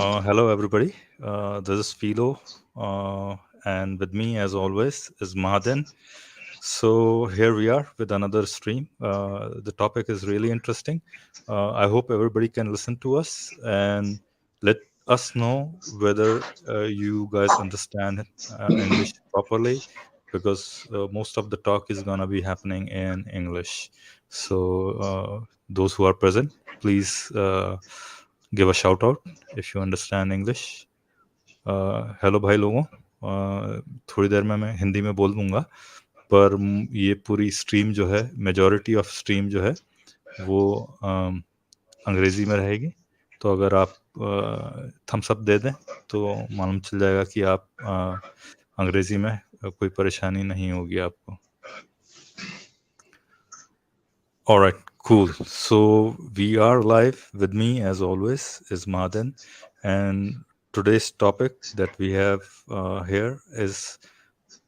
Hello, everybody. This is Philo, and with me, as always, is Mahaden. So here we are with another stream. The topic is really interesting. I hope everybody can listen to us and let us know whether you guys understand English properly, because most of the talk is gonna be happening in English. So those who are present, please give a shout out if you understand English. Hello भाई लोगों, थोड़ी देर में मैं हिंदी में बोल दूंगा, पर ये पूरी स्ट्रीम जो है, मेजॉरिटी ऑफ स्ट्रीम जो है वो अंग्रेजी में रहेगी. तो अगर आप थम्स अप दे दें तो मालूम चल जाएगा कि आप अंग्रेजी में कोई परेशानी नहीं होगी आपको. All right, cool. So we are live. With me, as always, is Madan, and today's topic that we have here is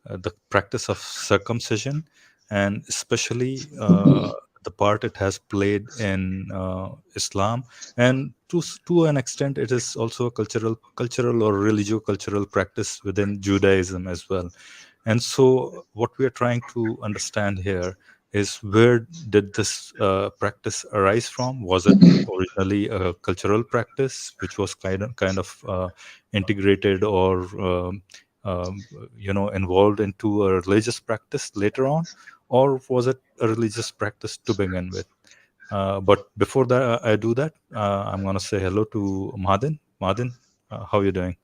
the practice of circumcision, and especially the part it has played in Islam, and to an extent, it is also a cultural or religio-cultural practice within Judaism as well. And so, what we are trying to understand here is, where did this practice arise from? Was it originally a cultural practice which was kind of integrated or involved into a religious practice later on, or was it a religious practice to begin with? But before that, I do that, I'm going to say hello to Madin. Madin, how are you doing?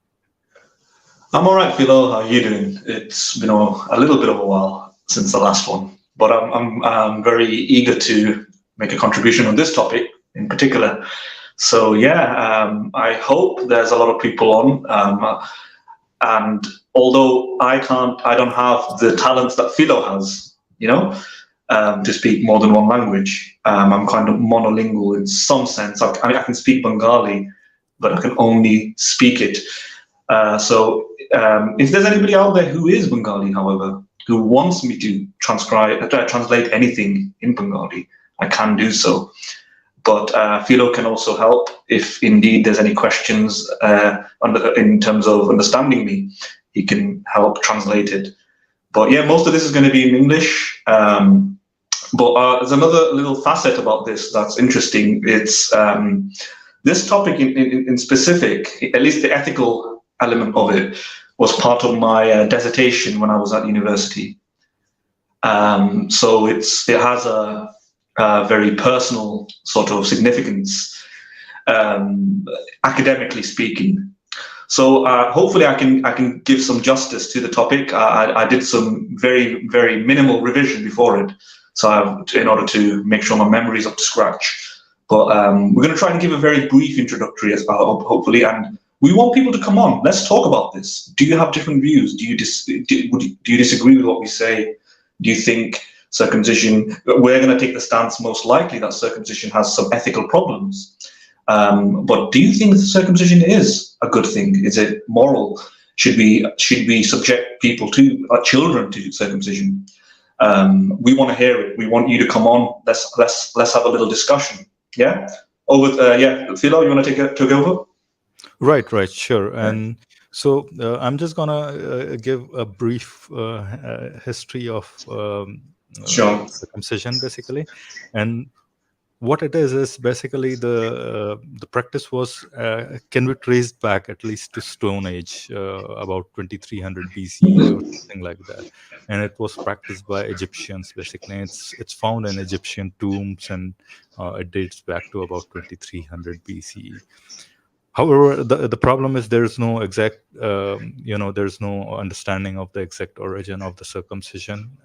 I'm all right, Philo. How are you doing? It's been a little bit of a while since the last one, but I'm very eager to make a contribution on this topic in particular. So yeah, I hope there's a lot of people on. And although I don't have the talents that Philo has, to speak more than one language. I'm kind of monolingual in some sense. I can speak Bengali, but I can only speak it. So if there's anybody out there who is Bengali, however, who wants me to translate anything in Bengali, I can do so. But Philo can also help if indeed there's any questions in terms of understanding me. He can help translate it. But yeah, most of this is going to be in English. But there's another little facet about this that's interesting. It's this topic in specific, at least the ethical element of it, was part of my dissertation when I was at university. So it has a very personal sort of significance, academically speaking. So hopefully I can give some justice to the topic. I did some very, very minimal revision before it, in order to make sure my memory is up to scratch. But we're going to try and give a very brief introductory as well, hopefully, and we want people to come on. Let's talk about this. Do you have different views? Do you disagree with what we say? Do you think circumcision? We're going to take the stance most likely that circumcision has some ethical problems. But do you think circumcision is a good thing? Is it moral? Should we subject people our children to circumcision? We want to hear it. We want you to come on. Let's have a little discussion. Yeah. Philo, you want to take over? Right, sure. And so I'm just gonna give a brief history of circumcision, basically. And what it is basically the practice was can be traced back at least to Stone Age, about 2300 BC or something like that, and it was practiced by Egyptians basically. It's found in Egyptian tombs, and it dates back to about 2300 BCE. However, the problem is there's no exact, there's no understanding of the exact origin of the circumcision.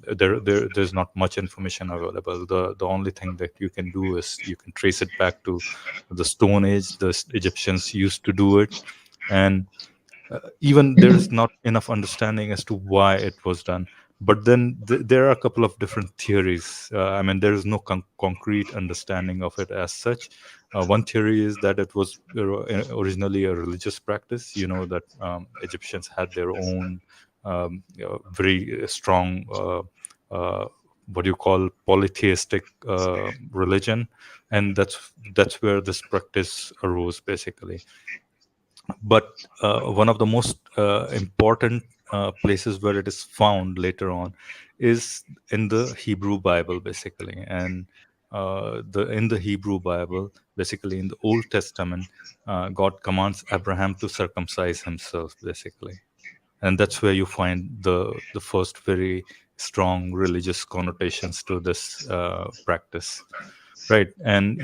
There's not much information available. The only thing that you can do is you can trace it back to the Stone Age. The Egyptians used to do it, and even there's not enough understanding as to why it was done. But then there are a couple of different theories. There is no concrete understanding of it as such. One theory is that it was originally a religious practice. That Egyptians had their own very strong what you call polytheistic religion, and that's where this practice arose basically. But one of the most important places where it is found later on is in the Hebrew Bible basically. And the in the Hebrew Bible, basically in the Old Testament, God commands Abraham to circumcise himself basically, and that's where you find the first very strong religious connotations to this practice, right? And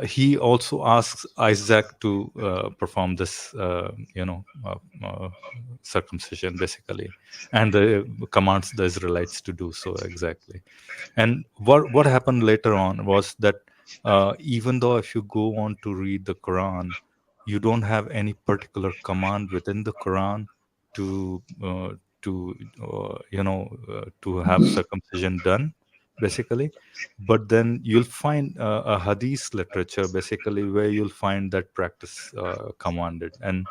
he also asks Isaac to perform this, circumcision, basically, and commands the Israelites to do so exactly. And what happened later on was that even though if you go on to read the Quran, you don't have any particular command within the Quran to to have circumcision done, basically. But then you'll find a hadith literature basically where you'll find that practice commanded. And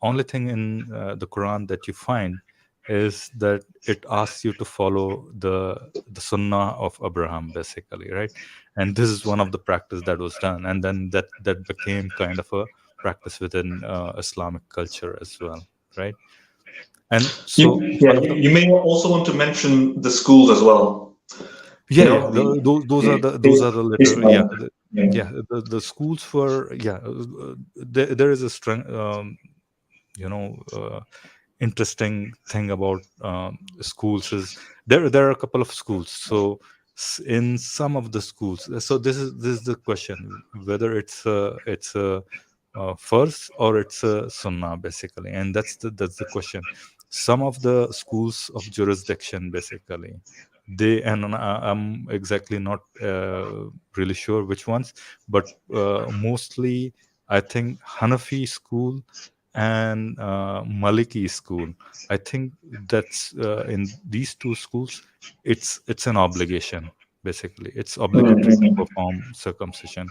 only thing in the Quran that you find is that it asks you to follow the sunnah of Abraham basically, right? And this is one of the practice that was done, and then that became kind of a practice within Islamic culture as well, right? And so Yeah, one of the you may also want to mention the schools as well. You yeah, know, those are the the liter yeah, Islam. Yeah. yeah, the schools were, yeah, there is a strength, you know uh, interesting thing about schools is there are a couple of schools. So in some of the schools, so this is the question, whether it's a first or it's a sunnah basically, and that's the question. Some of the schools of jurisdiction basically, they, and I'm exactly not really sure which ones, but mostly I think Hanafi school and Maliki school. I think that's in these two schools, it's an obligation basically. It's obligatory to Mm-hmm. perform circumcision.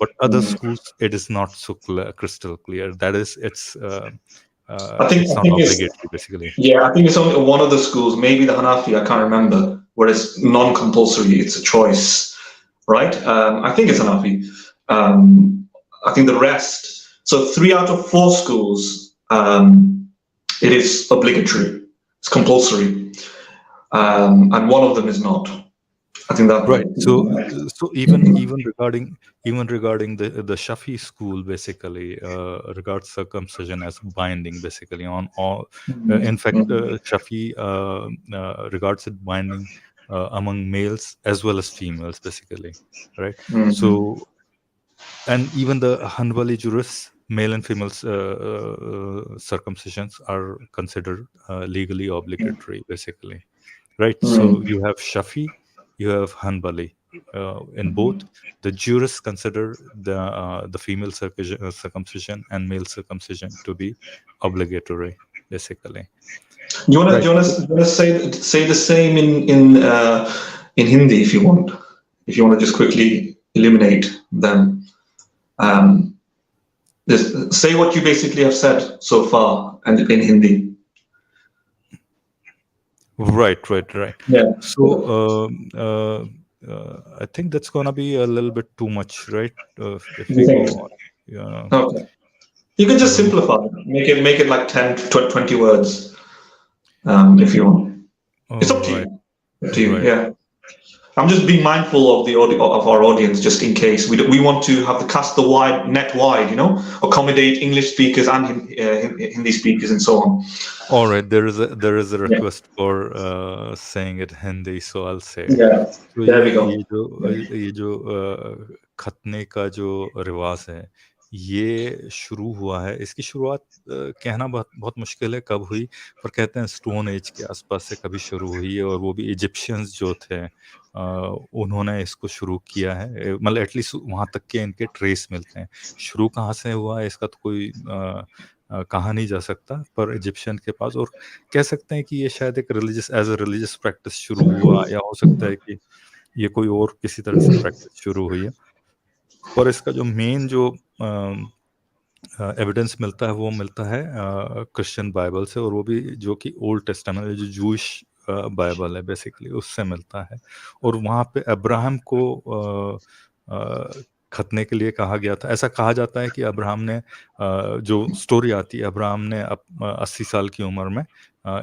But other Mm-hmm. schools, it is not so crystal clear. That is, I it's not think it's obligatory basically. yeah, I think it's only one of the schools, maybe the Hanafi, I can't remember, where it's non-compulsory, it's a choice, right? I think it's Hanafi. I think the rest, so 3 out of 4 schools, it is obligatory, it's compulsory, and one of them is not. I think that. Right. So even regarding the Shafi school, basically, regards circumcision as binding, basically on all. In fact, Shafi regards it binding among males as well as females, basically, right? So, and even the Hanbali jurists, male and female circumcisions are considered legally obligatory, basically, right? So you have Shafi, you have Hanbali. In both, the jurists consider the female circumcision and male circumcision to be obligatory, basically, You wanna, do right? you wanna, So, you wanna say the same in Hindi if you want, if you want to just quickly eliminate them. Um, just say what you basically have said so far, and in Hindi. right. Yeah. So I think that's gonna be a little bit too much, right? If You we go think? on, yeah, Okay. You can I just don't know. simplify it. Make it like 10 to 20 words, if you want. It's Oh, up to right, you. Up to you. right. Yeah. I'm just being mindful of of our audience, just in case we want to have the cast the wide net wide, accommodate English speakers and Hindi speakers and so on. All right, there is a Yeah. request for saying it Hindi, so I'll say it. Yeah. तो There ये we go. ये जो ये जो खतने का जो रिवाज है, ये शुरू हुआ है। इसकी शुरुआत कहना बहुत बहुत मुश्किल है कब हुई, पर कहते हैं स्टोन एज के आसपास से कभी शुरू हुई है, और वो भी इजिप्शियंस जो थे उन्होंने इसको शुरू किया है। मतलब एटलीस्ट वहाँ तक के इनके ट्रेस मिलते हैं। शुरू कहाँ से हुआ है इसका तो कोई कहा नहीं जा सकता, पर इजिप्शियन के पास, और कह सकते हैं कि ये शायद एक religious as a religious practice शुरू हुआ, या हो सकता है कि ये कोई और किसी तरह से प्रैक्टिस शुरू हुई है। और इसका जो मेन जो एविडेंस मिलता है वो मिलता है क्रिश्चियन बाइबल से, और वो भी जो कि ओल्ड टेस्टामेंट जो जूइश बाइबल है बेसिकली, उससे मिलता है। और वहाँ पे अब्राहम को खतने के लिए कहा गया था। ऐसा कहा जाता है कि अब्राहम ने जो स्टोरी आती है, अब्राहम ने 80 साल की उम्र में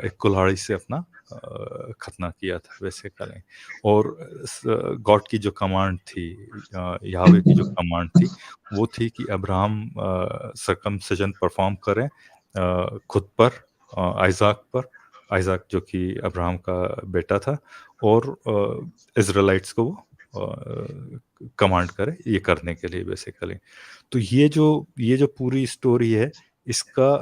एक कुल्हाड़ी से अपना खतना किया था बेसिकली। और गॉड की जो कमांड थी, याहवे की जो कमांड थी, वो थी कि अब्राहम सर्कमसिजन परफॉर्म करें खुद पर, आइजाक पर, आइजाक जो कि अब्राहम का बेटा था, और इजराइट्स को वो कमांड करे ये करने के लिए बेसिकली। तो ये जो पूरी स्टोरी है, इसका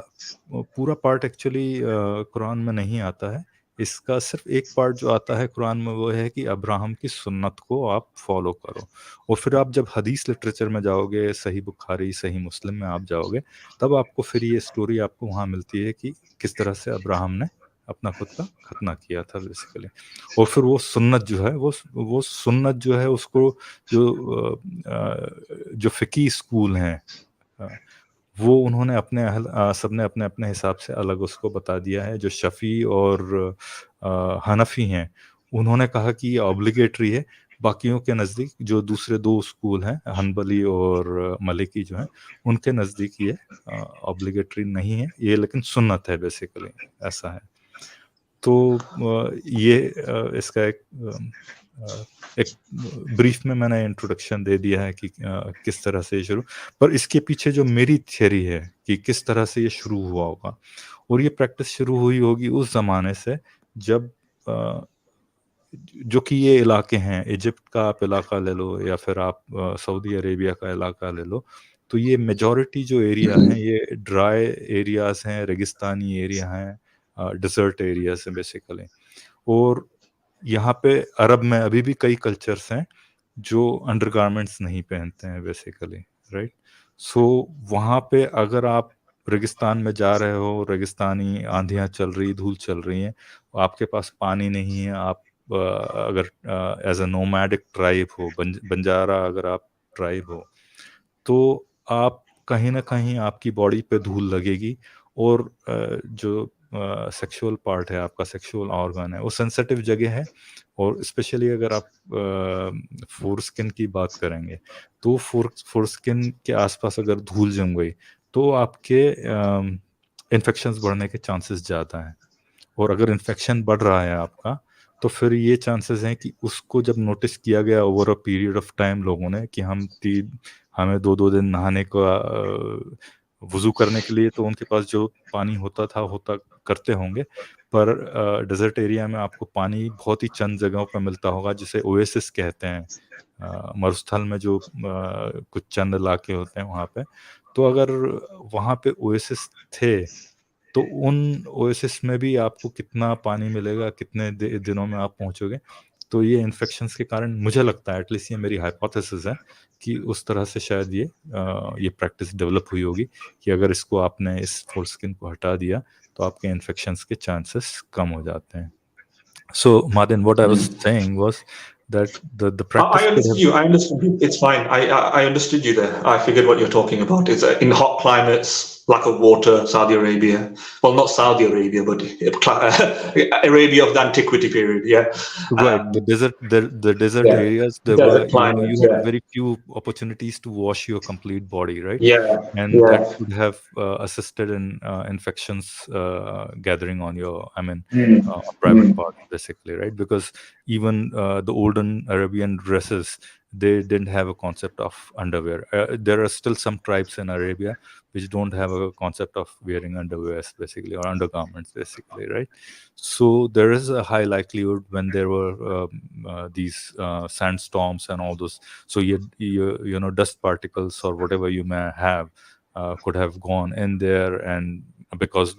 पूरा पार्ट एक्चुअली कुरान में नहीं आता है। इसका सिर्फ एक पार्ट जो आता है कुरान में, वो है कि अब्राहम की सुन्नत को आप फॉलो करो। और फिर आप जब हदीस लिटरेचर में जाओगे, सही बुखारी, सही मुस्लिम में आप जाओगे, तब आपको फिर ये स्टोरी आपको वहाँ मिलती है कि किस तरह से अब्राहम ने अपना खुद का खतना किया था बेसिकली। और फिर वो सुन्नत जो है, वो सुन्नत जो है, उसको जो फ़िकी स्कूल हैं, वो उन्होंने सबने अपने अपने हिसाब से अलग उसको बता दिया है। जो शफ़ी और हनफ़ी हैं, उन्होंने कहा कि ये ऑब्लिगेटरी है। बाकियों के नज़दीक जो दूसरे दो स्कूल हैं, हनबली और मलिकी जो हैं, उनके नज़दीक ये ऑब्लिगेटरी नहीं है ये, लेकिन सुन्नत है बेसिकली, ऐसा है। तो ये इसका एक ब्रीफ में मैंने इंट्रोडक्शन दे दिया है कि किस तरह से ये शुरू, पर इसके पीछे जो मेरी थियरी है कि किस तरह से ये शुरू हुआ होगा, और ये प्रैक्टिस शुरू हुई होगी उस ज़माने से जब जो कि ये इलाके हैं, इजिप्ट का आप इलाका ले लो या फिर आप सऊदी अरेबिया का इलाका ले लो, तो ये मेजॉरिटी जो एरिया हैं ये ड्राई एरियाज हैं, रेगिस्तानी एरिया हैं, डिजर्ट एरियाज हैं बेसिकली। और यहाँ पे अरब में अभी भी कई कल्चर्स हैं जो अंडरगारमेंट्स नहीं पहनते हैं बेसिकली, राइट। सो वहाँ पे अगर आप रेगिस्तान में जा रहे हो, रेगिस्तानी आंधियाँ चल रही, धूल चल रही हैं, आपके पास पानी नहीं है, आप अगर एज अ नोमैडिक ट्राइब हो, बंजारा अगर आप ट्राइब हो, तो आप कहीं ना कहीं आपकी बॉडी पे धूल लगेगी। और जो सेक्सुअल पार्ट है, आपका सेक्सुअल ऑर्गन है, वो सेंसिटिव जगह है। और स्पेशली अगर आप फोर स्किन की बात करेंगे, तो फोर स्किन के आसपास अगर धूल जम गई, तो आपके इन्फेक्शंस बढ़ने के चांसेस ज़्यादा हैं। और अगर इन्फेक्शन बढ़ रहा है आपका, तो फिर ये चांसेस हैं कि उसको जब नोटिस किया गया over a period of time लोगों ने कि हमें 2-2 दिन नहाने का वुज़ू करने के लिए, तो उनके पास जो पानी होता करते होंगे, पर डेजर्ट एरिया में आपको पानी बहुत ही चंद जगहों पर मिलता होगा, जिसे ओएसिस कहते हैं। मरुस्थल में जो कुछ चंद इलाके होते हैं वहाँ पे, तो अगर वहाँ पे ओएसिस थे, तो उन ओएसिस में भी आपको कितना पानी मिलेगा, कितने दिनों में आप पहुंचोगे। तो ये इन्फेक्शंस के कारण, मुझे लगता है, एटलीस्ट ये मेरी हाइपोथेसिस है, कि उस तरह से शायद ये प्रैक्टिस डेवलप हुई होगी कि अगर इसको आपने इस फोरस्किन को हटा दिया, तो आपके इन्फेक्शंस के चांसेस कम हो जाते हैं। सो Martin, what I was saying was that the I practice could understood have. you. I understood you. It's fine. I understood you there. I figured what you're talking about. It's in hot climates, lack of water, Saudi Arabia. Well, not Saudi Arabia, but Arabia of the antiquity period. Yeah. Right, the desert Yeah. areas, there were, Desert climate. you had Yeah. very few opportunities to wash your complete body, right? Yeah. And that Yeah. could have assisted in infections gathering on your, I mean, Mm. private Mm. part, basically, right? Because even the olden Arabian dresses, they didn't have a concept of underwear. There are still some tribes in Arabia which don't have a concept of wearing underwear, basically, or undergarments, basically, right? So there is a high likelihood when there were these sandstorms and all those. So dust particles or whatever you may have could have gone in there, and because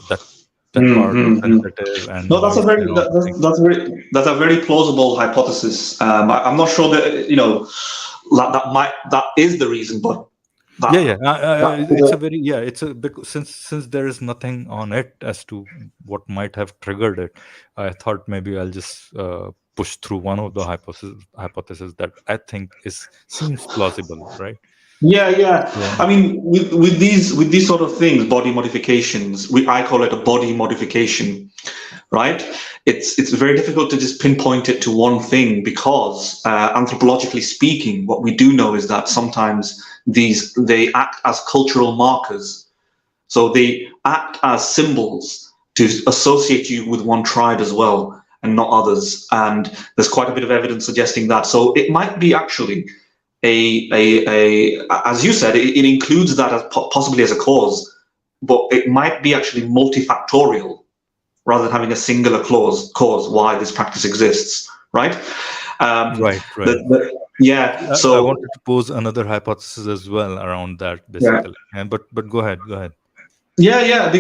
that Mm, part was mm, mm. sensitive and No, that's a moist very and all those things. that's a very plausible hypothesis. I'm not sure that that is the reason, but Yeah, yeah. It's a that very, yeah. It's a, because since there is nothing on it as to what might have triggered it, I thought maybe I'll just push through one of the hypothesis that I think is seems plausible, right? Yeah, yeah. Yeah. I mean, with these sort of things, body modifications, I call it a body modification, right? It's very difficult to just pinpoint it to one thing because anthropologically speaking, what we do know is that sometimes they act as cultural markers. So they act as symbols to associate you with one tribe as well and not others. And there's quite a bit of evidence suggesting that. So it might be actually as you said, it includes that as possibly as a cause, but it might be actually multifactorial rather than having a singular cause why this practice exists, right? Um, Right, right. yeah. I So wanted to pose another hypothesis as well around that, yeah, basically. And but go ahead, go ahead. yeah.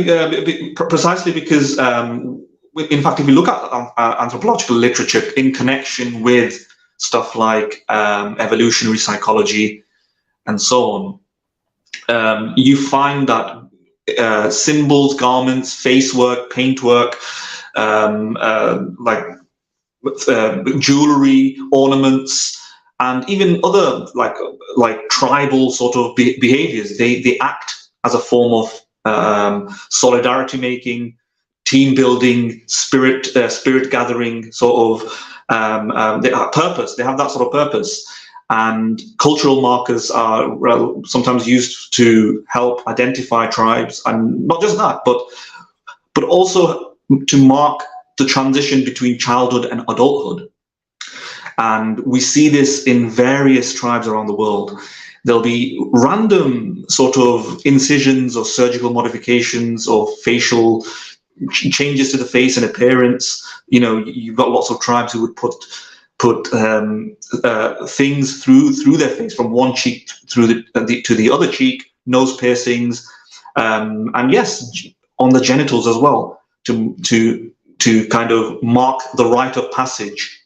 Precisely because, in fact, if you look at anthropological literature in connection with stuff like evolutionary psychology and so on, you find that symbols, garments, face work, paintwork, like jewelry, ornaments, and even other like tribal sort of behaviors. They act as a form of solidarity making, team building, spirit gathering, sort of they have purpose. They have that sort of purpose. And cultural markers are sometimes used to help identify tribes, and not just that, but also to mark the transition between childhood and adulthood. And we see this in various tribes around the world. There'll be random sort of incisions or surgical modifications or facial changes to the face and appearance. You know, you've got lots of tribes who would put things through their face from one cheek through to the other cheek, nose piercings, and yes, on the genitals as well, to kind of mark the rite of passage,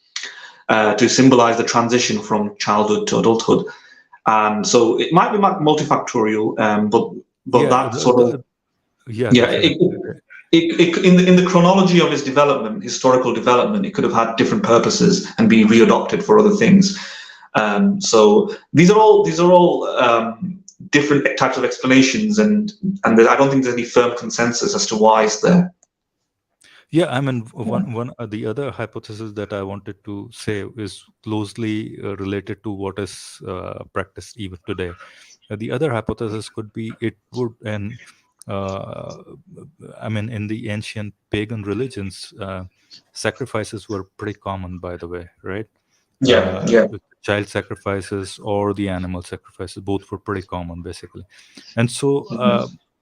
to symbolize the transition from childhood to adulthood. And so it might be multifactorial, but Yeah, that sort of yeah, yeah. definitely. In the chronology of its development, historical development, it could have had different purposes and be readopted for other things. So these are all different types of explanations, and I don't think there's any firm consensus as to why it's there. Yeah, I mean, one the other hypothesis that I wanted to say is closely related to what is practiced even today. The other hypothesis could be it would, and uh, I mean, in the ancient pagan religions, sacrifices were pretty common, by the way, right? Yeah, Uh, yeah. Child sacrifices or the animal sacrifices, both were pretty common, basically. And so,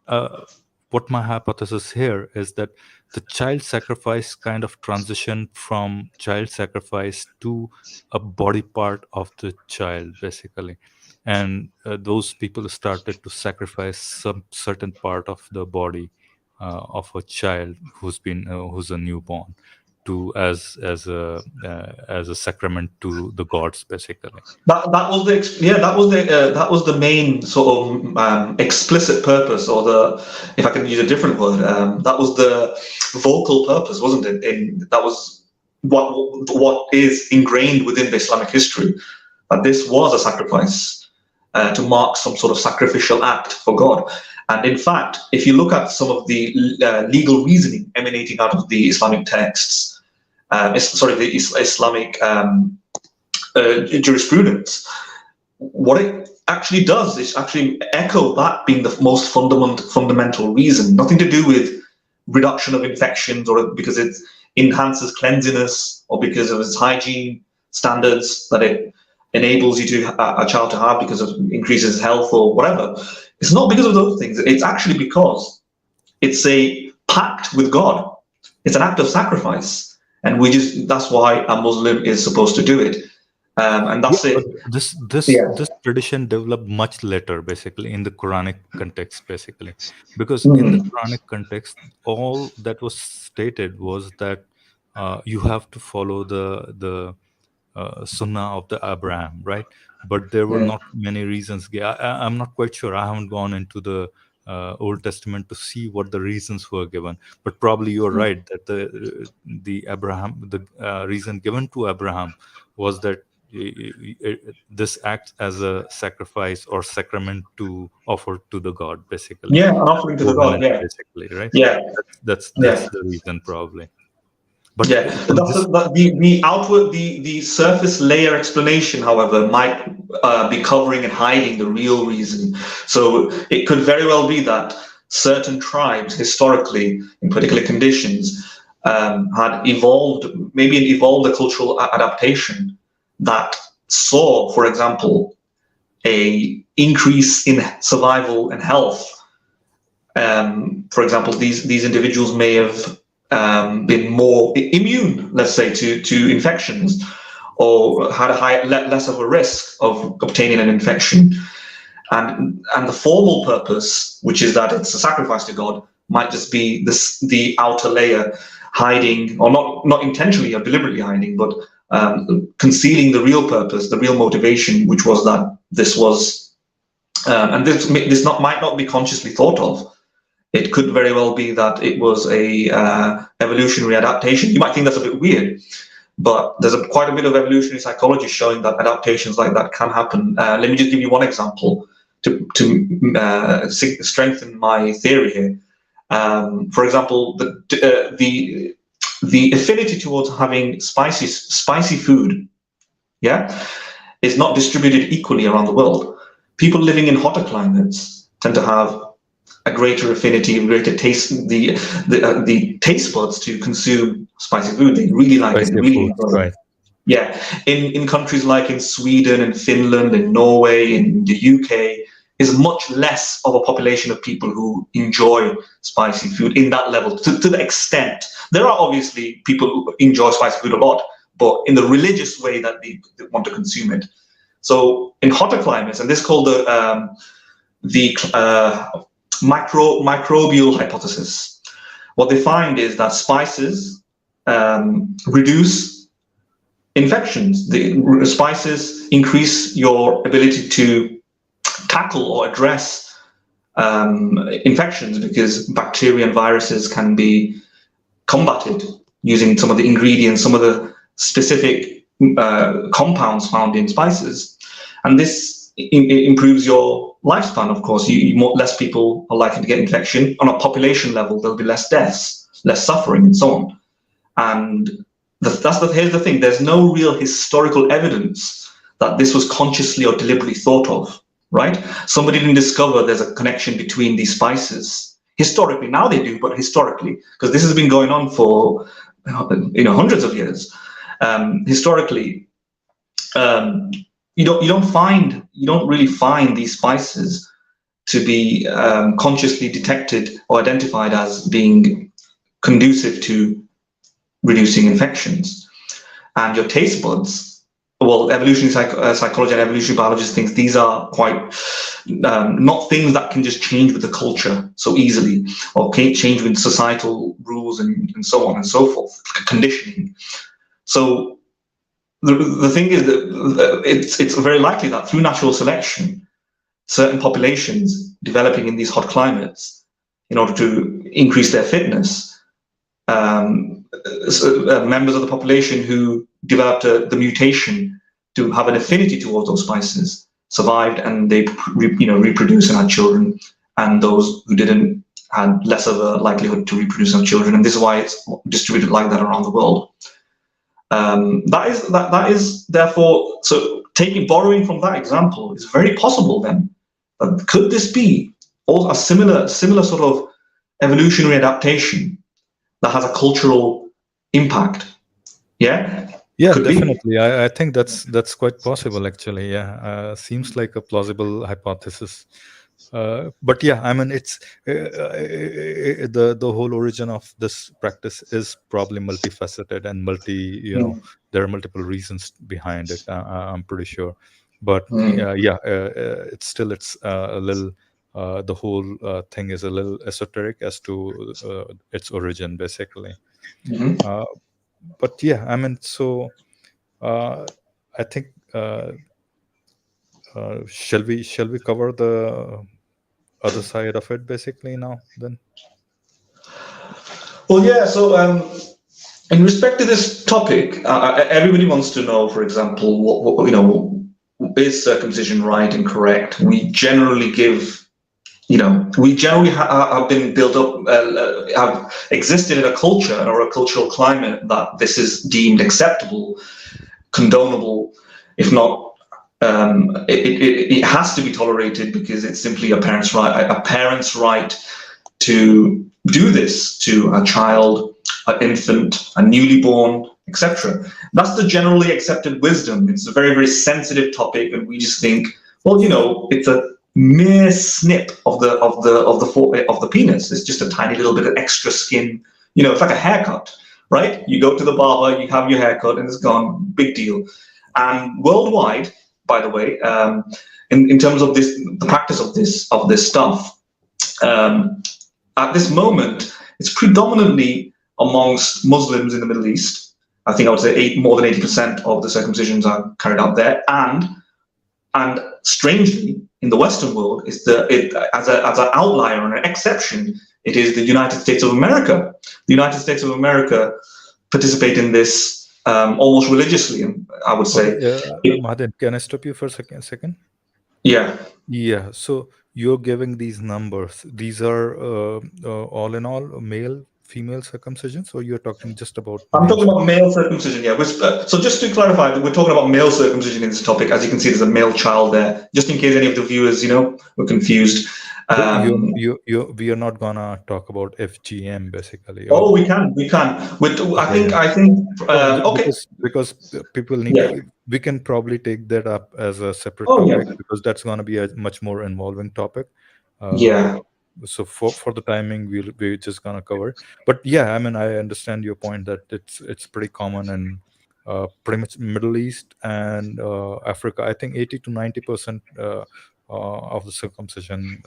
uh, what my hypothesis here is that the child sacrifice kind of transitioned from child sacrifice to a body part of the child, basically. And those people started to sacrifice some certain part of the body of a child who's a newborn, to as a sacrament to the gods, basically. That was the main sort of explicit purpose, or the, if I can use a different word, that was the vocal purpose, wasn't it? That was what is ingrained within the Islamic history, that this was a sacrifice, to mark some sort of sacrificial act for God. And in fact, if you look at some of the legal reasoning emanating out of the Islamic texts, the Islamic jurisprudence, what it actually does is actually echo that being the most fundamental reason. Nothing to do with reduction of infections, or because it enhances cleanliness, or because of its hygiene standards that it enables you to a child to have because of increases health or whatever. It's not because of those things. It's actually because it's a pact with God. It's an act of sacrifice, and that's why a Muslim is supposed to do it. And Yeah, that's it. but this tradition developed much later, basically, in the Quranic context, basically, because in the Mm. Quranic context, all that was stated was that you have to follow the Sunnah of the Abraham, right? But there were Mm. not many reasons. I'm not quite sure. I haven't gone into the Old Testament to see what the reasons were given, but probably you're right that the reason given to Abraham was that this acts as a sacrifice or sacrament to offer to the god, basically. Yeah, an offering to the god. Covenant, Yeah, basically, right? yeah, That's yeah. the reason, probably. But Yeah, but in that's this, the outward, the surface layer explanation, however, might be covering and hiding the real reason. So it could very well be that certain tribes, historically, in particular conditions, had evolved, maybe evolved a cultural adaptation that saw, for example, a increase in survival and health. For example, these individuals may have been more immune, let's say, to infections, or had less of a risk of obtaining an infection. And the formal purpose, which is that it's a sacrifice to God, might just be the outer layer hiding, or not intentionally or deliberately hiding, but concealing the real purpose, the real motivation, which was that this was, and this might not be consciously thought of. It could very well be that it was a evolutionary adaptation. You might think that's a bit weird, but there's quite a bit of evolutionary psychology showing that adaptations like that can happen. Let me just give you one example to strengthen my theory here. For example, the affinity towards having spicy food, yeah, is not distributed equally around the world. People living in hotter climates tend to have a greater affinity, greater taste, the taste buds to consume spicy food. They really like it. spicy Really food, enjoy it. right? Yeah, in countries like in Sweden and Finland and Norway and the UK, is much less of a population of people who enjoy spicy food in that level, to the extent. There are obviously people who enjoy spicy food a lot, but in the religious way that they want to consume it. So in hotter climates, and this is called the microbial hypothesis. What they find is that spices reduce infections. The spices increase your ability to tackle or address infections, because bacteria and viruses can be combated using some of the ingredients, some of the specific compounds found in spices. And this improves your lifespan, of course. Less people are likely to get infection. On a population level, there'll be less deaths, less suffering, and so on. And here's the thing. There's no real historical evidence that this was consciously or deliberately thought of, right? Somebody didn't discover there's a connection between these spices. Historically, now they do, but historically, because this has been going on for hundreds of years. Historically, you don't really find these spices to be consciously detected or identified as being conducive to reducing infections. And your taste buds, well, evolutionary psychology and evolutionary biologists think these are quite not things that can just change with the culture so easily, or can't change with societal rules and so on and so forth, conditioning. So the thing is that it's very likely that through natural selection, certain populations developing in these hot climates, in order to increase their fitness, members of the population who developed the mutation to have an affinity towards those spices survived, and they reproduce and had children, and those who didn't had less of a likelihood to reproduce and have children. And this is why it's distributed like that around the world. That is therefore, so borrowing from that example is very possible then. Could this be a similar sort of evolutionary adaptation that has a cultural impact? Yeah, could Definitely. be. I think that's quite possible, actually. Seems like a plausible hypothesis. But yeah, I mean, it's the whole origin of this practice is probably multifaceted and there are multiple reasons behind it. I'm pretty sure. But it's a little. The whole thing is a little esoteric as to its origin, basically. But yeah, I mean, so I think shall we cover the other side of it basically now then? Well, yeah. So In respect to this topic, everybody wants to know, for example, is circumcision right and correct? We generally give, we generally have been built up, have existed in a culture or a cultural climate that this is deemed acceptable, condonable, if not, it has to be tolerated because it's simply a parent's right to do this to a child, an infant, a newly born, etc. That's the generally accepted wisdom. It's a very, very sensitive topic, and we just think, well, it's a mere snip of the penis. It's just a tiny little bit of extra skin. It's like a haircut, right? You go to the barber, you have your haircut, and it's gone. Big deal. And worldwide, by the way, in terms of this, the practice of this stuff. At this moment, it's predominantly amongst Muslims in the Middle East. I think I would say more than 80% of the circumcisions are carried out there, and strangely, in the Western world, as an outlier and an exception, it is the United States of America. The United States of America participate in this almost religiously, I would say. Mahadev, can I stop you for a second? Yeah. Yeah. So you're giving these numbers. These are all in all male, female circumcisions, or you're talking just about? I'm talking about male circumcision. Yeah. So just to clarify, we're talking about male circumcision in this topic. As you can see, there's a male child there. Just in case any of the viewers, were confused. We are not gonna talk about FGM basically. Oh, we can. I think. Okay. Because people need. Yeah. We can probably take that up as a separate topic because that's gonna be a much more involving topic. Yeah. So for the timing, we're just gonna cover. But yeah, I mean, I understand your point that it's pretty common in pretty much Middle East and Africa. I think 80 to 90% of the circumcision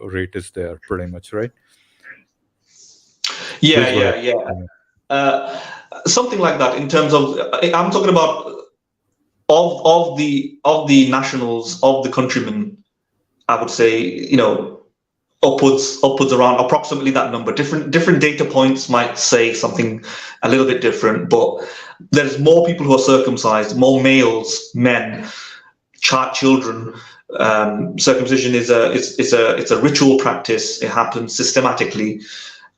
rate is there, pretty much, right? Yeah. Something like that. In terms of, I'm talking about of the nationals, of the countrymen. I would say, upwards around approximately that number. Different data points might say something a little bit different, but there's more people who are circumcised, more males, men, children. Circumcision is a ritual practice. It happens systematically,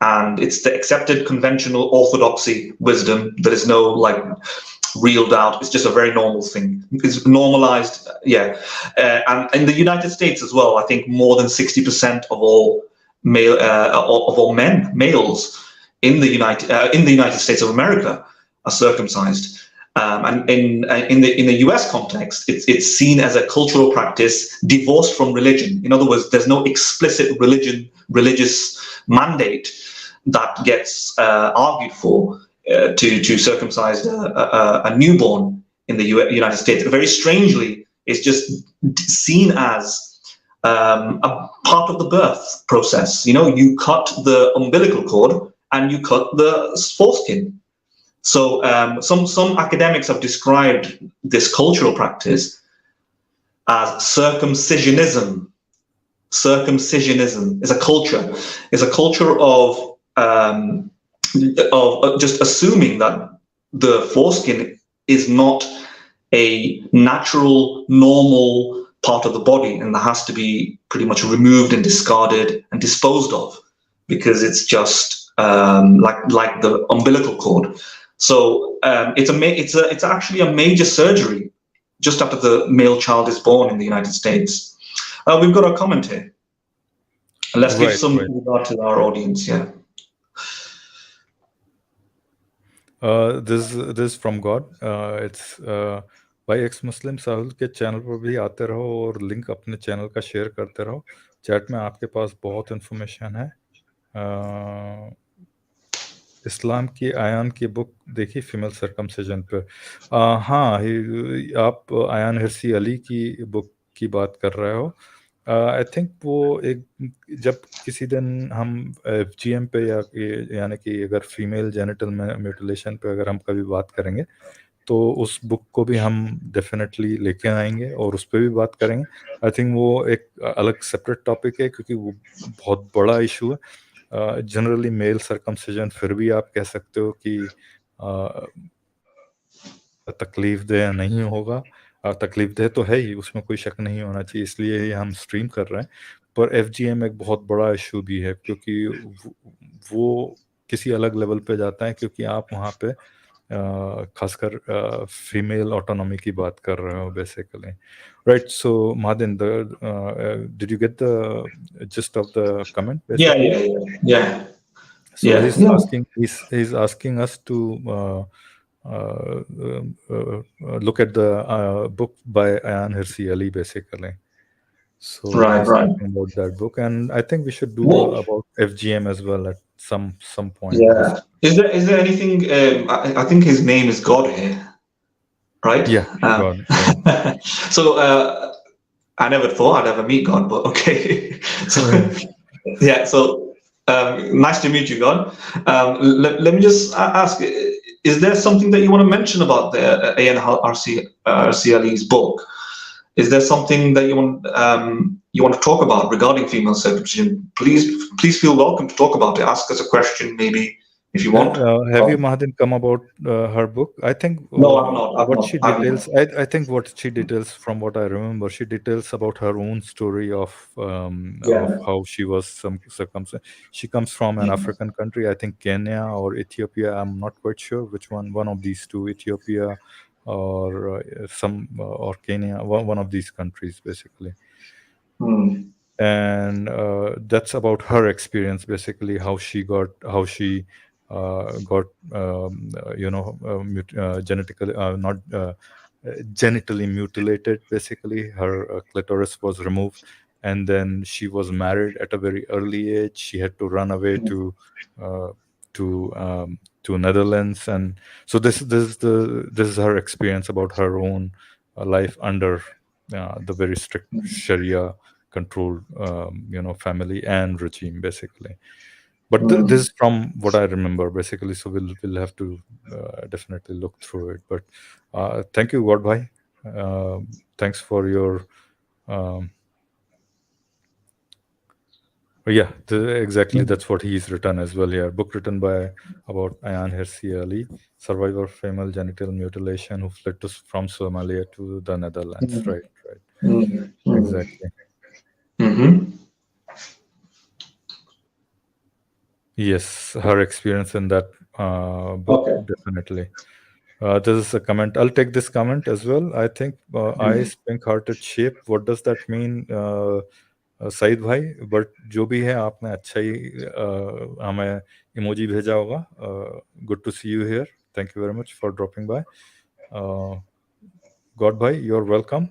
and it's the accepted conventional orthodoxy wisdom. There is no real doubt. It's just a very normal thing. It's normalized, yeah. And in the United States as well, I think more than 60% of all males in the United States of America are circumcised. And in the US context, it's seen as a cultural practice divorced from religion. In other words, there's no explicit religious mandate that gets argued for to circumcise a newborn in the United States. Very strangely, it's just seen as a part of the birth process. You cut the umbilical cord and you cut the foreskin. So some academics have described this cultural practice as circumcisionism. Circumcisionism is a culture. It's a culture of just assuming that the foreskin is not a natural, normal part of the body, and that has to be pretty much removed and discarded and disposed of because it's just like the umbilical cord. So it's actually a major surgery just after the male child is born in the United States. We've got a comment here. Let's give some regard to our audience. Yeah. This is from God. It's भाई x मुस्लिम साहुल के channel पर भी आते रहो और link अपने channel का share करते रहो. चैट में आपके पास बहुत इन्फॉर्मेशन है. इस्लाम की आयान की बुक देखी फीमेल सर्कमसिजन पर. हाँ, आप आयान हिरसी अली की बुक की बात कर रहे हो. आई थिंक वो जब किसी दिन हम FGM पे यानी कि अगर फीमेल जेनिटल म्यूटिलेशन पे अगर हम कभी बात करेंगे तो उस बुक को भी हम डेफिनेटली लेके आएंगे और उस पर भी बात करेंगे. आई थिंक वो एक अलग सेपरेट टॉपिक है क्योंकि वो बहुत बड़ा इशू है. जनरली मेल सर्कमसिजन फिर भी आप कह सकते हो कि तकलीफदेह नहीं होगा, और तकलीफदेह तो है ही, उसमें कोई शक नहीं होना चाहिए, इसलिए ही हम स्ट्रीम कर रहे हैं। पर FGM एक बहुत बड़ा इशू भी है, क्योंकि वो किसी अलग लेवल पे जाता है, क्योंकि आप वहाँ पे खासकर फीमेल ऑटोनॉमी की बात कर रहे हो basically, right? So Madan, did you get the gist of the comment Yeah, basically? yeah. So Yeah. he's asking us to look at the book by Ayan Hirsi Ali basically. So he's Right. talking about that book, and I think we should do What? about FGM as well at some point. Yeah. Is there anything? I think his name is God here, right? Yeah, God, yeah. So I never thought I'd ever meet God, but okay. So yeah. So nice to meet you, God. Let me just ask: is there something that you want to mention about the ANRCLE's book? Is there something that you want to talk about regarding female circumcision? Please feel welcome to talk about it. Ask us a question, maybe, if you want. Have you, Mahadan, come about her book? I think No, I've not. I've what not. she I've details, not. I think what she details, from what I remember, she details about her own story of Yeah. how she was circumcised. She comes from an African country, I think Kenya or Ethiopia. I'm not quite sure which one of these two, Ethiopia or or Kenya, one of these countries, basically. Hmm. And that's about her experience, basically, how she got genetically not genitally mutilated. Basically, her clitoris was removed, and then she was married at a very early age. She had to run away to uh, to Netherlands, and so this is her experience about her own life under the very strict Sharia controlled family and regime, basically. But this is from what I remember, basically, so we'll have to definitely look through it. But thank you, Godbhai. Thanks for your yeah, exactly, that's what he's written as well here. Book written by about Ayan Hirsi Ali, survivor of female genital mutilation, who fled from Somalia to the Netherlands. Right. Exactly. Mm-hmm. Yes, her experience in that book, Okay. definitely. This is a comment. I'll take this comment as well. I think eyes, pink-hearted shape. What does that mean, Saeed भाई? But जो भी है, आपने अच्छा ही हमें emoji भेजा होगा. Good to see you here. Thank you very much for dropping by. God bhai, you're welcome.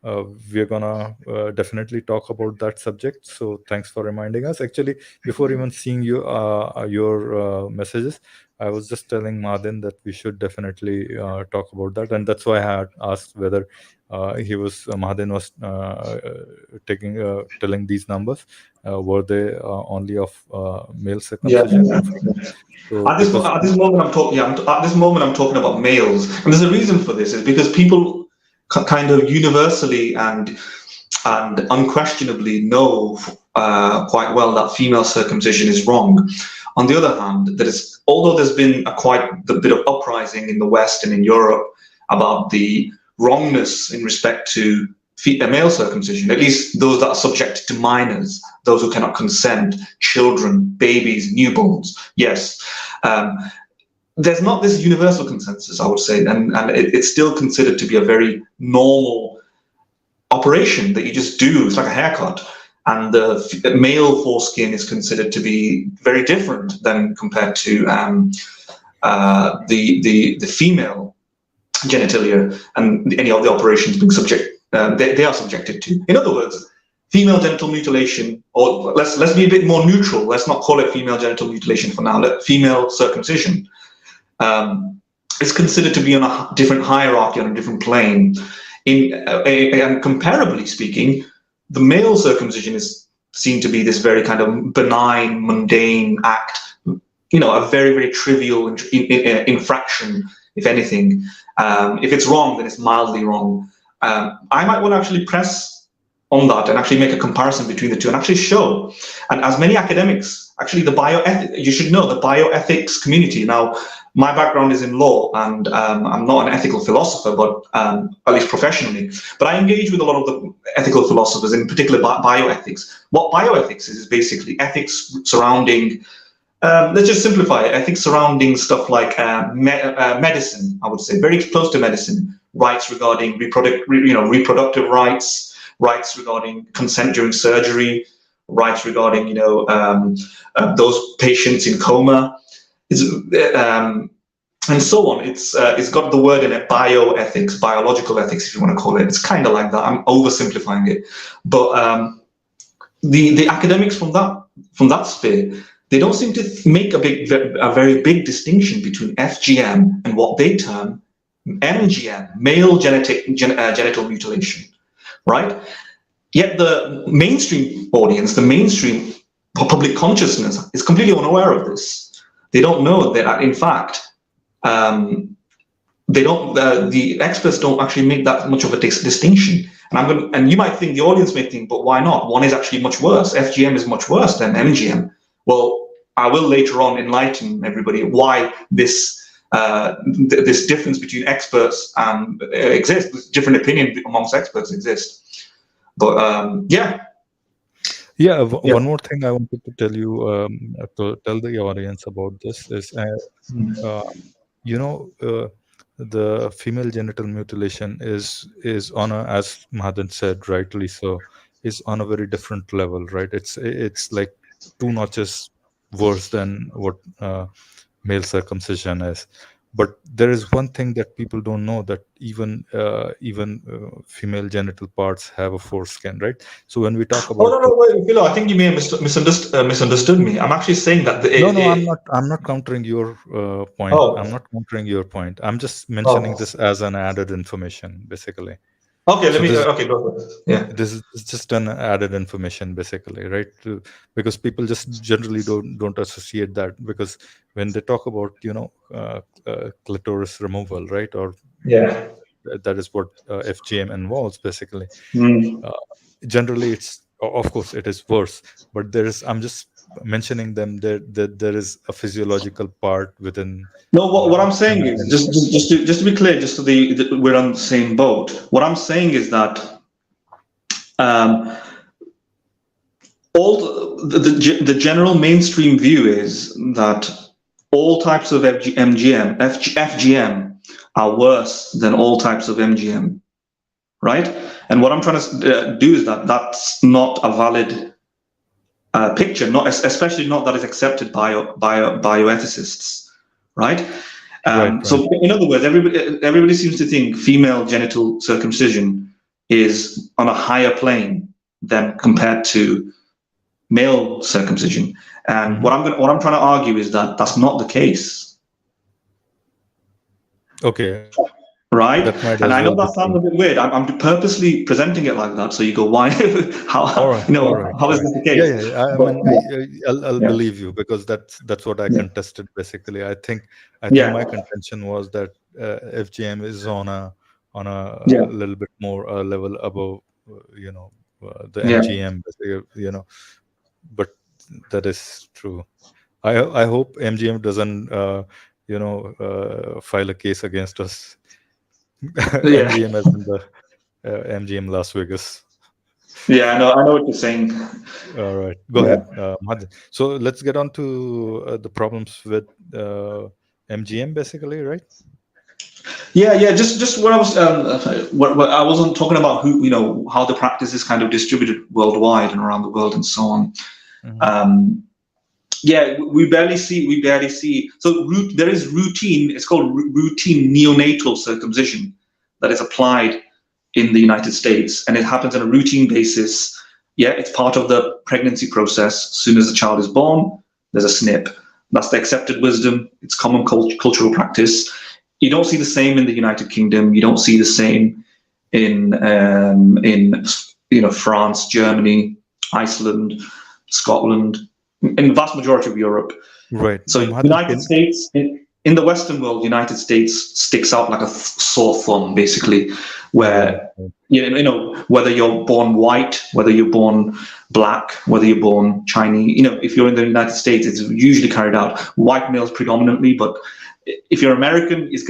We're gonna definitely talk about that subject. So thanks for reminding us. Actually, before even seeing your messages, I was just telling Madan that we should definitely talk about that, and that's why I had asked whether Mahadan was telling these numbers. Were they only of male Yeah. circumcision? Or so At this moment, I'm talking about males, and there's a reason for this. Is because people kind of universally and unquestionably know quite well that female circumcision is wrong. On the other hand, although there's been quite a bit of uprising in the West and in Europe about the wrongness in respect to male circumcision, at least those that are subjected to minors, those who cannot consent, children, babies, newborns, yes. There's not this universal consensus, I would say, and it's still considered to be a very normal operation that you just do. It's like a haircut, and the male foreskin is considered to be very different than compared to the female genitalia, and any of the operations being they are subjected to. In other words, female genital mutilation, or let's be a bit more neutral. Let's not call it female genital mutilation for now. Female circumcision is considered to be on a different hierarchy, on a different plane. And comparably speaking, the male circumcision is seen to be this very kind of benign, mundane act. A very, very trivial infraction, if anything. If it's wrong, then it's mildly wrong. I might want to actually press on that and actually make a comparison between the two and actually show, and as many academics actually you should know the bioethics community. Now, my background is in law, and I'm not an ethical philosopher, but at least professionally. But I engage with a lot of the ethical philosophers, in particular bioethics. What bioethics is basically ethics surrounding, let's just simplify it, ethics surrounding stuff like medicine, I would say, very close to medicine, rights regarding reproductive rights, rights regarding consent during surgery, rights regarding those patients in coma, and so on. It's got the word in it, bioethics, biological ethics, if you want to call it. It's kind of like that. I'm oversimplifying it, but the academics from that sphere, they don't seem to make a very big distinction between FGM and what they term MGM, male genital mutilation, right? Yet the mainstream audience, the mainstream public consciousness is completely unaware of this. They don't know that, in fact, the experts don't actually make that much of a distinction. And you might think, the audience may think, but why not? One is actually much worse. FGM is much worse than MGM. Well, I will later on enlighten everybody why this difference between experts exists. This different opinion amongst experts exist. But one more thing I wanted to tell you, to tell the audience about this is, the female genital mutilation is on a, as Mahadan said rightly so, is on a very different level, right? It's like 2 notches worse than what male circumcision is. But there is one thing that people don't know, that even female genital parts have a foreskin, right? So when we talk about wait, I think you may have misunderstood me. I'm actually saying that I'm not countering your point. I'm not countering your point. I'm just mentioning this as an added information, basically. Okay, go ahead. Yeah. This is just an added information, basically, right? Because people just generally don't associate that, because when they talk about clitoris removal, right, or that is what FGM involves, basically. Generally, it's, of course, it is worse, but I'm just mentioning them that there is a physiological part within. No, what I'm saying is, just to be clear, just so we're on the same boat. What I'm saying is that all the general mainstream view is that all types of FGM are worse than all types of MGM, right? And what I'm trying to do is that's not a valid picture, especially not that is accepted by bioethicists, right? Right. So in other words, everybody seems to think female genital circumcision is on a higher plane than compared to male circumcision. And what I'm trying to argue is that that's not the case. Okay. Right? And I know that sounds a bit weird. I'm purposely presenting it like that, so you go, why? How is this the case? I'll believe you, because that's what I contested, basically. I think my contention was that FGM is on a little bit more level above, the MGM, but that is true. I hope MGM doesn't, file a case against us. MGM as in the MGM Las Vegas. Yeah, I know what you're saying. All right, go ahead, Mahadan. So let's get on to the problems with MGM, basically, right? Yeah. Just what I was, what I wasn't talking about how the practice is kind of distributed worldwide and around the world and so on. We barely see. So there is routine. It's called routine neonatal circumcision that is applied in the United States, and it happens on a routine basis. Yeah, it's part of the pregnancy process. As soon as the child is born, there's a snip. That's the accepted wisdom. It's common cultural practice. You don't see the same in the United Kingdom. You don't see the same in France, Germany, Iceland, Scotland, in the vast majority of Europe. Right. So United States. in the Western world, the United States sticks out like a sore thumb, basically, where whether you're born white, whether you're born black, whether you're born Chinese, if you're in the United States, it's usually carried out white males predominantly, but if you're American, it's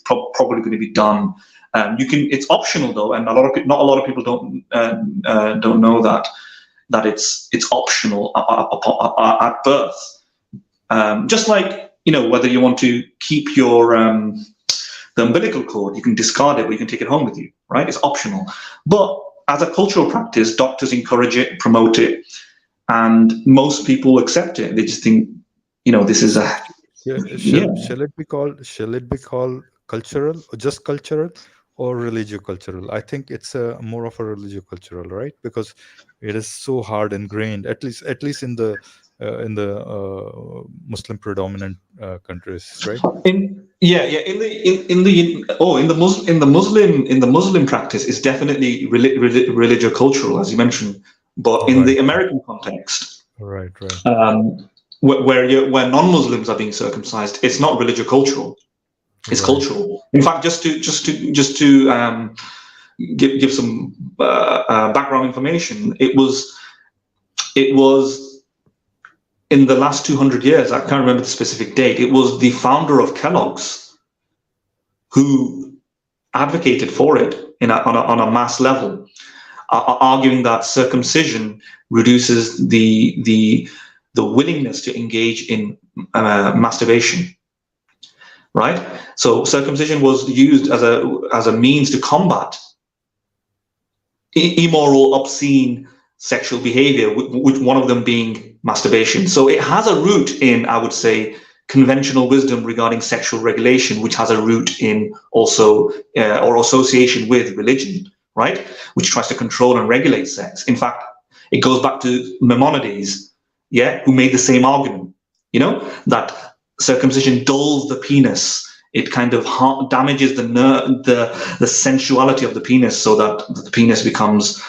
probably going to be done. It's optional though, and not a lot of people don't know that it's optional at birth. Just like whether you want to keep your the umbilical cord, you can discard it, but you can take it home with you, right? It's optional. But as a cultural practice, doctors encourage it, promote it, and most people accept it. They just think, this is a Shall it be called cultural, or just cultural, or religio-cultural? I think it's more of a religio-cultural, right? Because it is so hard ingrained, at least in the Muslim predominant countries, right? In the Muslim practice is definitely religio-cultural, as you mentioned, but in the American context, right, where non-Muslims are being circumcised, it's not religio-cultural. It's cultural. In fact, just to give some background information, it was in the last 200 years. I can't remember the specific date. It was the founder of Kellogg's who advocated for it on a mass level, arguing that circumcision reduces the willingness to engage in masturbation. Right? So circumcision was used as a means to combat immoral, obscene sexual behavior, with one of them being masturbation. So it has a root in, I would say, conventional wisdom regarding sexual regulation, which has a root in also or association with religion, right? Which tries to control and regulate sex. In fact, it goes back to Maimonides, who made the same argument, that circumcision dulls the penis. It kind of damages the sensuality of the penis, so that the penis becomes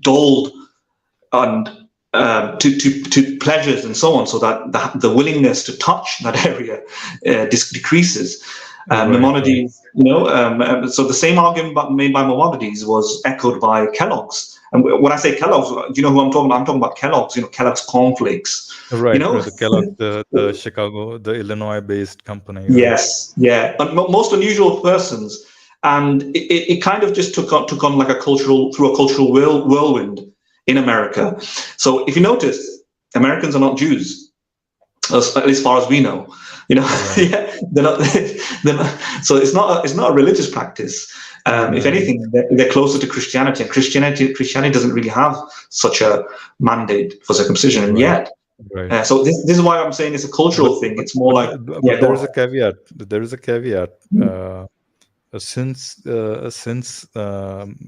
dulled and to pleasures and so on, so that the willingness to touch that area decreases. Maimonides, so the same argument made by Maimonides was echoed by Kellogg's. And when I say Kellogg's, do you know who I'm talking about? I'm talking about Kellogg's, Kellogg's cornflakes. Right, the Kellogg, the Chicago, the Illinois-based company. Right? Yes, but most unusual persons, and it kind of just took on like a cultural whirlwind in America. So if you notice, Americans are not Jews, as far as we know. Right. They're not. So it's not a religious practice. If anything, they're closer to Christianity, and Christianity doesn't really have such a mandate for circumcision, and yet. Right. So this is why I'm saying it's a cultural thing. It's more like there is a caveat. There is a caveat. Since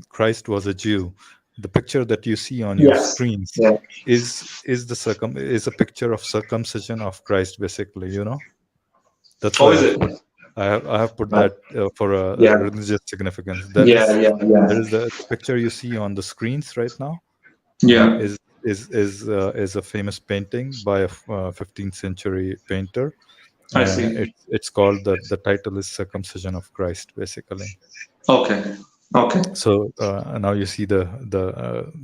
Christ was a Jew, the picture that you see on your screens is a picture of circumcision of Christ, basically. That's why is it? I have put that for a religious significance. There is the picture you see on the screens right now. Is a famous painting by a 15th century painter. I see. It's called the title is Circumcision of Christ, basically. Okay. So now you see the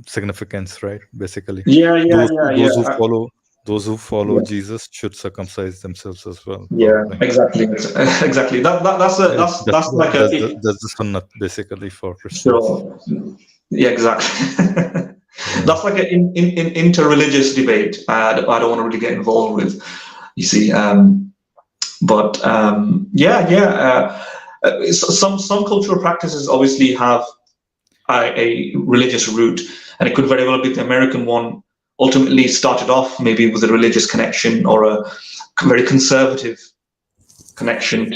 significance, right? Basically. Those who follow Jesus should circumcise themselves as well. Exactly. That's like that's the sunnah basically for Christians. Sure. Yeah, exactly. That's like an interreligious debate. I don't want to really get involved with, you see. Some cultural practices obviously have a religious root, and it could very well be the American one ultimately started off maybe with a religious connection or a very conservative connection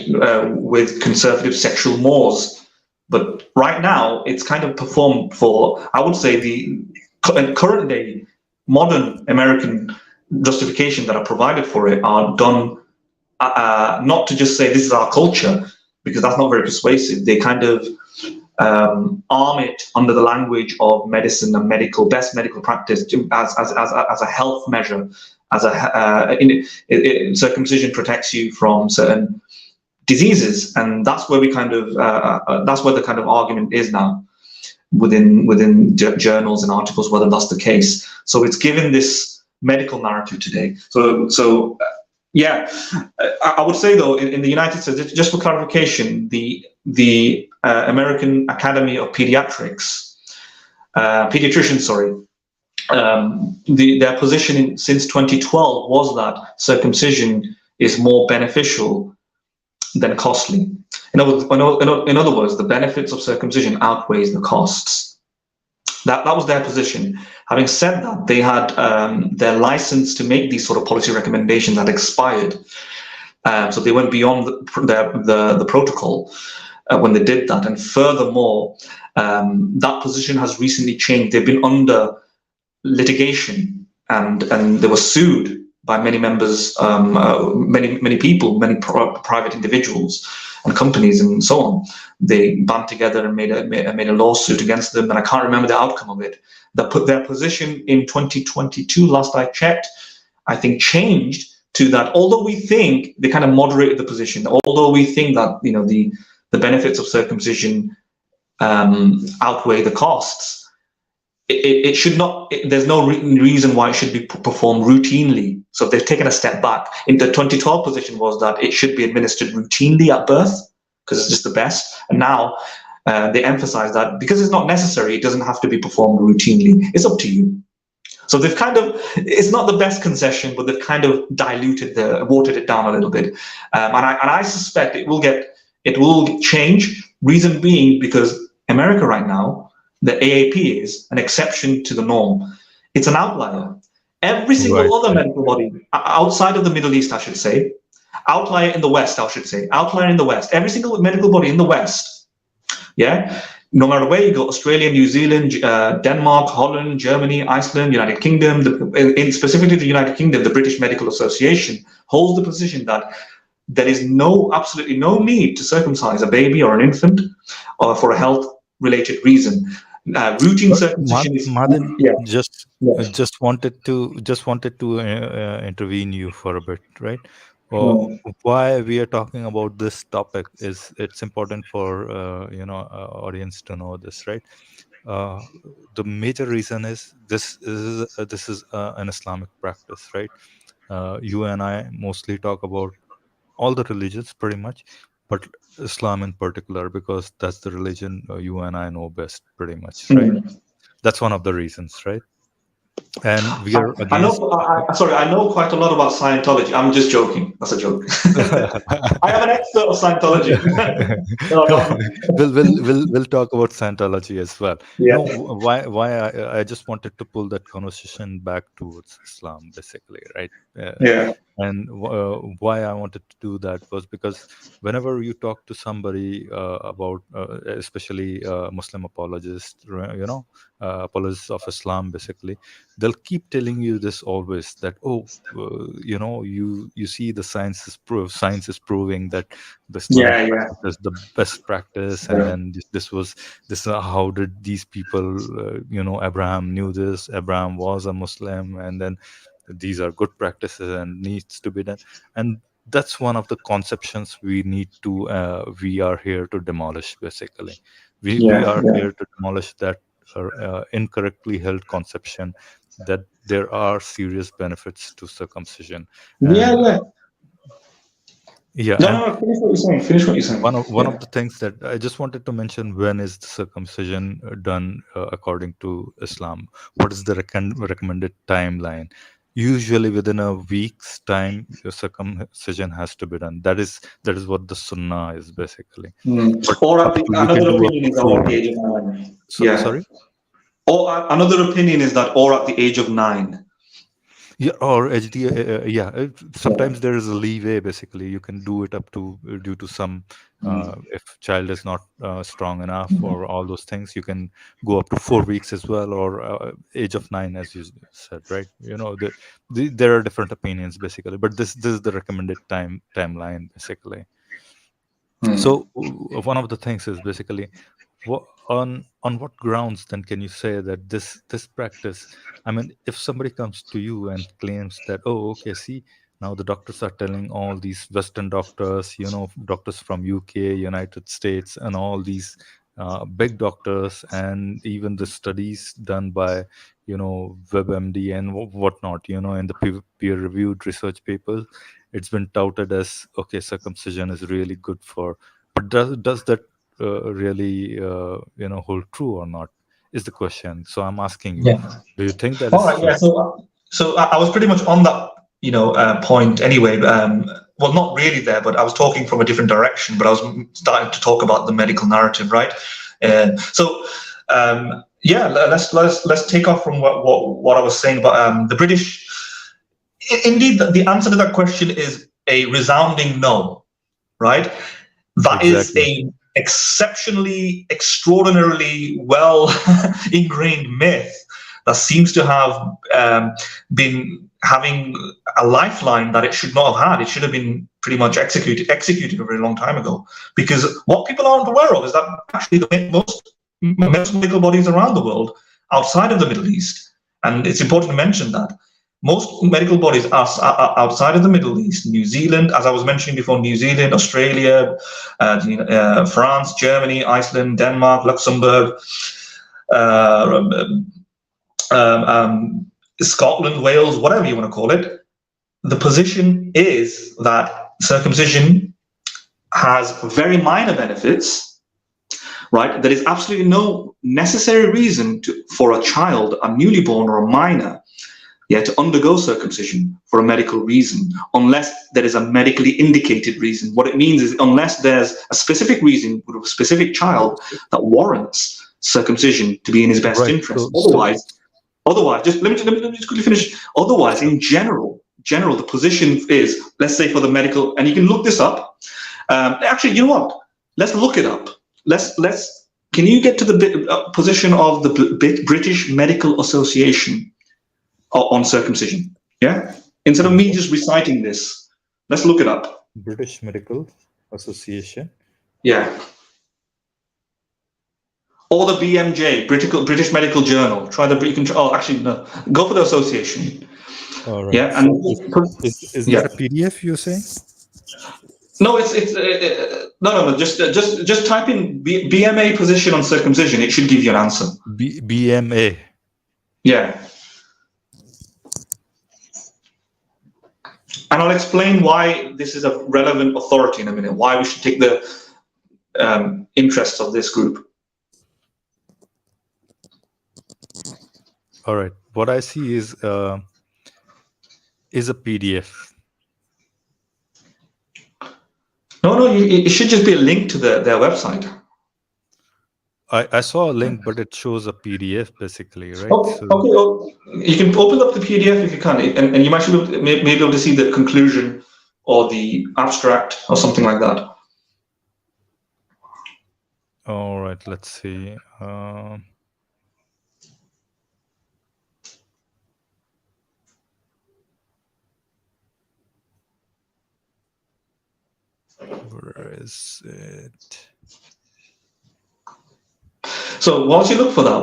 with conservative sexual mores. But right now, it's kind of performed for, I would say, the current day modern American justification that are provided for it are done not to just say this is our culture, because that's not very persuasive. They kind of arm it under the language of medicine and best medical practice as a health measure, as circumcision protects you from certain diseases, and that's where we kind of that's where the kind of argument is now within journals and articles whether that's the case. So it's given this medical narrative today. So yeah, I would say though in the United States, just for clarification, the American Academy of Pediatricians, sorry, their position since 2012 was that circumcision is more beneficial than costly. In other words, the benefits of circumcision outweighs the costs. That was their position. Having said that, they had their license to make these sort of policy recommendations had expired, so they went beyond the protocol when they did that. And furthermore, that position has recently changed. They've been under litigation, and they were sued by many members, many people, many private individuals and companies and so on. They band together and made a lawsuit against them, and I can't remember the outcome of it. That put their position in 2022, last I checked, I think changed to that. Although we think they kind of moderated the position, although we think that the benefits of circumcision outweigh the costs, it should not. There's no reason why it should be performed routinely. So they've taken a step back. In the 2012 position was that it should be administered routinely at birth because it's just the best. And now they emphasize that because it's not necessary, it doesn't have to be performed routinely. It's up to you. So they've kind of, it's not the best concession, but they've kind of watered it down a little bit. And I suspect it will change. Reason being because America right now, the AAP is an exception to the norm. It's an outlier. Every single other medical body outside of the Middle East, I should say, outlier in the West, outlier in the West, every single medical body in the West, yeah, no matter where you go, Australia, New Zealand, Denmark, Holland, Germany, Iceland, United Kingdom, specifically the United Kingdom, the British Medical Association holds the position that there is absolutely no need to circumcise a baby or an infant or for a health-related reason. Routine circumcision is Madin, yeah. just wanted to intervene you for a bit, right? Why we are talking about this topic is it's important for audience to know this, right? The major reason is this is an Islamic practice, right? You and I mostly talk about all the religions pretty much, but Islam in particular, because that's the religion you and I know best pretty much, right? That's one of the reasons, right? And we are against... I know quite a lot about Scientology. I'm just joking. That's a joke. I am an expert of Scientology. We'll talk about Scientology as well. Yeah. No, why I just wanted to pull that conversation back towards Islam, basically, right? Yeah. And why I wanted to do that was because whenever you talk to somebody about, especially Muslim apologists, apologists of Islam, basically, they'll keep telling you this always, that you see the science is proving that the Islamic practice is the best practice, and then this how did these people Abraham knew this, Abraham was a Muslim, and then these are good practices and needs to be done. And that's one of the conceptions we are here to demolish, basically. We are here to demolish that incorrectly held conception that there are serious benefits to circumcision. Finish what you're saying. One of the things that I just wanted to mention, when is the circumcision done according to Islam? What is the recommended timeline? Usually within a week's time, your circumcision has to be done. That is what the Sunnah is, basically. Or another opinion is at the age of 9. Sorry? Or another opinion is that at the age of 9. Yeah, or sometimes there is a leeway, basically. You can do it up to, due to some, if child is not strong enough or all those things, you can go up to 4 weeks as well, or age of 9, as you said, right? There are different opinions, basically, but this is the recommended timeline, basically. So one of the things is basically, On what grounds then can you say that this practice? I mean, if somebody comes to you and claims that, oh, okay, see, now the doctors are telling, all these Western doctors, doctors from UK, United States, and all these big doctors, and even the studies done by WebMD and whatnot, in the peer-reviewed research papers, it's been touted as, okay, circumcision is really good for. But does that really hold true or not, is the question. So I'm asking you, Yeah. do you think that All is right. Yeah. true? So I was pretty much on that, point anyway. Well, not really there, but I was talking from a different direction. But I was starting to talk about the medical narrative, right? Yeah. Let's take off from what I was saying about the British. Indeed, the answer to that question is a resounding no, right? That is Exactly. a exceptionally, extraordinarily well ingrained myth that seems to have been having a lifeline that it should not have had. It should have been pretty much executed a very long time ago. Because what people aren't aware of is that actually most medical bodies around the world outside of the Middle East, and it's important to mention that, most medical bodies are outside of the Middle East, New Zealand, as I was mentioning before, New Zealand, Australia, France, Germany, Iceland, Denmark, Luxembourg, Scotland, Wales, whatever you want to call it. The position is that circumcision has very minor benefits, right? There is absolutely no necessary reason for a child, a newly born or a minor, to undergo circumcision for a medical reason, unless there is a medically indicated reason. What it means is, unless there's a specific reason with a specific child that warrants circumcision to be in his best interest. Otherwise, just let me just quickly finish. Otherwise, in general, the position is, let's say for the medical, and you can look this up. Actually, you know what? Let's look it up. Can you get to the position of the British Medical Association on circumcision? Yeah. Instead of me just reciting this, let's look it up. British Medical Association. Yeah. Or the BMJ, British Medical Journal. Try the. You can. Actually, no. Go for the association. All right. Yeah. And is that a PDF you're saying? No, it's no. Just type in BMA position on circumcision. It should give you an answer. BMA. Yeah. And I'll explain why this is a relevant authority in a minute, why we should take the interests of this group. All right. What I see is a PDF. No, it should just be a link to their website. I saw a link, but it shows a PDF basically, right? Okay. You can open up the PDF if you can, and you might be able to see the conclusion or the abstract or something like that. All right, let's see. Where is it? So whilst you look for that,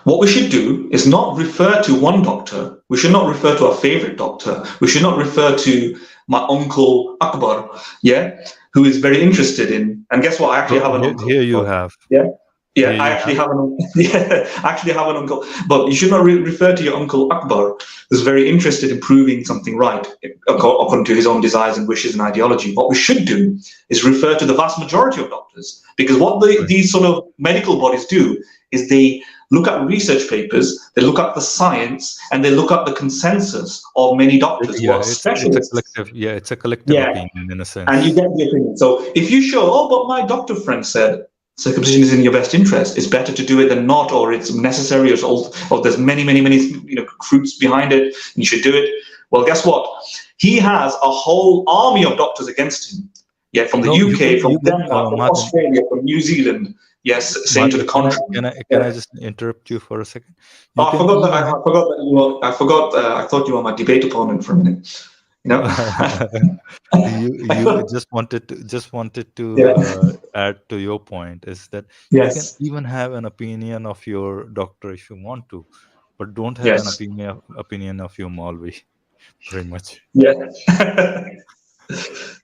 what we should do is not refer to one doctor. We should not refer to our favorite doctor. We should not refer to my uncle Akbar, who is very interested in. And guess what? I actually have an uncle. Here you have. Yeah, I actually have an uncle. But you should not refer to your uncle Akbar, who's very interested in proving something right, according to his own desires and wishes and ideology. What we should do is refer to the vast majority of doctors, because what these sort of medical bodies do is they look at research papers, they look at the science, and they look at the consensus of many doctors. It's a collective opinion in a sense. And you get the opinion. So if you show, but my doctor friend said circumcision is in your best interest, it's better to do it than not, or it's necessary, or there's many fruits behind it, and you should do it. Well, guess what? He has a whole army of doctors against him. Yeah, from the UK, from Denmark, from Australia, from New Zealand. Yes, saying to the contrary. Can I just interrupt you for a second? I forgot that you were. I thought you were my debate opponent for a minute. You know. You just wanted to Yeah. add to your point is that you can Yes. even have an opinion of your doctor if you want to, but don't have an Yes. opinion of your Maulvi, pretty much. Yeah.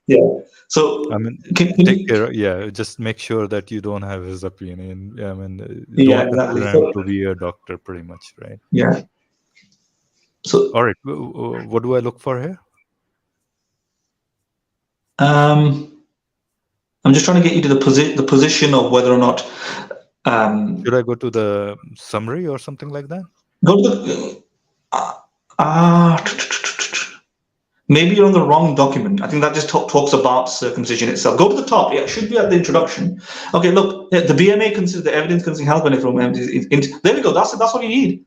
Yeah. I So mean, can take you, care. Yeah, just make sure that you don't have his opinion. I mean, yeah, don't exactly. consider him So to be a doctor, pretty much, right? yeah. So All right. What do I look for here? um, I'm just trying to get you to the position of whether or not um, Should I go to the summary or something like that? go to the maybe you're on the wrong document. I think that just talks about circumcision itself. Go to the top. Yeah, it should be at the introduction. Okay, look, the BMA considers the evidence concerning health benefit from there we go. That's what you need.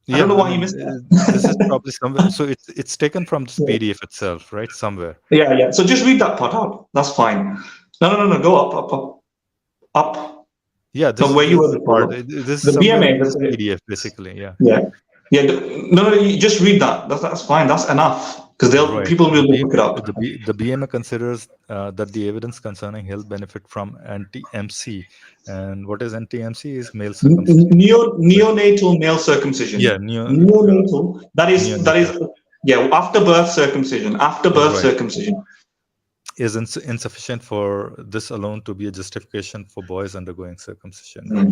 I don't Yeah, know I why you mean, missed this is that. probably somewhere. So it's taken from this PDF itself, right? Somewhere. Yeah, yeah. So just read that part out. That's fine. No, no, no, no. Go up, up, up, up. Yeah, From where you were this part. before. This is The somewhere BMA. in this PDF, basically. Yeah. Yeah, yeah. No, no. You just read that. That's fine. That's enough because they'll Right. people will pick it up. The BMA considers that the evidence concerning health benefit from anti-MC, and what is anti-MC is male circumcision. Right. Neonatal male circumcision. Yeah, Neonatal. That is neonatal. yeah. After birth circumcision. After birth Right. circumcision. Is insufficient for this alone to be a justification for boys undergoing circumcision. Right.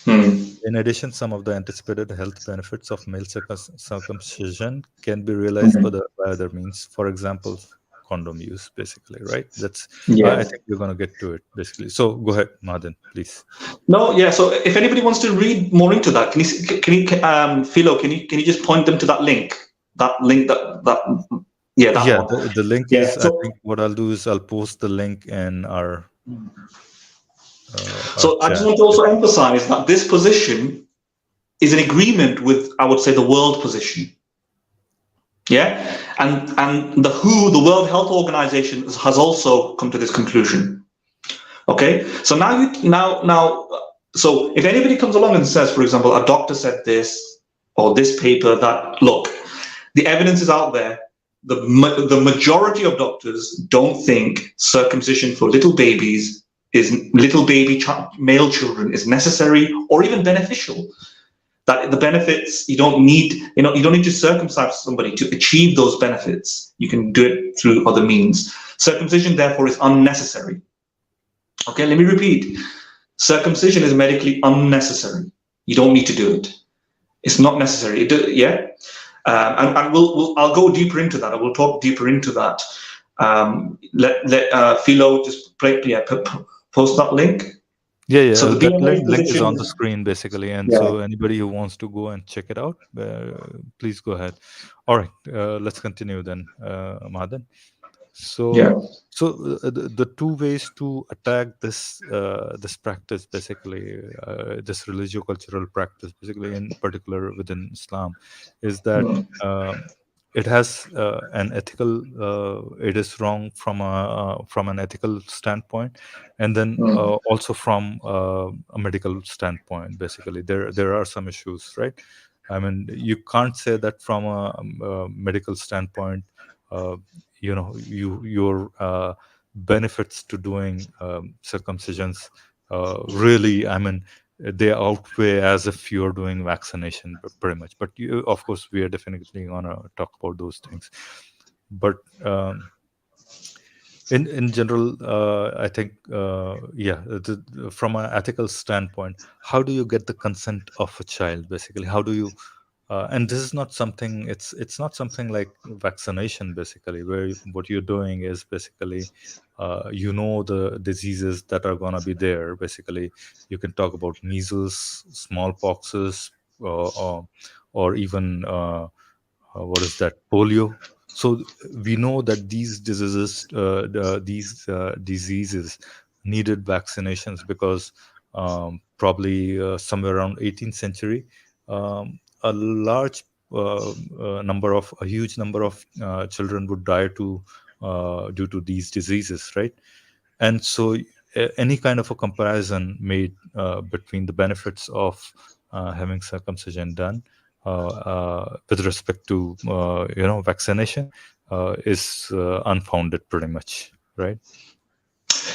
Hmm. Hmm. In addition, some of the anticipated health benefits of male circumcision can be realized Hmm. by other means. For example, condom use, basically, right? That's. I Yeah. think we're going to get to it, basically. So go ahead, Madan, please. No, yeah. So if anybody wants to read more into that, Philo, can you just point them to that link? That link, yeah, that Yeah, one. the link Yeah. is. I So think what I'll do is I'll post the link in our so I just chat. want to also emphasize that this position is an agreement with, I would say, the world position. Yeah, and the World Health Organization, has also come to this conclusion. Okay, so now, so if anybody comes along and says, for example, a doctor said this or this paper, that look, the evidence is out there. The majority of doctors don't think circumcision for little babies male children is necessary or even beneficial. That the benefits, you don't need to circumcise somebody to achieve those benefits. You can do it through other means. Circumcision, therefore, is unnecessary. Okay, let me repeat. Circumcision is medically unnecessary. You don't need to do it. It's not necessary. Yeah, and I'll go deeper into that. I will talk deeper into that. Let Philo just post that link. Yeah, So the that BMA link is position on the is, screen, basically. And yeah, so anybody who wants to go and check it out, please go ahead. All right, let's continue then, Madan. yeah. So, the two ways to attack this practice, basically, this religio-cultural practice, basically, in particular within Islam, is that Mm, it has an ethical. It is wrong from an ethical standpoint, and then mm, also from a medical standpoint. Basically, there are some issues, right? I mean, you can't say that from a medical standpoint. Uh, your benefits to doing circumcisions really, I mean, they outweigh as if you're doing vaccination, pretty much. But of course, we are definitely gonna talk about those things. But in general, I think, yeah, from an ethical standpoint, how do you get the consent of a child? Basically, how do you and this is not something, it's not something like vaccination, basically, where what you're doing is basically the diseases that are going to be there. Basically, you can talk about measles, smallpoxes, or even what is that, polio. So we know that these diseases needed vaccinations because probably somewhere around 18th century, a large a huge number of children would die due to these diseases, right? And so any kind of a comparison made between the benefits of having circumcision done with respect to vaccination is unfounded, pretty much, right?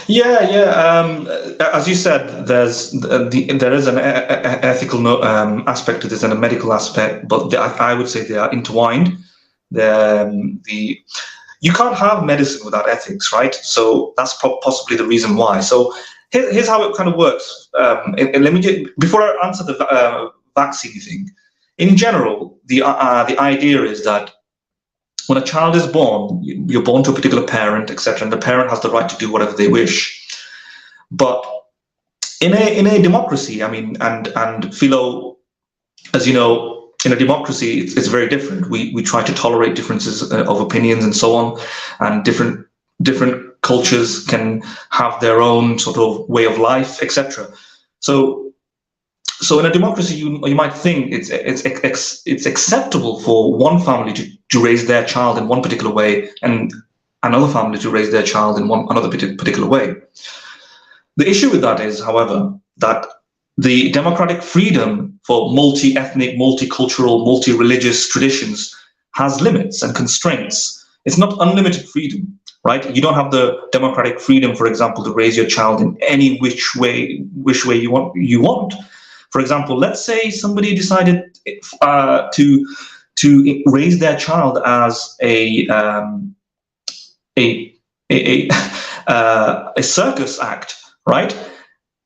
Yeah, yeah. As you said, there is an ethical aspect to this and a medical aspect, but I would say they are intertwined. The you can't have medicine without ethics, right? So that's possibly the reason why. So here's how it kind of works. And let me before I answer the vaccine thing. In general, the idea is that when a child is born, you're born to a particular parent, etc., and the parent has the right to do whatever they wish. But in a democracy, I mean, and Philo, as you know, in a democracy, it's very different. We try to tolerate differences of opinions and so on, and different cultures can have their own sort of way of life, etc. So so in a democracy, you might think it's acceptable for one family to raise their child in one particular way and another family to raise their child in another particular way. The issue with that is, however, that the democratic freedom for multi-ethnic, multicultural, multi-religious traditions has limits and constraints. It's not unlimited freedom, right? You don't have the democratic freedom, for example, to raise your child in any which way you want. For example, let's say somebody decided to raise their child as a a, a circus act, right?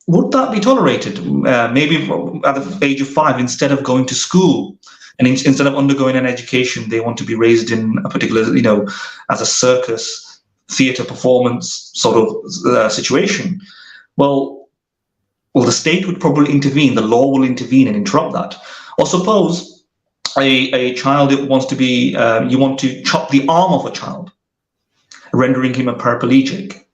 Would that be tolerated? Maybe at the age of 5, instead of going to school and instead of undergoing an education, they want to be raised in a particular, as a circus theatre performance sort of situation. Well, the state would probably intervene. The law will intervene and interrupt that. Or suppose a child wants to be, you want to chop the arm off a child, rendering him a paraplegic.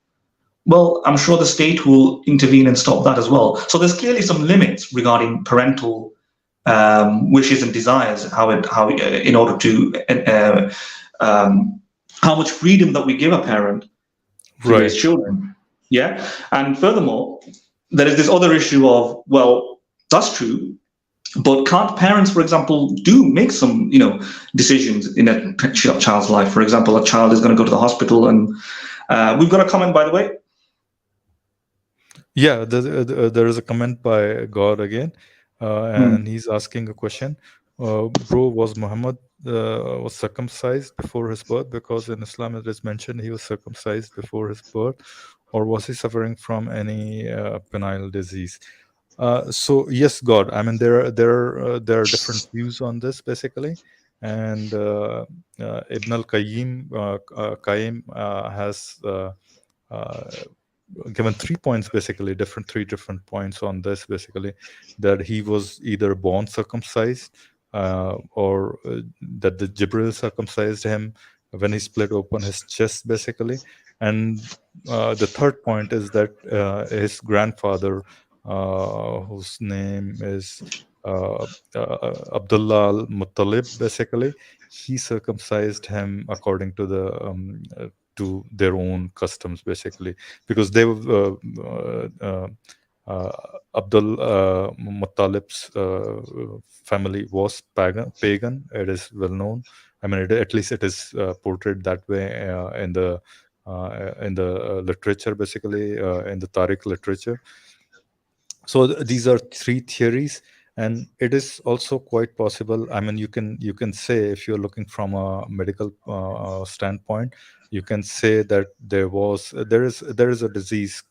Well, I'm sure the state will intervene and stop that as well. So there's clearly some limits regarding parental wishes and desires, in order to how much freedom that we give a parent to Right. raise children. Yeah, and furthermore, there is this other issue of, well, that's true, but can't parents, for example, make some decisions in a child's life? For example, a child is going to go to the hospital, and we've got a comment, by the way. Yeah, there is a comment by God again, and he's asking a question. Bro, was Muhammad was circumcised before his birth? Because in Islam it is mentioned he was circumcised before his birth, or was he suffering from any penile disease? So yes, God. I mean, there are different views on this basically, and Ibn al-Qayyim has given 3 points basically, three different points on this basically, that he was either born circumcised, or that the Jibril circumcised him when he split open his chest basically, and the third point is that his grandfather, whose name is Abdullah al-Muttalib basically, he circumcised him according to their own customs basically, because they were uh, Abdul Muttalib's family was pagan. It is well known. I mean, at least it is portrayed that way in the literature, basically in the Tariq literature. So these are three theories, and it is also quite possible. I mean, you can say, if you're looking from a medical standpoint, you can say that there is a disease.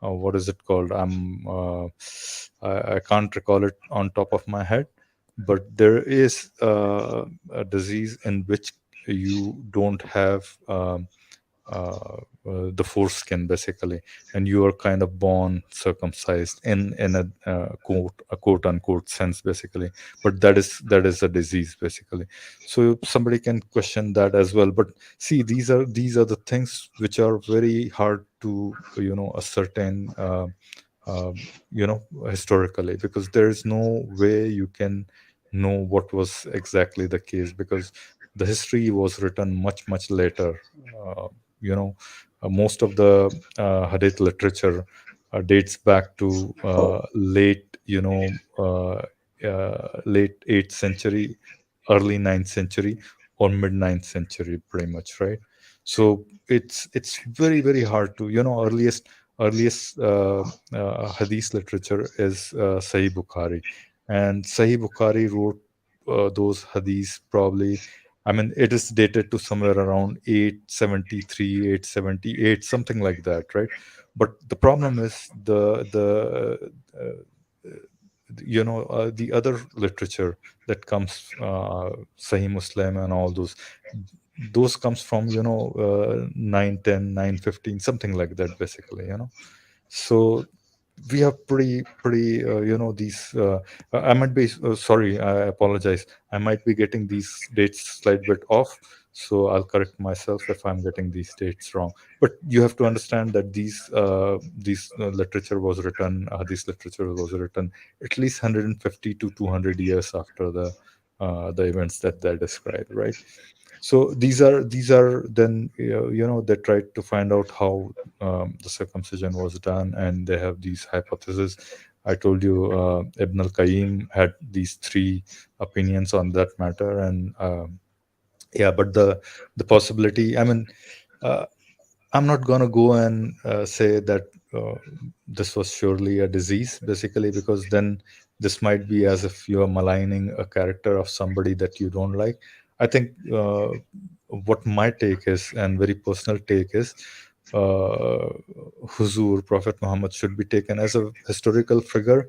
What is it called? I can't recall it on top of my head, but there is a disease in which you don't have the foreskin basically, and you are kind of born circumcised in a quote unquote sense basically, but that is a disease basically. So somebody can question that as well. But see, these are the things which are very hard to ascertain historically, because there is no way you can know what was exactly the case, because the history was written much later. uh, Most of the hadith literature dates back to late late 8th century, early 9th century, or mid 9th century, pretty much, right? So it's very very hard to, earliest hadith literature is Sahih Bukhari, and Sahih Bukhari wrote those hadiths probably. I mean, it is dated to somewhere around 873, 878, something like that, right? But the problem is the other literature that comes, Sahih Muslim and all those comes from 9, 10, 9, 15, something like that, basically. So we have pretty these I might be sorry, I apologize, I might be getting these dates slight bit off, so I'll correct myself if I'm getting these dates wrong. But you have to understand that this literature was written at least 150 to 200 years after the events that they described, right? So these are then, they tried to find out how the circumcision was done, and they have these hypotheses. I told you, Ibn al-Qayyim had these three opinions on that matter, and yeah, but the possibility, I mean, uh, I'm not going to go and say that this was surely a disease, basically, because then this might be as if you are maligning a character of somebody that you don't like. I think what my take is, and very personal take is, uh, Huzur, Prophet Muhammad, should be taken as a historical figure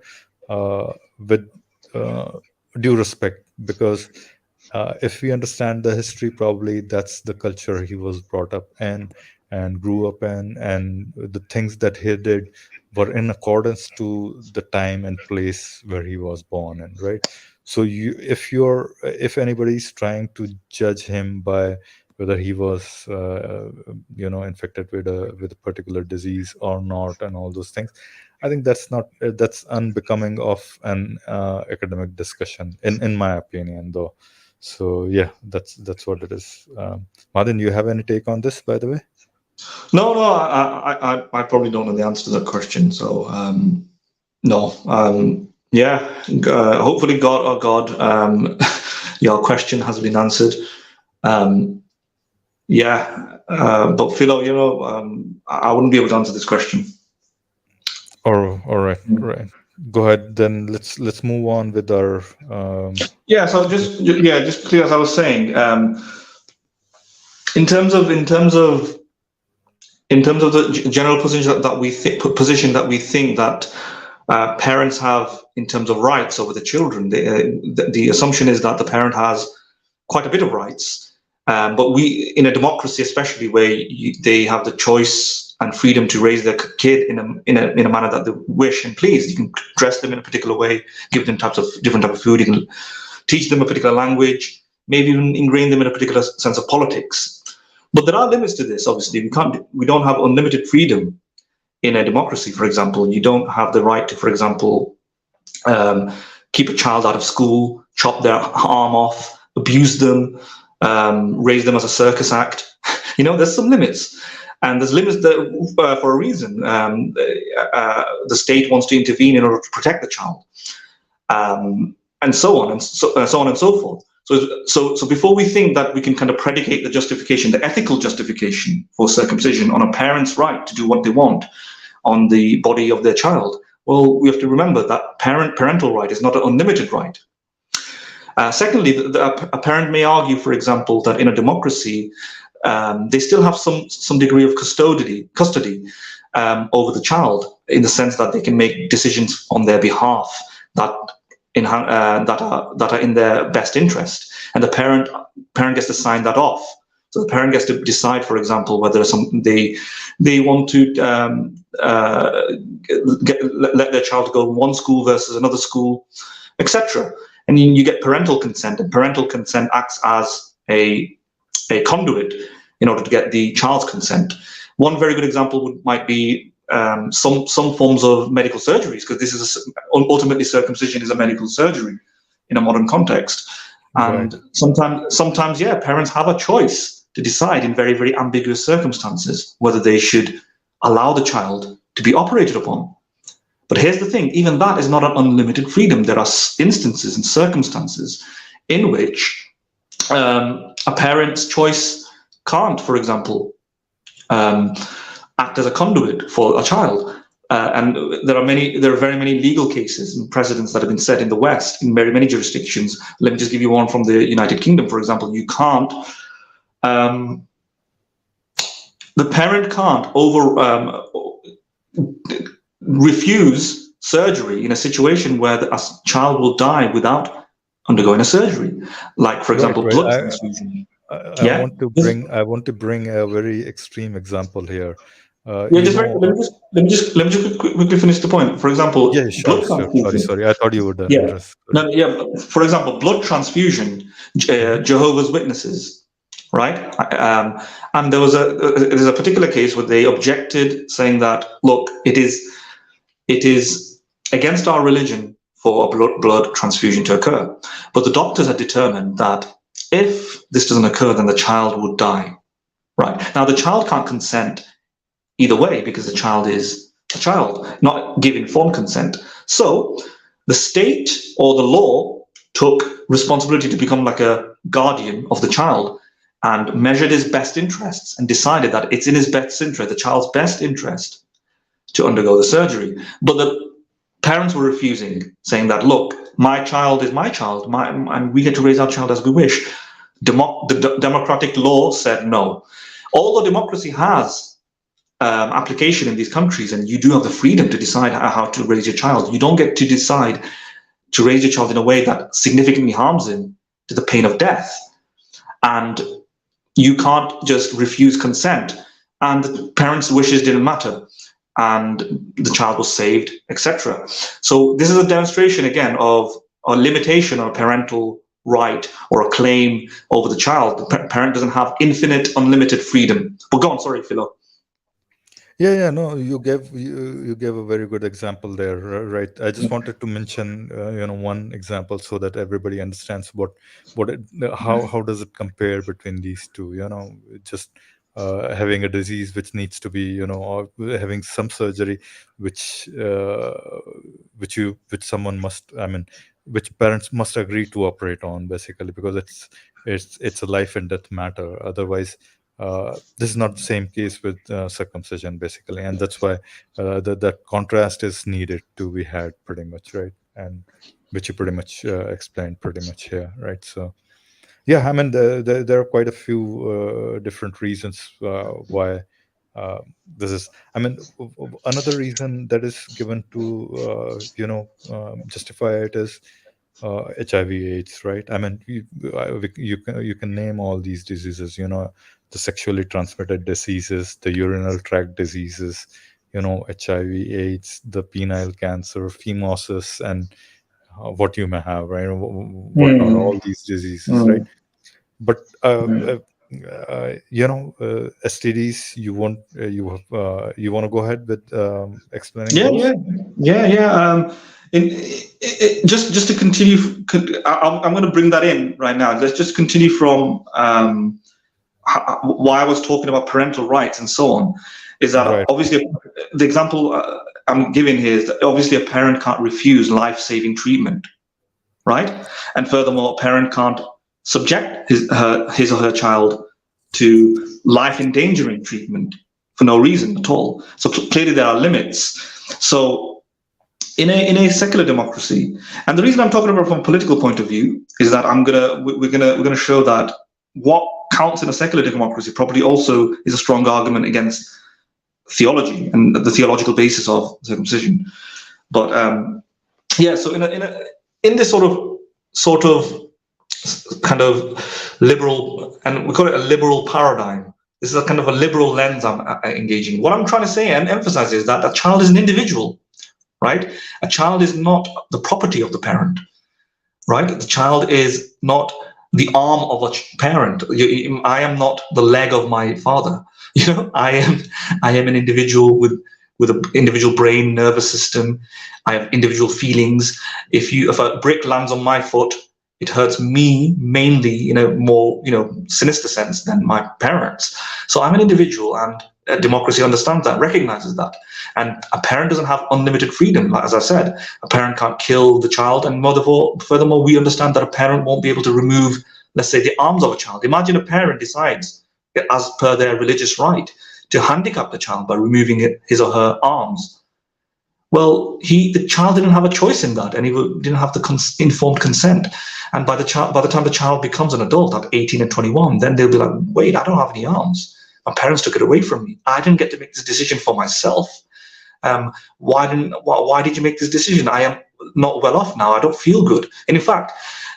with uh, due respect, because if we understand the history, probably that's the culture he was brought up in and grew up in, and the things that he did were in accordance to the time and place where he was born in, right? So if anybody's trying to judge him by whether he was infected with a particular disease or not, and all those things, I think that's unbecoming of an academic discussion, in my opinion, though. So yeah, that's what it is. Madin, you have any take on this, by the way? No, no, I probably don't know the answer to that question. So, no. Yeah, hopefully God, your question has been answered. Yeah, but Philo, I wouldn't be able to answer this question. All right, right. Go ahead. Then let's move on with our. Yeah. So just clear, as I was saying, in terms of the general position that we think that parents have in terms of rights over the children, the assumption is that the parent has quite a bit of rights, but we, in a democracy especially, where they have the choice and freedom to raise their kid in a manner that they wish and please. You can dress them in a particular way, give them different type of food. You can teach them a particular language, maybe even ingrain them in a particular sense of politics. But there are limits to this. Obviously, we don't have unlimited freedom in a democracy. For example, you don't have the right to, for example, keep a child out of school, chop their arm off, abuse them, raise them as a circus act. There's some limits. And there's limits for a reason. The state wants to intervene in order to protect the child, and so on and so forth. So before we think that we can kind of predicate the justification, the ethical justification for circumcision on a parent's right to do what they want on the body of their child, well, we have to remember that parental right is not an unlimited right. Secondly, a parent may argue, for example, that in a democracy, they still have some degree of custody over the child, in the sense that they can make decisions on their behalf that are in their best interest, and the parent gets to sign that off. So the parent gets to decide, for example, whether they want to let their child go to one school versus another school, etc. And you get parental consent, and parental consent acts as a conduit in order to get the child's consent. One very good example might be some forms of medical surgeries, because this is ultimately circumcision is a medical surgery in a modern context. And Right. sometimes, yeah, parents have a choice to decide in very, very ambiguous circumstances whether they should allow the child to be operated upon. But here's the thing, even that is not an unlimited freedom. There are instances and circumstances in which a parent's choice can't, for example, act as a conduit for a child. And there are very many legal cases and precedents that have been set in the West in very many jurisdictions. Let me just give you one from the United Kingdom, for example. You can't, the parent can't refuse surgery in a situation where a child will die without undergoing a surgery, like, for example, Right. blood transfusion. I want to bring a very extreme example here. Let me just quickly finish the point. For example, yeah, sure. Sorry. I thought you would address. For example, blood transfusion, Jehovah's Witnesses, right? And there's a particular case where they objected, saying that, look, it is against our religion for a blood transfusion to occur, but the doctors had determined that if this doesn't occur, then the child would die. Right now, the child can't consent either way, because the child is a child, not give informed consent. So the state or the law took responsibility to become like a guardian of the child and measured his best interests and decided that it's in his best interest, the child's best interest, to undergo the surgery. But the parents were refusing, saying that, look, my child is my child, and we get to raise our child as we wish. The democratic law said no. Although democracy has application in these countries, and you do have the freedom to decide how to raise your child, you don't get to decide to raise your child in a way that significantly harms him to the pain of death. And you can't just refuse consent. And the parents' wishes didn't matter, and the child was saved, etc. So this is a demonstration, again, of a limitation on a parental right or a claim over the child. The parent doesn't have infinite, unlimited freedom. But go on, sorry, Philo. Yeah, no, you gave a very good example there, right? I just wanted to mention, one example so that everybody understands how does it compare between these two. Just having a disease which needs to be, or having some surgery which someone must, which parents must agree to operate on, basically, because it's a life and death matter. Otherwise, this is not the same case with circumcision, basically, and that's why that contrast is needed to be had, pretty much, right? And which you pretty much explained pretty much here, right? So, yeah, there are quite a few different reasons why this is. Another reason that is given to justify it is HIV/AIDS, right? You can name all these diseases, the sexually transmitted diseases, the urinary tract diseases, HIV/AIDS, the penile cancer, phimosis, and what you may have, right? What not, all these diseases, right? But STDs, you want to go ahead with explaining those? Yeah. Just to continue, I'm going to bring that in right now. Let's just continue from why I was talking about parental rights and so on. Is that right? Obviously the example I'm giving here is that obviously a parent can't refuse life-saving treatment, right? And furthermore, a parent can't subject his or her child to life-endangering treatment for no reason at all. So clearly there are limits. So in a secular democracy, and the reason I'm talking about from a political point of view is that we're gonna show that what counts in a secular democracy probably also is a strong argument against theology and the theological basis of circumcision. But so in this sort of kind of liberal, and we call it a liberal paradigm. This is a kind of a liberal lens I'm engaging. What I'm trying to say and emphasize is that a child is an individual, right? A child is not the property of the parent, right? The child is not the arm of a parent. I am not the leg of my father. I am an individual with an individual brain, nervous system. I have individual feelings. If a brick lands on my foot, it hurts me mainly in a more sinister sense than my parents. So I'm an individual, and democracy understands that, recognizes that. And a parent doesn't have unlimited freedom. Like, as I said, a parent can't kill the child. And furthermore, we understand that a parent won't be able to remove, let's say, the arms of a child. Imagine a parent decides, as per their religious right, to handicap the child by removing his or her arms. Well, the child didn't have a choice in that, and he didn't have the informed consent. And by the time the child becomes an adult at 18 and 21, then they'll be like, wait, I don't have any arms. My parents took it away from me. I didn't get to make this decision for myself. Why did you make this decision? I am not well off now. I don't feel good. And in fact,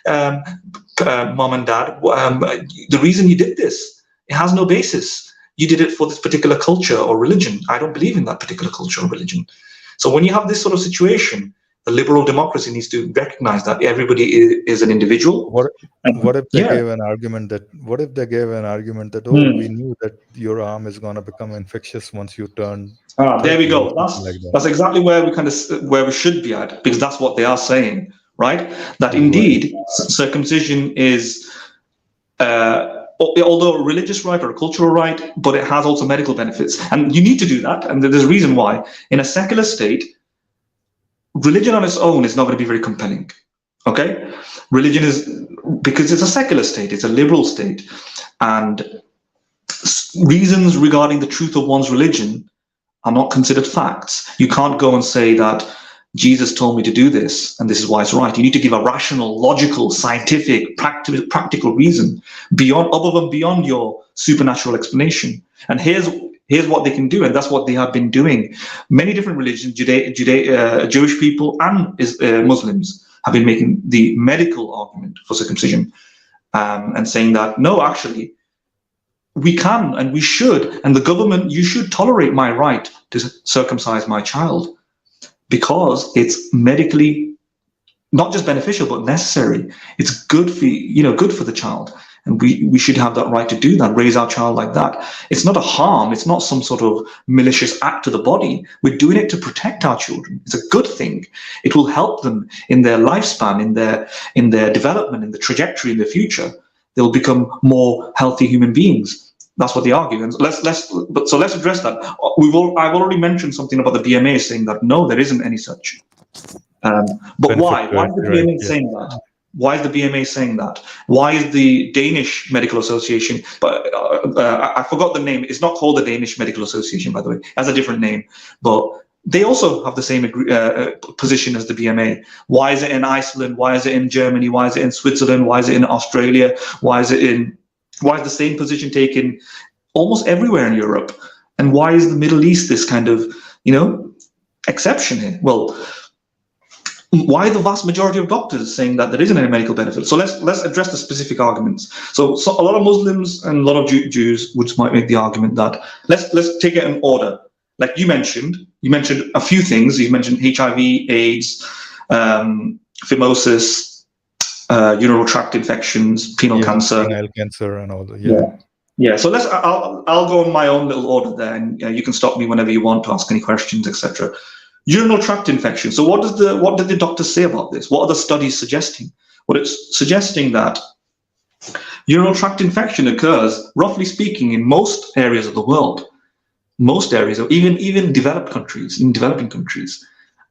mom and dad, the reason you did this, it has no basis. You did it for this particular culture or religion. I don't believe in that particular culture or religion. So when you have this sort of situation, the liberal democracy needs to recognize that everybody is an individual. What if they gave an argument that? What if they gave an argument that, we knew that your arm is going to become infectious once you turn? There we go. That's exactly where we should be at, because that's what they are saying, right? That indeed circumcision is, although a religious right or a cultural right, but it has also medical benefits, and you need to do that. And there's a reason why. In a secular state, religion on its own is not going to be very compelling. Okay, religion is, because it's a secular state, it's a liberal state, and reasons regarding the truth of one's religion are not considered facts. You can't go and say that Jesus told me to do this, and this is why it's right. You need to give a rational, logical, scientific, practical reason above and beyond your supernatural explanation. And here's what they can do, and that's what they have been doing. Many different religions, Jewish people and Muslims, have been making the medical argument for circumcision, and saying that, no, actually, we can and we should, and the government, you should tolerate my right to circumcise my child, because it's medically not just beneficial but necessary. It's good for the child, and we should have that right to do that, raise our child like that. It's not a harm. It's not some sort of malicious act to the body. We're doing it to protect our children. It's a good thing. It will help them in their lifespan, in their development, in the trajectory in the future. They'll become more healthy human beings. That's what they argue. And let's address that. I've already mentioned something about the BMA saying that no, there isn't any such. But why? Why is the BMA saying that? Why is the BMA saying that? Why is the Danish Medical Association? But I forgot the name. It's not called the Danish Medical Association, by the way. It has a different name. But they also have the same position as the BMA. Why is it in Iceland? Why is it in Germany? Why is it in Switzerland? Why is it in Australia? Why is the same position taken almost everywhere in Europe? And why is the Middle East this kind of, exception here? Well, why the vast majority of doctors saying that there isn't any medical benefit? So let's address the specific arguments. So a lot of Muslims and a lot of Jews might make the argument that let's take it in order. Like you mentioned a few things. You mentioned HIV, AIDS, phimosis, urinary tract infections, penile cancer, and all that. Yeah. So I'll go in my own little order there, and you can stop me whenever you want to ask any questions, etc. Urinary tract infection. So what did the doctors say about this? What are the studies suggesting? Well, it's suggesting that urinary tract infection occurs, roughly speaking, in most areas of the world. Most areas, or even developing countries,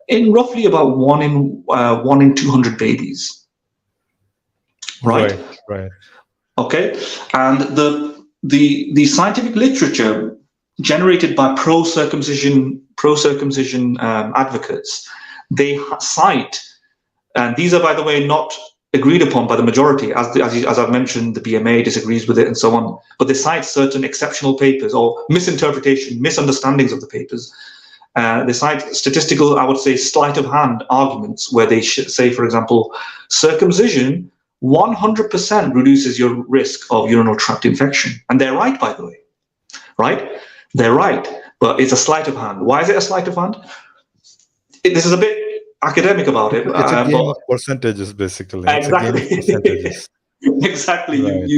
in roughly about 1 in 200 babies. Right. Okay. And the scientific literature generated by pro-circumcision advocates, they cite, and these are, by the way, not agreed upon by the majority, as I've mentioned, the BMA disagrees with it and so on, but they cite certain exceptional papers or misunderstandings of the papers. They cite statistical, I would say, sleight of hand arguments where they say, for example, circumcision 100% reduces your risk of urinary tract infection. And they're right, by the way, right? They're right, but it's a sleight of hand. Why is it a sleight of hand? This is a bit academic about it. It's a game of percentages, basically. Exactly. It's a game of percentages. Exactly. Right.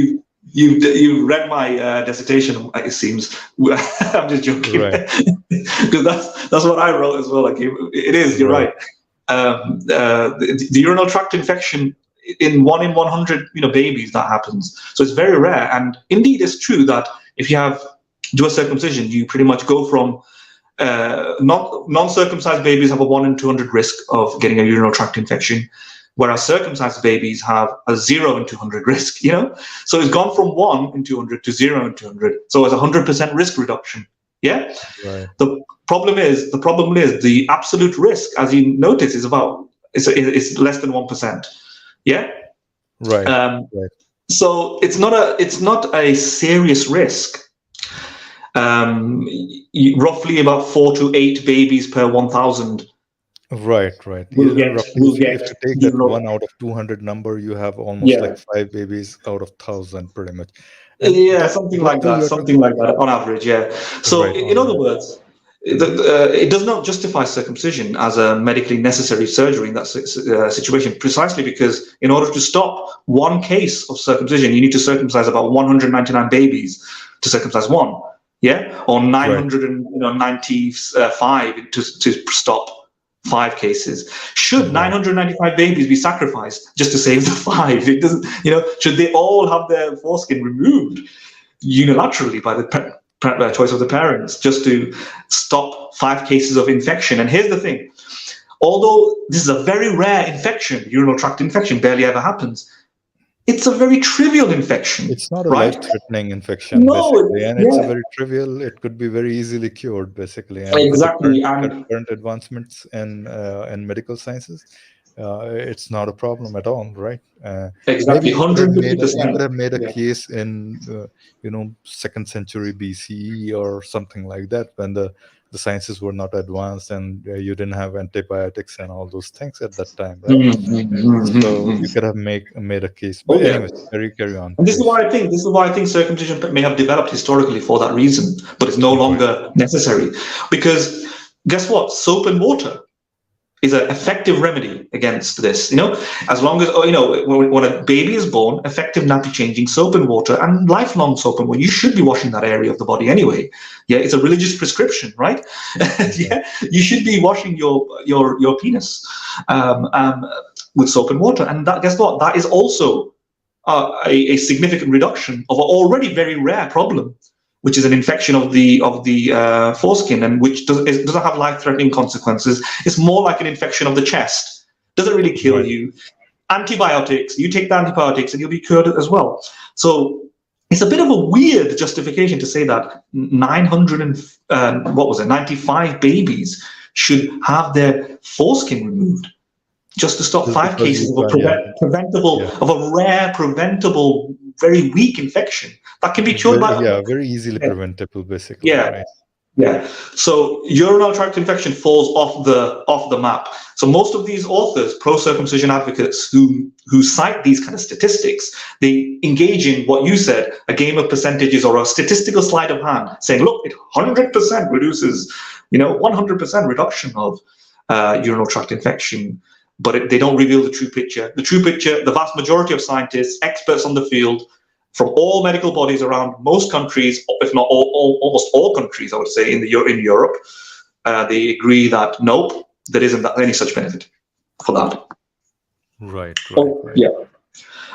You read my dissertation, it seems. I'm just joking. Right. Because that's what I wrote as well. Like it is, you're right. The urinary tract infection, in 1 in 100 babies, that happens. So it's very rare. And indeed, it's true that if you have do a circumcision, you pretty much go from non-circumcised babies have a 1 in 200 risk of getting a urinary tract infection, whereas circumcised babies have a 0 in 200 risk, So it's gone from 1 in 200 to 0 in 200. So it's 100% risk reduction. Yeah. Right. The problem is the absolute risk, as you notice, is it's less than 1%. Yeah. Right. Right. So it's not a serious risk. Roughly about 4 to 8 babies per 1,000. Right. If you take that 1 out of 200 number, you have almost like 5 babies out of 1,000, pretty much. And something like that on average. Yeah. So right, in other words, it does not justify circumcision as a medically necessary surgery in that situation, precisely because in order to stop one case of circumcision, you need to circumcise about 199 babies to circumcise one. Yeah, or 995 to stop 5 cases. Should 995 babies be sacrificed just to save the 5? It doesn't. Should they all have their foreskin removed unilaterally by the choice of the parents just to stop 5 cases of infection? And here's the thing: although this is a very rare infection, urinary tract infection barely ever happens. It's a very trivial infection. It's not a life-threatening infection, basically, and it's a very trivial. It could be very easily cured, basically. And exactly. Current advancements in medical sciences, it's not a problem at all, right? Exactly. 150%. You could have made a case in, 2nd century BCE or something like that, when the sciences were not advanced and you didn't have antibiotics and all those things at that time, right? So you could have made a case. But anyways, carry on. And this is why I think circumcision may have developed historically for that reason, but it's no longer necessary. Because guess what? Soap and water is an effective remedy against this. As long as when a baby is born, effective nappy changing, soap and water, and lifelong soap and water. You should be washing that area of the body anyway. Yeah, it's a religious prescription, right? Yeah, you should be washing your penis with soap and water, and guess what? That is also a significant reduction of an already very rare problem, which is an infection of the foreskin, and which doesn't have life-threatening consequences. It's more like an infection of the chest. Doesn't really kill you. Antibiotics, you take the antibiotics and you'll be cured as well. So it's a bit of a weird justification to say that 95 babies should have their foreskin removed just to stop 5 cases of a rare, preventable, very weak infection that can be cured very easily preventable, basically. Yeah. So urinary tract infection falls off the map. So most of these authors, pro-circumcision advocates who cite these kind of statistics, they engage in what you said, a game of percentages or a statistical sleight of hand, saying, look, it 100% reduces, 100% reduction of urinary tract infection. But they don't reveal the true picture. The true picture, the vast majority of scientists, experts on the field, from all medical bodies around most countries, if not almost all countries, I would say, in Europe, they agree that nope, there isn't any such benefit for that. Right. Yeah.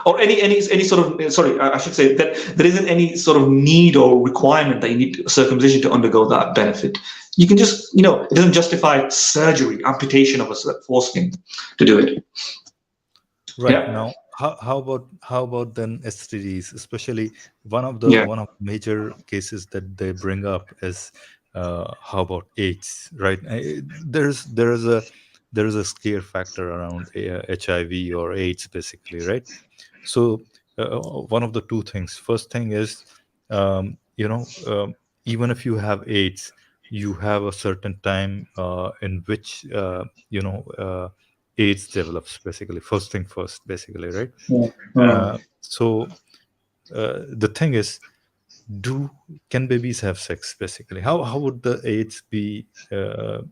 Or any sort of, I should say that there isn't any sort of need or requirement that you need circumcision to undergo that benefit. You can just, it doesn't justify surgery, amputation of a foreskin to do it. Right. Yeah. Now, how about then STDs? Especially one of the major cases that they bring up is how about AIDS? Right. There is a scare factor around HIV or AIDS, basically, right? So one of the two things. First thing is, even if you have AIDS, you have a certain time in which AIDS develops, basically. First thing first, basically, right? So the thing is, can babies have sex, basically? How would the AIDS be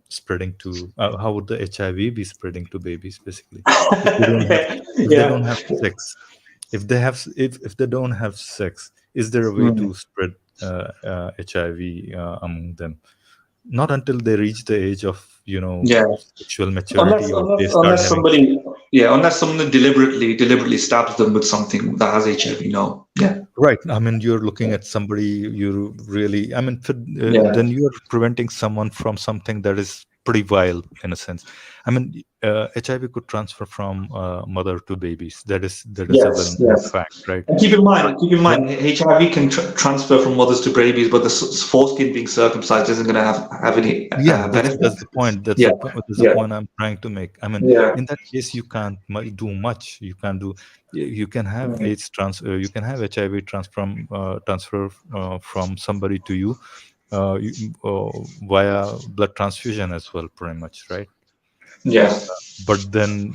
spreading to? How would the HIV be spreading to babies, basically? If they don't have sex, if they don't have sex, is there a way to spread HIV among them? Not until they reach the age of sexual maturity, unless someone deliberately stabs them with something that has HIV. No. Right. I mean, you're looking at somebody you really, I mean, Yeah. then you're preventing someone from something that is pretty vile in a sense. I mean, HIV could transfer from mother to babies. That is a Yes. well-known Yes. fact, right? And But keep in but mind, HIV can transfer from mothers to babies, but the foreskin being circumcised isn't going to have any yeah, that's benefit. the point. Yeah. That's the Yeah. point I'm trying to make. I mean, Yeah. in that case, you can't do much. You can't do. You can have Mm. AIDS you can have HIV transfer from somebody to you, via blood transfusion as well, pretty much, right? Yeah. But then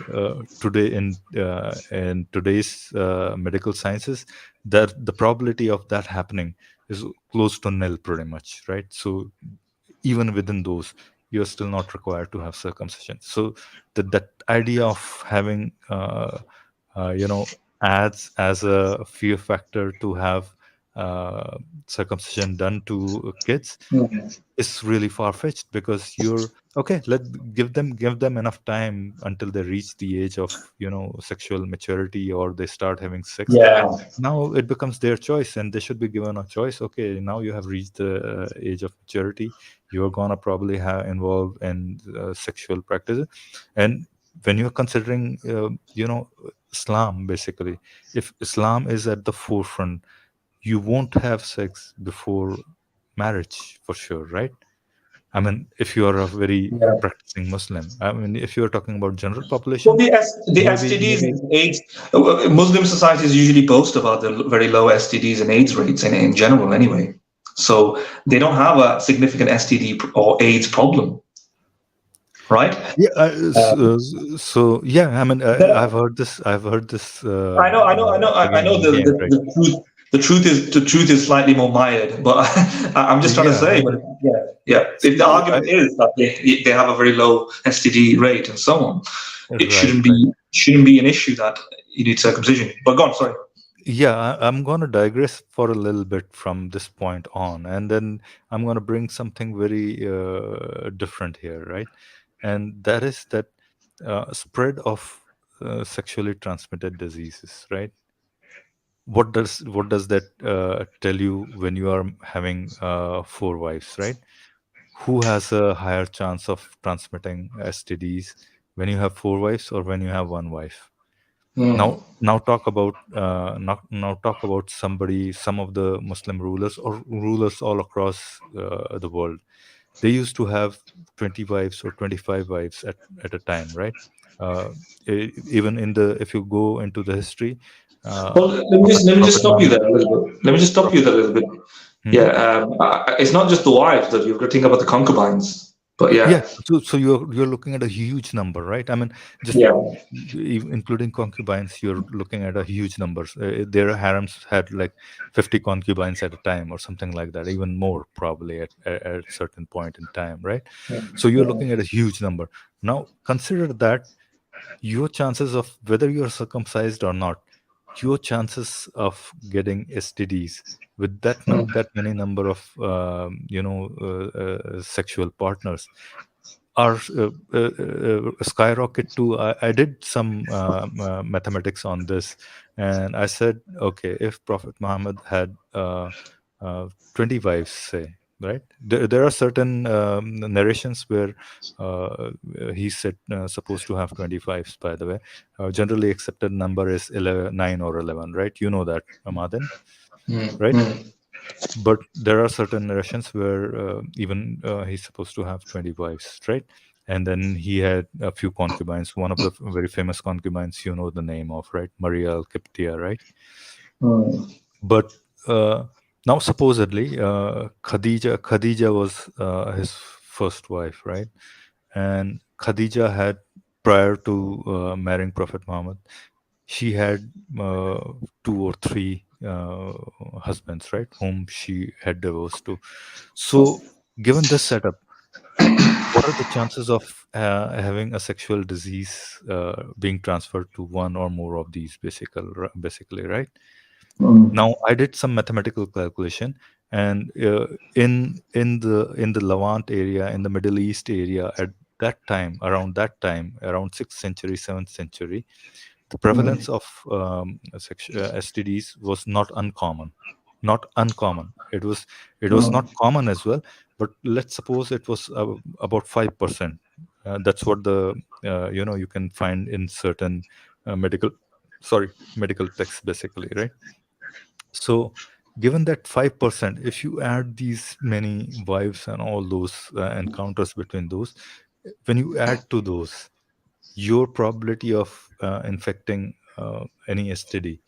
today in today's medical sciences, that the probability of that happening is close to nil, pretty much, right? So even within those, you're still not required to have circumcision. So that idea of having you know, adds as a fear factor to have uh, circumcision done to kids Mm. is really far-fetched, because you're okay, let give them enough time until they reach the age of, you know, sexual maturity, or they start having sex. Yeah. Now it becomes their choice, and they should be given a choice. Okay, now you have reached the age of maturity. You're gonna probably have involved in sexual practices. And when you're considering you know, Islam, basically, if Islam is at the forefront, you won't have sex before marriage for sure, right? I mean, if you are a very Yeah. practicing Muslim, I mean, if you are talking about general Well, population, the maybe STDs maybe and AIDS, Muslim societies usually boast about the very low STDs and AIDS rates in general, anyway. So they don't have a significant STD or AIDS problem, right? yeah. Um, So yeah, I mean, I've the, heard this. I've heard this I again know and again, right? the truth is slightly more mired, but I'm just trying to Yeah, I say, but mean, yeah, yeah. If the see, argument is that they have a very low STD rate and so on, it right, right. shouldn't be an issue that you need circumcision. But go on, sorry. Yeah, I'm going to digress for a little bit from this point on, and then I'm going to bring something very different here, right? And that is that spread of sexually transmitted diseases, right? What does that tell you when you are having four wives, right? Who has a higher chance of transmitting STDs, when you have four wives or when you have one wife? Mm, Now now talk about some of the Muslim rulers or rulers all across the world. They used to have 20 wives or 25 wives at a time, right? uh, Even in the, if you go into the history, well, uh, prophet let me just prophet stop you Muhammad. there a little bit. Let me just stop you there a little bit. Yeah, Mhm. it's not just the wives that you've got to think about the concubines, but Yeah, yeah, so you're looking at a huge number, right? I mean, just yeah, including concubines, you're looking at a huge numbers. Their harems had like 50 concubines at a time, or something like that, even more probably at a certain point in time, right? So you're yeah. looking at a huge number. Now consider that your chances of whether you're circumcised or not, your chances of getting STDs with Mm. that many number of sexual partners are skyrocket to. I did some mathematics on this, and I said, okay, if Prophet Muhammad had uh, 20 wives, say, right? There are certain narrations where he's said supposed to have 20 wives. By the way, generally accepted number is 11, 9 or 11, right? You know that, Amadin, Mm, right? mm, But there are certain narrations where even he's supposed to have 20 wives, right? And then he had a few concubines. One of the very famous concubines, you know the name of, right? Maria Al-Qibtiyya, right? mm, But uh, now supposedly Khadija was his first wife, right? And Khadija had, prior to marrying Prophet Muhammad, she had uh, two or three husbands, right, whom she had divorced to. So, given this setup, what are the chances of having a sexual disease being transferred to one or more of these, basically, right? mm, Now, I did some mathematical calculation, and in the Levant area, in the Middle East area, at that time, around 6th century, 7th century, the prevalence of STDs was not uncommon. Not uncommon. It was not common as well. But let's suppose it was about 5%. That's what the you can find in certain medical texts, basically, right? So, given that 5%, if you add these many wives and all those encounters between those, when you add to those, your probability of infecting any STD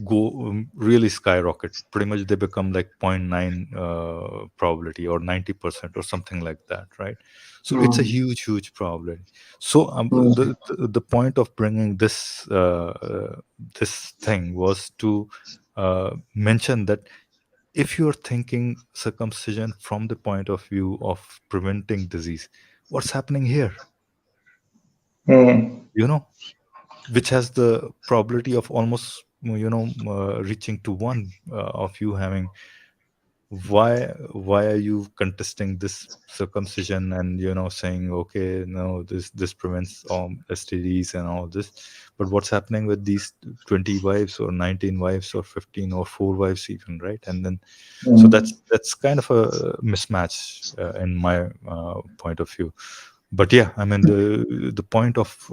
go really skyrocket. Pretty much they become like 0.9 probability or 90% or something like that, right? So it's a huge probability. So the point of bringing this thing was to mention that if you're thinking circumcision from the point of view of preventing disease, what's happening here? Which has the probability of almost reaching to one of you having. Why are you contesting this circumcision and saying, okay, no, this prevents STDs and all this, but what's happening with these 20 wives or 19 wives or 15 or 4 wives even, right? And then so that's kind of a mismatch in my point of view. But yeah, I mean, the point of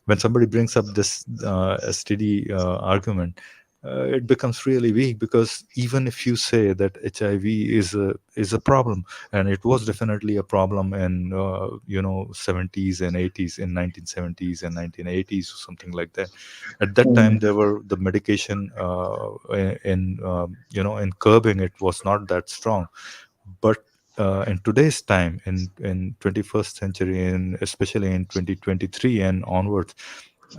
when somebody brings up this STD argument, it becomes really weak, because even if you say that HIV is a problem, and it was definitely a problem in 70s and 80s, in 1970s and 1980s or something like that. At that time, there were the medication in curbing it was not that strong, but in today's time, in 21st century, and especially in 2023 and onwards,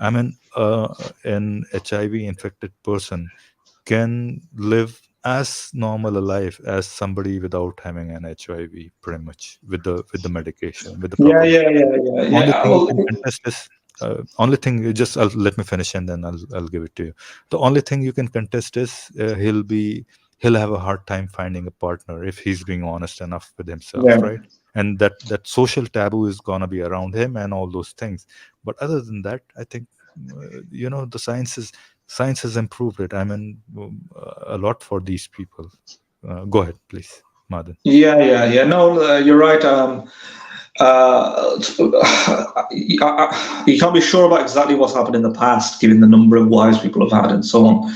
I mean, an HIV infected person can live as normal a life as somebody without having an HIV, pretty much, with the medication, with the proper medication. Only thing you Well, can contest is only thing you just let me finish and then I'll give it to you. The only thing you can contest is he'll have a hard time finding a partner if he's being honest enough with himself, right? And that social taboo is gonna be around him and all those things. But other than that, I think the science has improved it. I mean, a lot for these people. Go ahead, please, Madan. No, you're right. You can't be sure about exactly what's happened in the past, given the number of wives people have had and so on.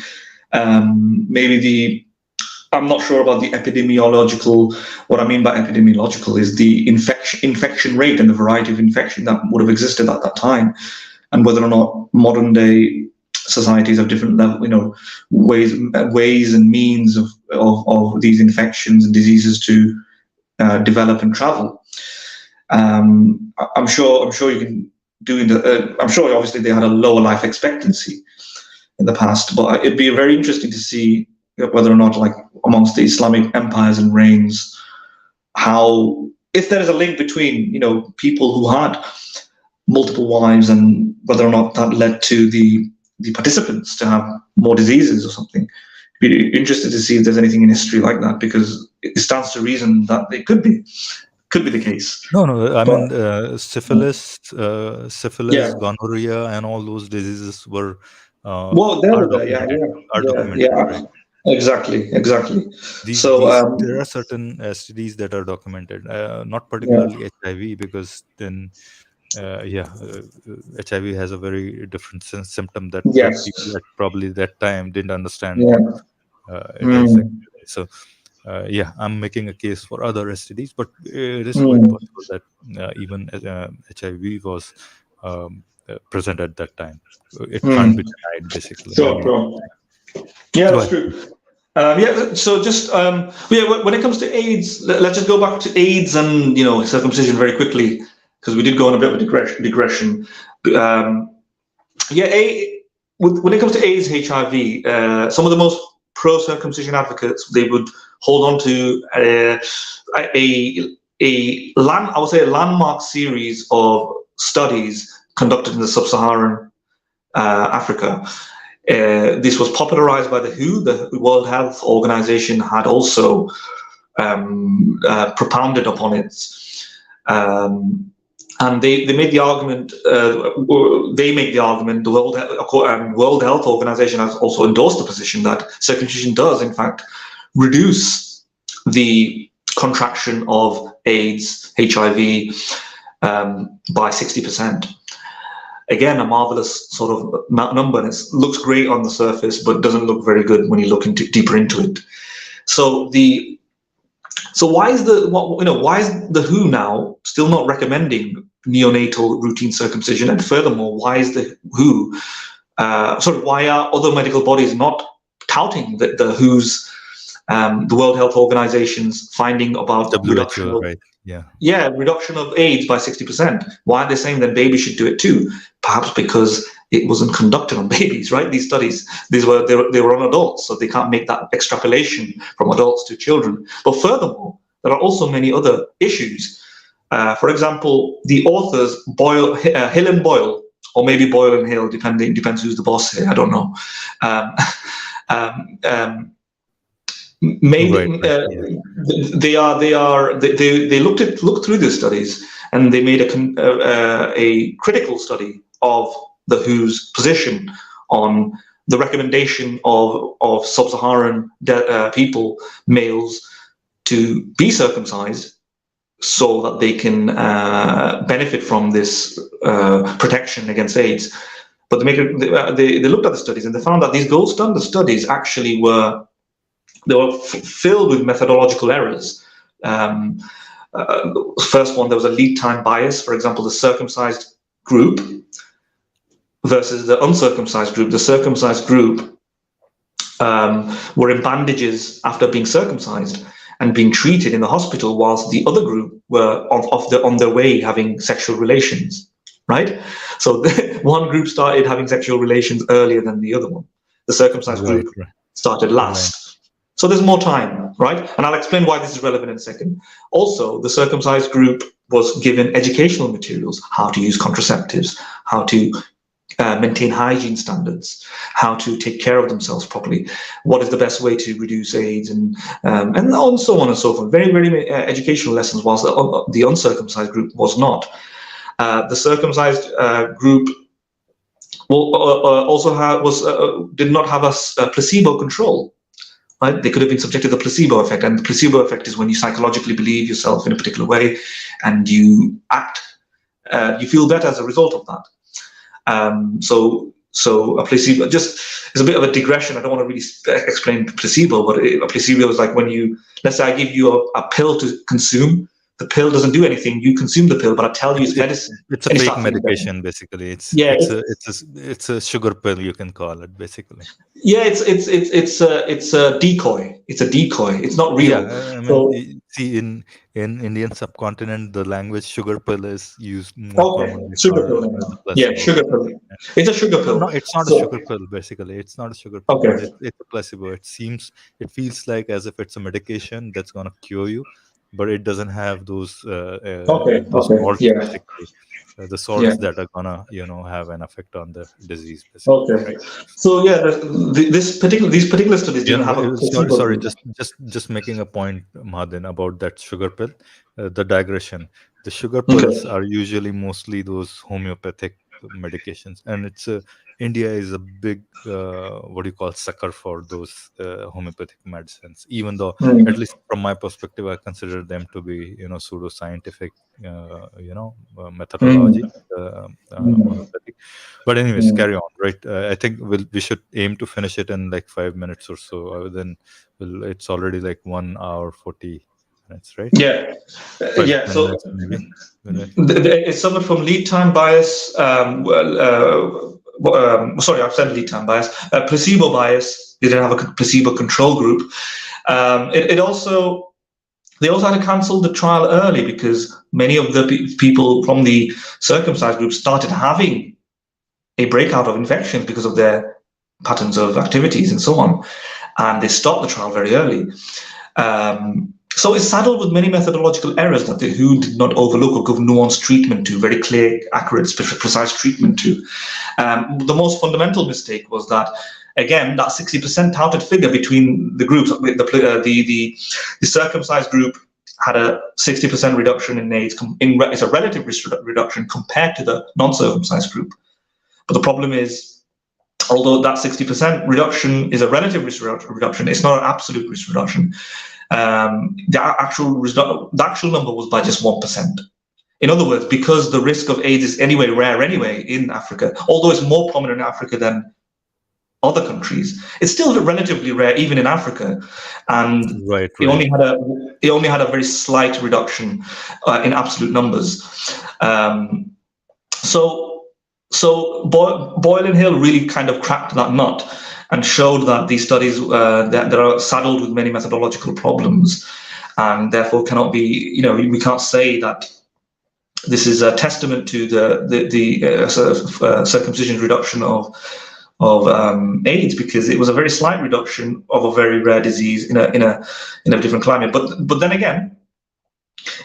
I'm not sure about the epidemiological. What I mean by epidemiological is the infection rate and the variety of infection that would have existed at that time, and whether or not modern day societies have different level, ways and means of these infections and diseases to develop and travel. I'm sure you can do. I'm sure obviously they had a lower life expectancy in the past, but it'd be very interesting to see whether or not, like amongst the Islamic empires and reigns, if there is a link between people who had multiple wives and whether or not that led to the participants to have more diseases or something. Be interested to see if there's anything in history like that, because it stands to reason that it could be the case. No, I mean, syphilis, gonorrhea, and all those diseases were Well, there are were there, documented, right? Exactly. There are certain STDs that are documented, not particularly HIV, because then HIV has a very different symptom that people at probably that time didn't understand what it is actually. So I'm making a case for other STDs, but it is quite possible that even HIV was present at that time. It can't be denied, basically. Sure. Yeah, that's true. So just when it comes to AIDS, let's just go back to AIDS and circumcision very quickly, because we did go on a bit of a digression. When it comes to AIDS, HIV, some of the most pro-circumcision advocates, they would hold on to a landmark series of studies conducted in the sub-Saharan Africa. This was popularized by the WHO. The World Health Organization had also propounded upon it. And they made the argument. They make the argument. The World Health Organization has also endorsed the position that circumcision does, in fact, reduce the contraction of AIDS, HIV by 60%. Again, a marvelous sort of number. And it looks great on the surface, but doesn't look very good when you look deeper into it. So why is the WHO now still not recommending neonatal routine circumcision? And furthermore, why is the WHO? Why are other medical bodies not touting the WHO's, the World Health Organization's finding about reduction of, right? Yeah, reduction of AIDS by 60%? Why are they saying that babies should do it too? Perhaps because it wasn't conducted on babies, right? These studies, they were on adults, so they can't make that extrapolation from adults to children. But furthermore, there are also many other issues. For example, the authors Hill and Boyle, or maybe Boyle and Hill, depends who's the boss here. I don't know. They looked through the studies, and they made a critical study of the WHO's position on the recommendation of sub-Saharan people, males, to be circumcised so that they can benefit from this protection against AIDS. But they looked at the studies, and they found that these gold standard studies actually were filled with methodological errors. First one, there was a lead time bias. For example, the circumcised group versus the uncircumcised group. The circumcised group were in bandages after being circumcised and being treated in the hospital, whilst the other group were on their way having sexual relations, right? So one group started having sexual relations earlier than the other one. The circumcised group started last. Right. So there's more time, right? And I'll explain why this is relevant in a second. Also, the circumcised group was given educational materials, how to use contraceptives, how to maintain hygiene standards, how to take care of themselves properly, what is the best way to reduce AIDS, and so on and so forth. Very, very educational lessons, whilst the uncircumcised group was not. The circumcised group did not have a placebo control. Right? They could have been subjected to the placebo effect, and the placebo effect is when you psychologically believe yourself in a particular way, and you act, you feel better as a result of that. So a placebo just is a bit of a digression. I don't want to really explain placebo, but a placebo is like when let's say I give you a pill to consume. The pill doesn't do anything. You consume the pill, but I tell you it's medicine. It's a fake medication, basically. It's a sugar pill, you can call it, basically. Yeah, it's a decoy. It's a decoy. It's not real. Yeah, see, in Indian subcontinent, the language sugar pill is used more commonly. Sugar pill. Yeah, sugar pill. It's a sugar pill. No, it's not a sugar pill. Basically, it's not a sugar pill. Okay. It's a placebo. It feels like as if it's a medication that's gonna cure you, but it doesn't have those salts, basically. The salts that are gonna have an effect on the disease, basically. Okay. Right? So these particular studies didn't have a placebo. Sorry, just making a point, Mahadin, about that sugar pill. The digression. The sugar pills are usually mostly those homeopathic medications, and India is a big sucker for those homeopathic medicines, even though at least from my perspective I consider them to be pseudoscientific methodology, homeopathic. But anyways, carry on, right? I think we should aim to finish it in like 5 minutes or so. Then it's already like 1 hour 40 minutes, right? Yeah. So it's somewhat from lead time bias. Sorry, I've said lead time bias. Placebo bias. They didn't have a placebo control group. They also had to cancel the trial early because many of the people from the circumcised group started having a breakout of infections because of their patterns of activities and so on, and they stopped the trial very early. So it's saddled with many methodological errors that the WHO did not overlook or give nuanced treatment to, very clear, accurate, precise treatment to. The most fundamental mistake was that, again, that 60% touted figure between the groups, the circumcised group had a 60% reduction in AIDS. It's a relative risk reduction compared to the non-circumcised group. But the problem is, although that 60% reduction is a relative risk reduction, it's not an absolute risk reduction. The actual number was by just 1%. In other words, because the risk of AIDS is rare anyway in Africa, although it's more prominent in Africa than other countries, it's still relatively rare even in Africa, and Right. it only had a very slight reduction in absolute numbers. So Boyle and Hill really kind of cracked that nut and showed that these studies that are saddled with many methodological problems, and therefore cannot be, we can't say that this is a testament to the circumcision reduction of AIDS, because it was a very slight reduction of a very rare disease in a different climate. But then again,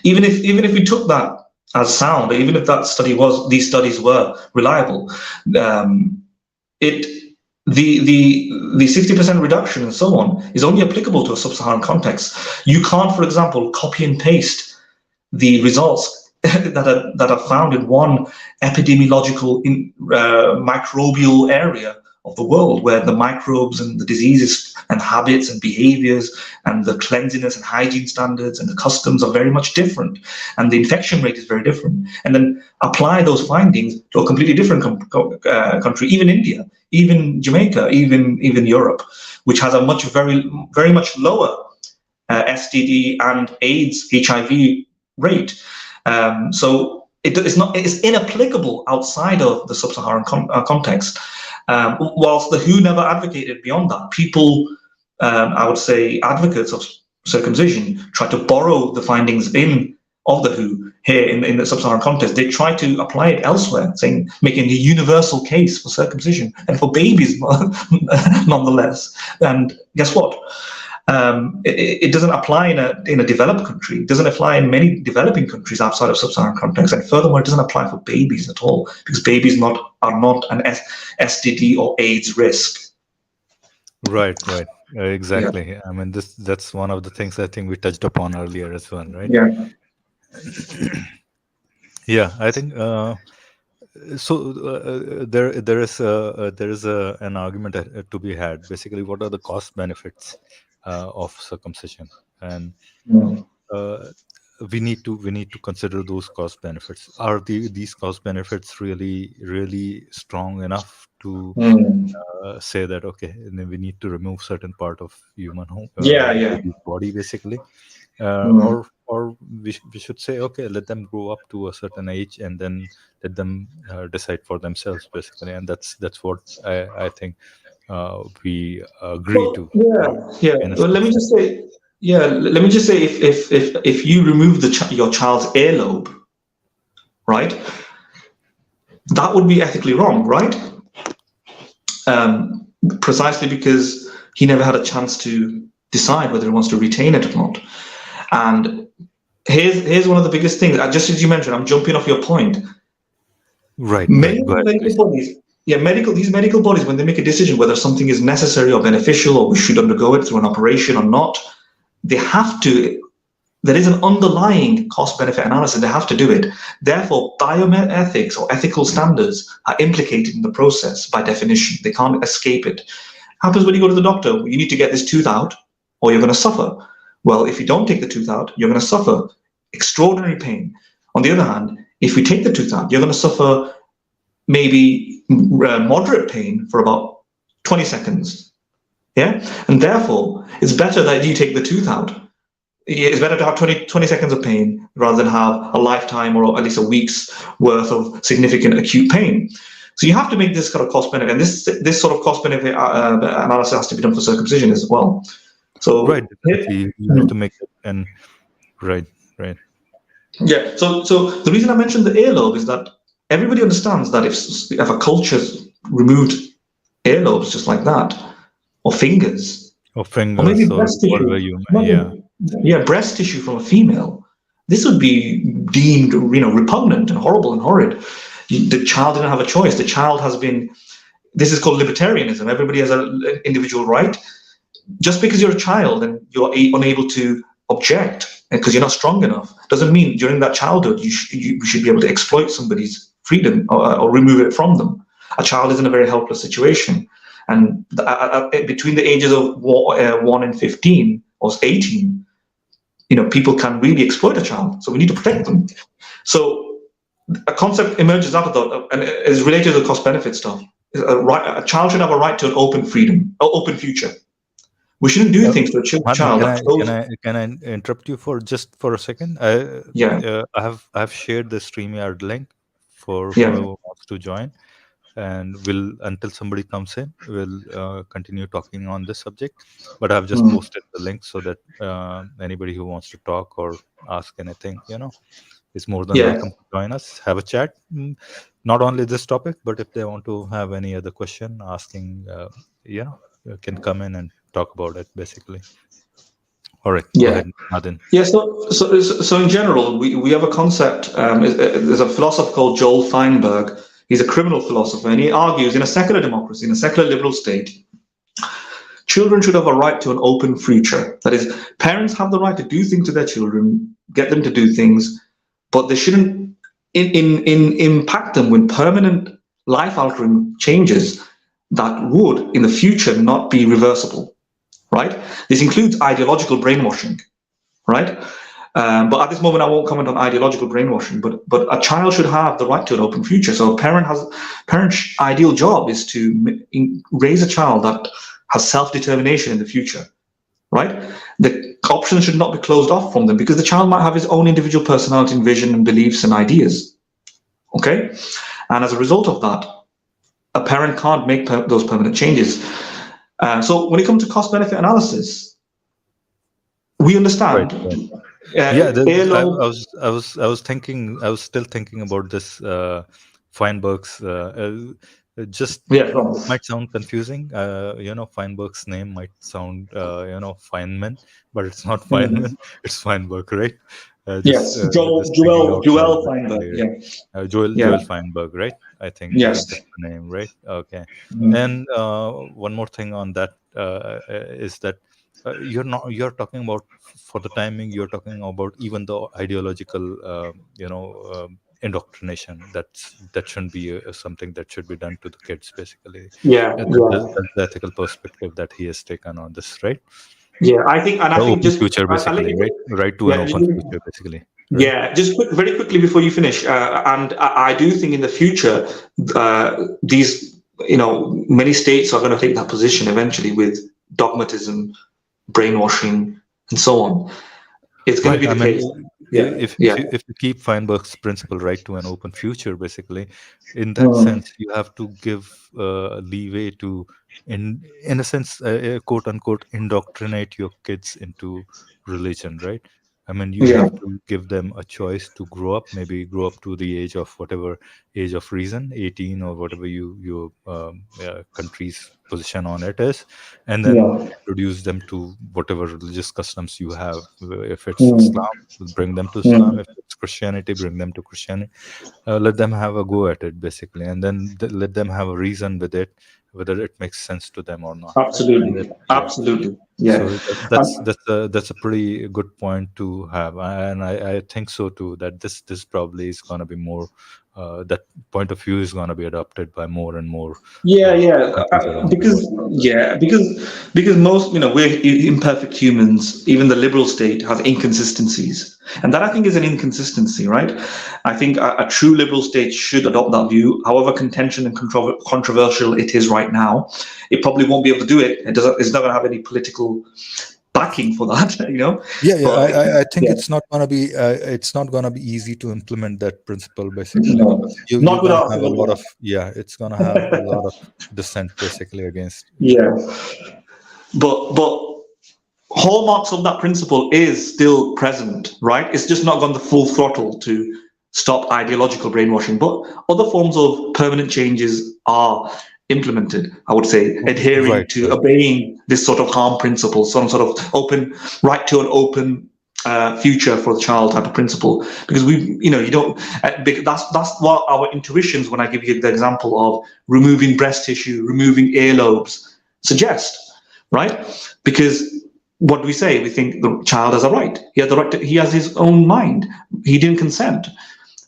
even if we took that as sound, even if these studies were reliable, the 60% reduction and so on is only applicable to a sub-Saharan context. You can't, for example, copy and paste the results that are found in one epidemiological microbial area of the world, where the microbes and the diseases and habits and behaviors and the cleanliness and hygiene standards and the customs are very much different, and the infection rate is very different, and then apply those findings to a completely different country, even India, even Jamaica, even Europe, which has a very much lower STD and AIDS, HIV rate. So it's inapplicable outside of the sub-Saharan context. Whilst the WHO never advocated beyond that, people, I would say, advocates of circumcision try to borrow the findings of the WHO here in the sub-Saharan context. They try to apply it elsewhere, making a universal case for circumcision and for babies, nonetheless. And guess what? It doesn't apply in a developed country. It doesn't apply in many developing countries outside of sub-Saharan context, and furthermore, it doesn't apply for babies at all, because babies are not an STD or AIDS risk. Right. Exactly. Yeah. I mean, that's one of the things I think we touched upon earlier as well, right? Yeah. Yeah, I think so. There is an argument to be had. Basically, what are the cost benefits of circumcision, and we need to consider those cost benefits. Are these cost benefits really strong enough to say that okay, we need to remove certain part of human body, basically, or we should say okay, let them grow up to a certain age and then let them decide for themselves, basically, and that's what I think we agree to. Well, let me just say, if you remove your child's earlobe, right, that would be ethically wrong, right? Precisely because he never had a chance to decide whether he wants to retain it or not. And here's one of the biggest things. Just as you mentioned, I'm jumping off your point. Right. These medical bodies, when they make a decision whether something is necessary or beneficial, or we should undergo it through an operation or not, they have to. There is an underlying cost-benefit analysis. They have to do it. Therefore, bioethics or ethical standards are implicated in the process by definition. They can't escape it. Happens when you go to the doctor. You need to get this tooth out, or you're going to suffer. Well, if you don't take the tooth out, you're going to suffer extraordinary pain. On the other hand, if we take the tooth out, you're going to suffer maybe moderate pain for about 20 seconds. Yeah? And therefore, it's better that you take the tooth out. It's better to have 20 seconds of pain rather than have a lifetime or at least a week's worth of significant acute pain. So you have to make this kind of cost benefit, and this sort of cost benefit analysis has to be done for circumcision as well. So right, you have to make it, and right. Yeah. So the reason I mentioned the earlobe is that everybody understands that if a culture's removed earlobes just like that, or fingers, or maybe breast tissue, breast tissue from a female, this would be deemed, repugnant and horrible and horrid. The child didn't have a choice. The child has been. This is called libertarianism. Everybody has an individual right. Just because you're a child and you're unable to object because you're not strong enough, doesn't mean during that childhood you should be able to exploit somebody's freedom or remove it from them. A child is in a very helpless situation, and between the ages of 1 and 15 or 18, people can really exploit a child. So we need to protect them. So a concept emerges out of that, and is related to the cost-benefit stuff. A child should have a right to an open future. We shouldn't do things to a child. Can I interrupt you for a second? I have shared the StreamYard link for whoever wants to join, and until somebody comes in, we'll continue talking on this subject. But I've just posted the link so that anybody who wants to talk or ask anything, is more than welcome to join us, have a chat. Not only this topic, but if they want to have any other question asking, can come in and talk about it, basically. All right, go ahead, Nadin. Yeah, so in general, we have a concept. There's a philosopher called Joel Feinberg. He's a criminal philosopher, and he argues in a secular democracy, in a secular liberal state, children should have a right to an open future. That is, parents have the right to do things to their children, get them to do things, but they shouldn't impact them with permanent life-altering changes that would, in the future, not be reversible. Right? This includes ideological brainwashing. Right? But at this moment, I won't comment on ideological brainwashing. But a child should have the right to an open future. So a parent's ideal job is to raise a child that has self-determination in the future. Right? The options should not be closed off from them, because the child might have his own individual personality and vision and beliefs and ideas. Okay? And as a result of that, a parent can't make those permanent changes. So when it comes to cost-benefit analysis, we understand. Right. I was still thinking about this Feinberg's. It might sound confusing. Feinberg's name might sound Feynman, but it's not Feynman. It's Feinberg, right? Joel Feinberg. Joel Feinberg, right? I think that's the name, right? Okay. And one more thing on that is that you're talking about, for the timing, you're talking about even the ideological indoctrination. That shouldn't be something that should be done to the kids, basically. That's the ethical perspective that he has taken on this, right? Yeah, I think just future, basically, right to an open future, basically. Right? Yeah, just very quickly before you finish, and I do think in the future, these many states are going to take that position eventually with dogmatism, brainwashing, and so on. It's going to be the case. If you keep Feinberg's principle, right to an open future, basically, in that sense, you have to give leeway to, in a sense, quote unquote, indoctrinate your kids into religion, right? I mean, you have to give them a choice to grow up to the age of whatever age of reason, 18 or whatever your country's position on it is, and then introduce them to whatever religious customs you have. If it's Islam, bring them to Islam. If it's Christianity, bring them to Christianity. Let them have a go at it, basically, and then let them have a reason with it, whether it makes sense to them or not. Absolutely. Yeah. So that's a pretty good point to have, and I think so too, that this probably is going to be more, that point of view is going to be adopted by more and more. Because most, we're imperfect humans. Even the liberal state has inconsistencies, and that, I think, is an inconsistency, right? I think a true liberal state should adopt that view. However contentious and controversial it is right now, it probably won't be able to do it. It's not going to have any political backing for that, I think it's not going to be easy to implement that principle, basically. It's going to have a lot of dissent, basically, against. But hallmarks of that principle is still present, right? It's just not gone the full throttle to stop ideological brainwashing, but other forms of permanent changes are implemented, I would say, adhering to obeying this sort of harm principle, some sort of open right to an open future for the child type of principle. Because that's what our intuitions, when I give you the example of removing breast tissue, removing earlobes, suggest, right? Because what do we say? We think the child has a right. He has the right. He has his own mind. He didn't consent.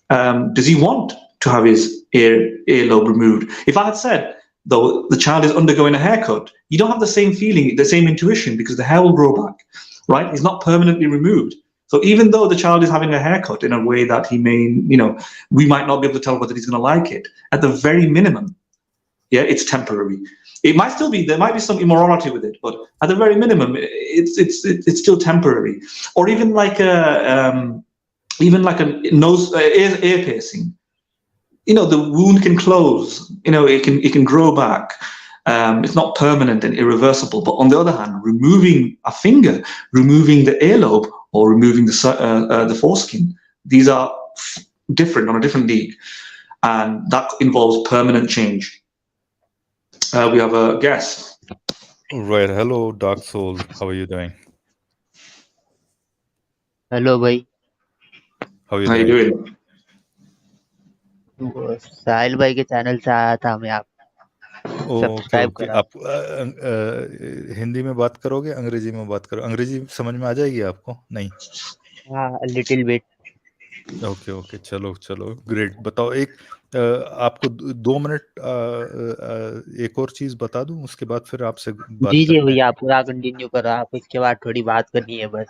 Does he want to have his earlobe removed? If I had said, though, the child is undergoing a haircut, you don't have the same feeling, the same intuition, because the hair will grow back, right? It's not permanently removed. So even though the child is having a haircut in a way that he may, we might not be able to tell whether he's going to like it, at the very minimum, yeah, it's temporary. It might still be, there might be some immorality with it, but at the very minimum, it's still temporary. Or even like a nose, ear piercing. The wound can close. It can grow back. It's not permanent and irreversible. But on the other hand, removing a finger, removing the earlobe, or removing the foreskin, these are different, on a different league, and that involves permanent change. We have a guest. Right. Hello, Dark Soul. How are you doing? Hello भाई, How are you How you doing? doing? वो साहिल भाई के channel से आया था, मैं आप okay subscribe okay. करा। आप हिंदी में बात करोगे, अंग्रेजी में बात करो? अंग्रेजी समझ में आ जाएगी आपको? नहीं? हाँ, लिटिल बिट। ओके ओके, चलो चलो, ग्रेट। बताओ, आपको 2 मिनट एक और चीज बता दूं, उसके बाद फिर आपसे बात जी करते हैं। भैया, आप पूरा कंटिन्यू करो, आप उसके बाद थोड़ी बात करनी है बस।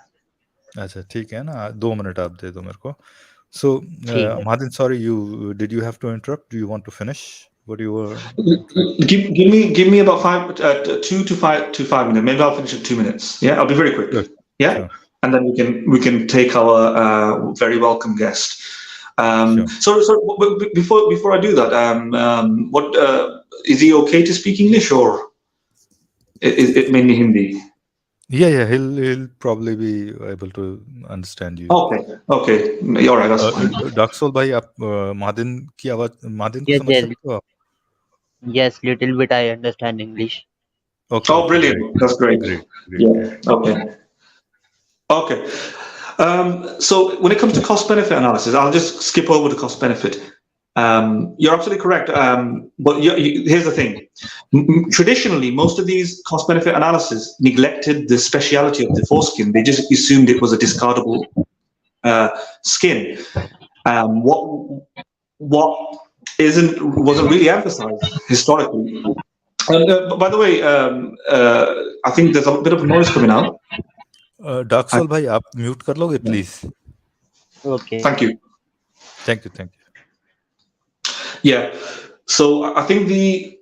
अच्छा, ठीक है ना, 2 मिनट आप दे दो मेरे को। So, ठीक है। Madin, sorry, did you have to interrupt? Do you want to finish what you were trying? Give me about 2 to 5 minutes. Maybe I'll finish in 2 minutes. Yeah, I'll be very quick. Sure, Yeah, sure. and then we can take our very welcome guest. Sure. So before I do that, what is he okay to speak English, or is it mainly Hindi? Yeah, he'll probably be able to understand you. Okay, all right, that's fine. Dark Soul भाई, आप मादिन की आवाज, मादिन को Yes, समझ yes. सकते हो आप? Yes, little bit I understand English. Okay, Oh, okay, brilliant. great. That's great. Great. Yeah, okay. So when it comes to cost-benefit analysis, I'll just skip over the cost-benefit. You're absolutely correct. But here's the thing. Traditionally, most of these cost-benefit analysis neglected the speciality of the foreskin. They just assumed it was a discardable skin. What wasn't really emphasized historically. And by the way, I think there's a bit of noise coming out. Dark Soul भाई, आप mute कर लोगे please? Okay. Thank you. Thank you. Yeah. So I think the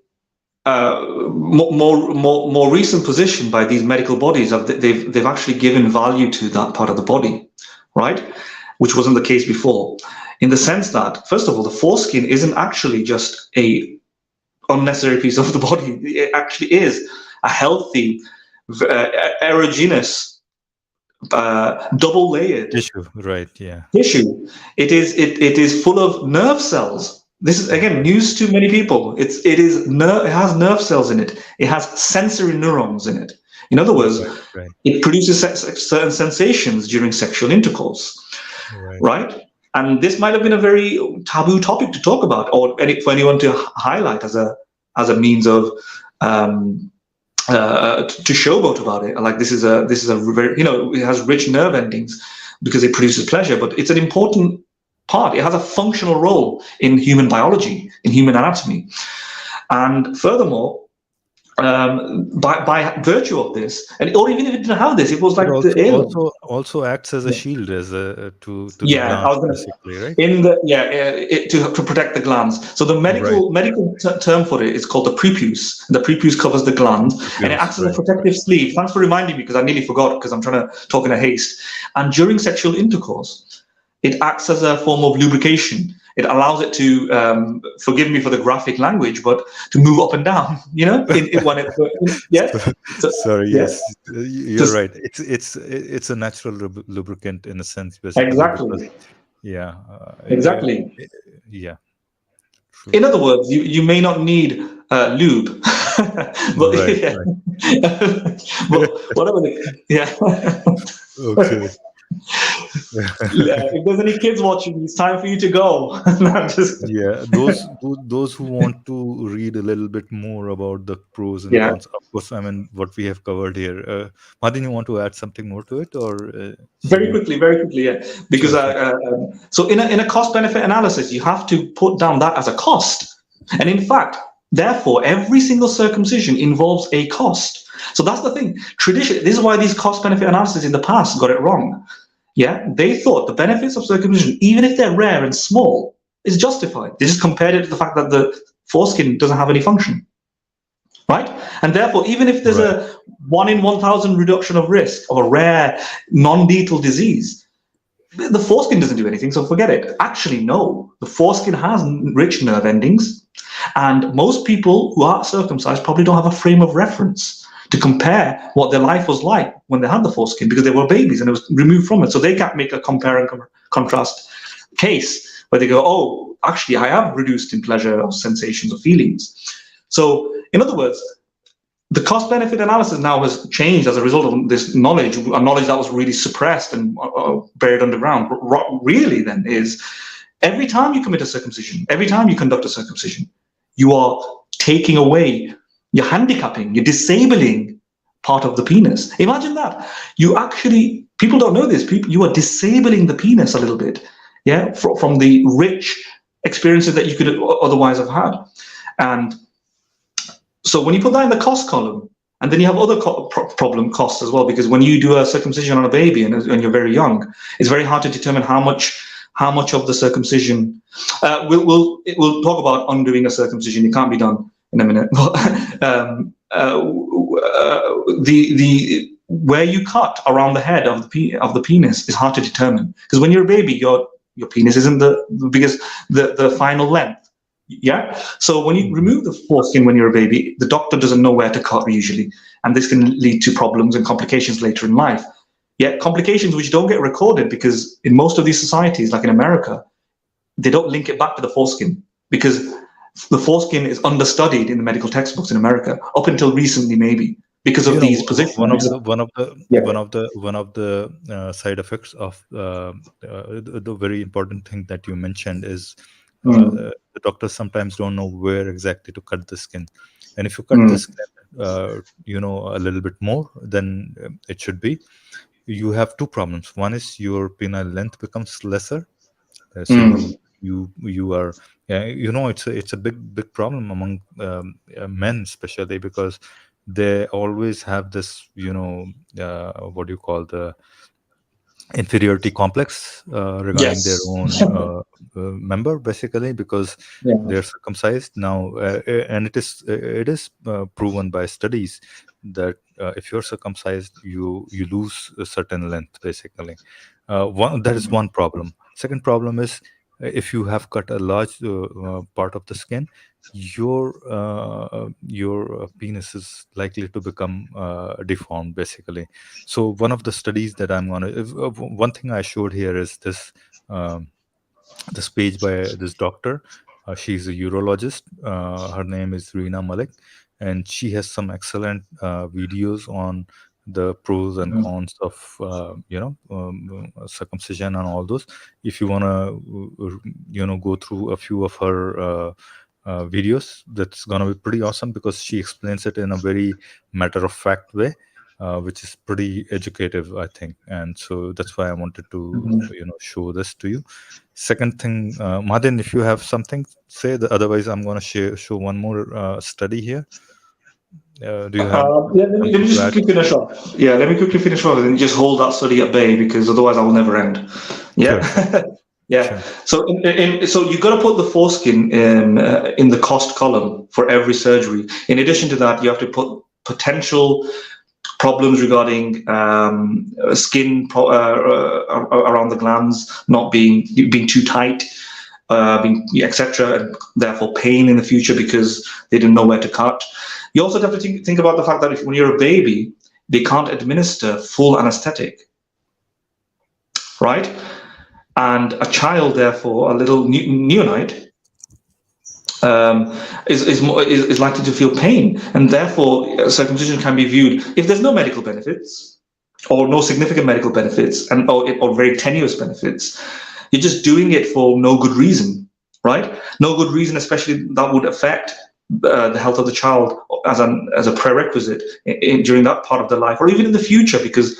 more recent position by these medical bodies, they've actually given value to that part of the body, right? Which wasn't the case before, in the sense that, first of all, the foreskin isn't actually just a unnecessary piece of the body. It actually is a healthy, erogenous, double-layered Tissue, right? Yeah. tissue. It is full of nerve cells. This is again news to many people. It has nerve cells in it. It has sensory neurons in it. In other words, right. It produces certain sensations during sexual intercourse, right? And this might have been a very taboo topic to talk about, or for anyone to highlight as a means of to showboat about it. Like this is a very, it has rich nerve endings because it produces pleasure, but it's an important part. It has a functional role in human biology, in human anatomy, and furthermore, by virtue of this, or even if it didn't have this, it was like also acts as a shield, as to yeah, the glands, basically, right? To protect the glands. So the medical term for it is called the prepuce. The prepuce covers the gland, and it acts as a protective sleeve. Thanks for reminding me, because I nearly forgot, because I'm trying to talk in a haste. And during sexual intercourse, it acts as a form of lubrication. It allows it to, forgive me for the graphic language, but to move up and down, Sorry, yes, you're right. It's a natural lubricant in a sense, basically. Exactly. Yeah. Exactly. Yeah. True. In other words, you may not need lube, but right. but whatever. Yeah. Okay. If there's any kids watching, it's time for you to go. No, I'm just, Yeah, those who want to read a little bit more about the pros and yeah. cons, of course, I mean what we have covered here. Martin, you want to add something more to it, or should we? Very quickly, yeah. Because Sure, sure. so in a cost benefit analysis, you have to put down that as a cost, and in fact, therefore, every single circumcision involves a cost. So that's the thing. Tradition. This is why these cost benefit analysis in the past got it wrong. Yeah, they thought the benefits of circumcision, even if they're rare and small, is justified. They just compared it to the fact that the foreskin doesn't have any function, right? And therefore, even if there's Right. a 1 in 1,000 reduction of risk of a rare non-lethal disease, the foreskin doesn't do anything, so forget it. Actually, no, the foreskin has rich nerve endings, and most people who are circumcised probably don't have a frame of reference to compare what their life was like when they had the foreskin, because they were babies and it was removed from it. So they can't make a compare and contrast case where they go, oh, actually, I have reduced in pleasure or sensations or feelings. So in other words, the cost benefit analysis now has changed as a result of this knowledge, a knowledge that was really suppressed and buried underground. Really, then, is every time you commit a circumcision, every time you conduct a circumcision, you are taking away, you're handicapping, you're disabling part of the penis. Imagine that. You actually, people don't know this, you are disabling the penis a little bit, yeah, from the rich experiences that you could otherwise have had. And so when you put that in the cost column, and then you have other problem costs as well, because when you do a circumcision on a baby and you're very young, it's very hard to determine how much of the circumcision. We'll talk about undoing a circumcision. It can't be done in a minute. The where you cut around the head of the penis is hard to determine, because when you're a baby, your penis isn't the biggest, the final length. Yeah. So when you remove the foreskin when you're a baby, the doctor doesn't know where to cut usually, and this can lead to problems and complications later in life. Yet complications which don't get recorded, because in most of these societies, like in America, they don't link it back to the foreskin, because the foreskin is understudied in the medical textbooks in America up until recently, maybe because of these positions. One of the side effects of the very important thing that you mentioned is the doctors sometimes don't know where exactly to cut the skin, and if you cut the skin, a little bit more than it should be, you have two problems. One is your penile length becomes lesser, so you are, it's a big problem among men, especially because they always have this, what do you call, the inferiority complex regarding their own member, basically, because they're circumcised now, and it is proven by studies that if you're circumcised, you lose a certain length, basically. That is one problem. Second problem is, if you have cut a large part of the skin, your penis is likely to become deformed, basically. So one of the studies that one thing I showed here is this page by this doctor. She's a urologist. Her name is Reena Malik, and she has some excellent videos on the pros and cons of circumcision and all those. If you want to go through a few of her videos, that's gonna be pretty awesome, because she explains it in a very matter-of-fact way, which is pretty educative, I think. And so that's why I wanted to show this to you. Second thing, Madin, if you have something, say. Otherwise I'm going to show one more study here. Do you have? Let me just quickly finish off. Yeah, let me quickly finish off and just hold that study at bay, because otherwise I will never end. Yeah. Sure. Yeah. Sure. So you got to put the foreskin in the cost column for every surgery. In addition to that, you have to put potential problems regarding skin around the glands not being too tight, etc., and therefore pain in the future because they didn't know where to cut. You also have to think about the fact that when you're a baby, they can't administer full anesthetic, right? And a child, therefore, a little neonate, is likely to feel pain, and therefore circumcision can be viewed, if there's no medical benefits, or no significant medical benefits, and or very tenuous benefits, you're just doing it for no good reason, right? No good reason, especially that would affect the health of the child as a prerequisite during that part of their life, or even in the future, because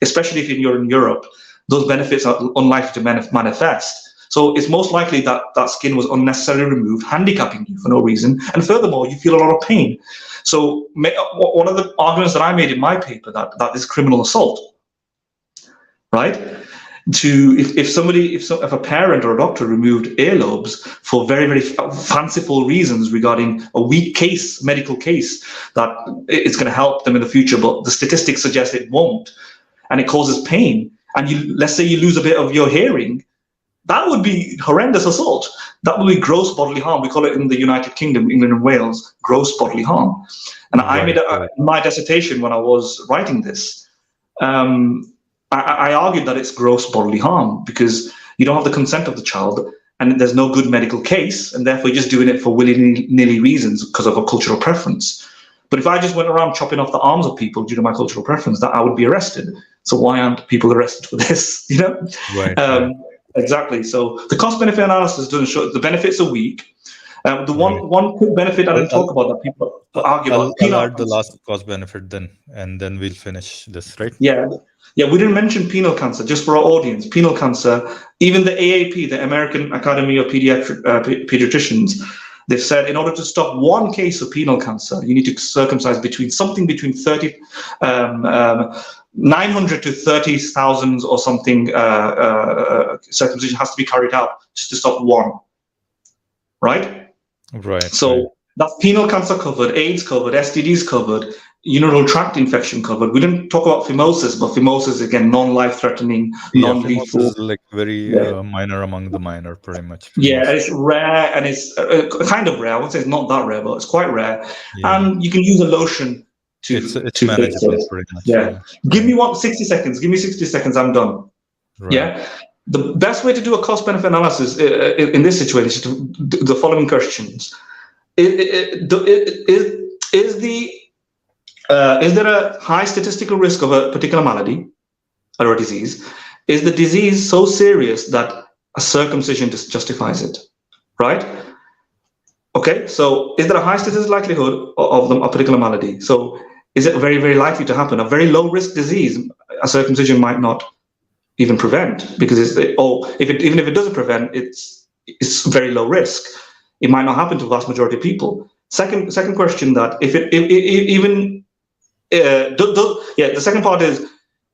especially if you're in Europe, those benefits are unlikely to manifest. So it's most likely that that skin was unnecessarily removed, handicapping you for no reason. And furthermore, you feel a lot of pain. So one of the arguments that I made in my paper that is criminal assault, right? If a parent or a doctor removed earlobes for very, very fanciful reasons regarding a weak medical case, that it's going to help them in the future, but the statistics suggest it won't, and it causes pain, and let's say you lose a bit of your hearing, that would be horrendous assault. That would be gross bodily harm. We call it in the United Kingdom, England and Wales, gross bodily harm. And I made my dissertation when I was writing this. I argued that it's gross bodily harm because you don't have the consent of the child, and there's no good medical case, and therefore you're just doing it for willy-nilly reasons because of a cultural preference. But if I just went around chopping off the arms of people due to my cultural preference, that I would be arrested. So why aren't people arrested for this? You know? Right. Exactly. So the cost-benefit analysis doesn't show the benefits are weak. One quick benefit I didn't talk about that people argue about. I'll add the last cost benefit then, and then we'll finish this, right? Yeah. We didn't mention penile cancer, just for our audience. Penile cancer, even the AAP, the American Academy of Pediatricians, they've said in order to stop one case of penile cancer, you need to circumcise between 900 to 30,000 or something. Circumcision has to be carried out just to stop one, right? Right. So that's penile cancer covered, AIDS covered, STDs covered, urinary tract infection covered. We didn't talk about phimosis, but phimosis, again, non-life-threatening, non-lethal. Phimosis is like very minor among the minor, pretty much. Phimosis. Yeah, and it's rare, and it's kind of rare. I would say it's not that rare, but it's quite rare. Yeah. And you can use a lotion to manageable, pretty much. Yeah. Give me 60 seconds. Give me 60 seconds. I'm done. Right. Yeah. The best way to do a cost-benefit analysis in this situation is to do the following questions. Is there a high statistical risk of a particular malady or a disease? Is the disease so serious that a circumcision justifies it? Right? Okay, so is there a high statistical likelihood of a particular malady? So is it very, very likely to happen? A very low-risk disease, a circumcision might not even prevent, because even if it doesn't prevent, it's very low risk. It might not happen to the vast majority of people. Second question, that the second part is,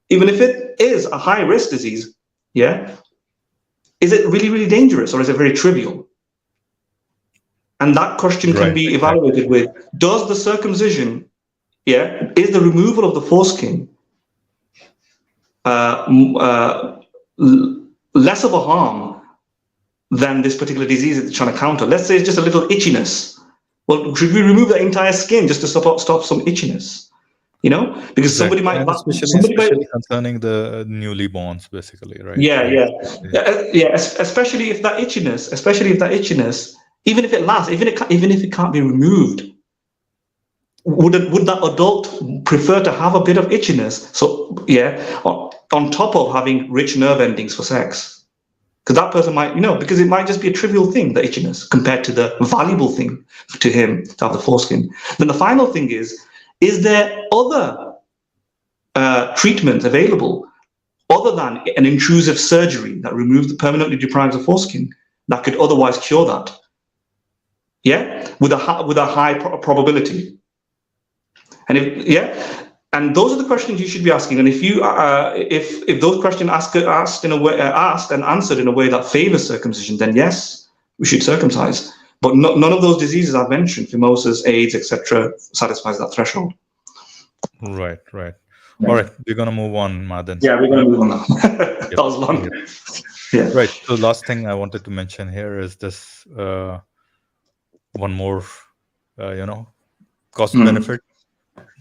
even if it is a high risk disease, is it really, really dangerous, or is it very trivial? And that question can be evaluated with, does the circumcision, is the removal of the foreskin less of a harm than this particular disease that they're trying to counter? Let's say it's just a little itchiness. Well, should we remove the entire skin just to stop some itchiness? You know, because somebody might, especially concerning the newly borns, basically, right? Yeah. Especially if that itchiness, even if it lasts, even if it can't be removed, would that adult prefer to have a bit of itchiness? So on top of having rich nerve endings for sex, because that person might, because it might just be a trivial thing, the itchiness, compared to the valuable thing to him to have the foreskin. Then the final thing is there other treatments available other than an intrusive surgery that permanently deprives the foreskin that could otherwise cure that? With a high probability. And those are the questions you should be asking. And if you if those questions asked and answered in a way that favors circumcision, then yes, we should circumcise. But none of those diseases I've mentioned, phimosis, AIDS, etc., satisfies that threshold. Right. All right, we're gonna move on, Madan. Yeah, we're gonna move on now. That was long. Yeah. Right. So last thing I wanted to mention here is this one more, cost benefit.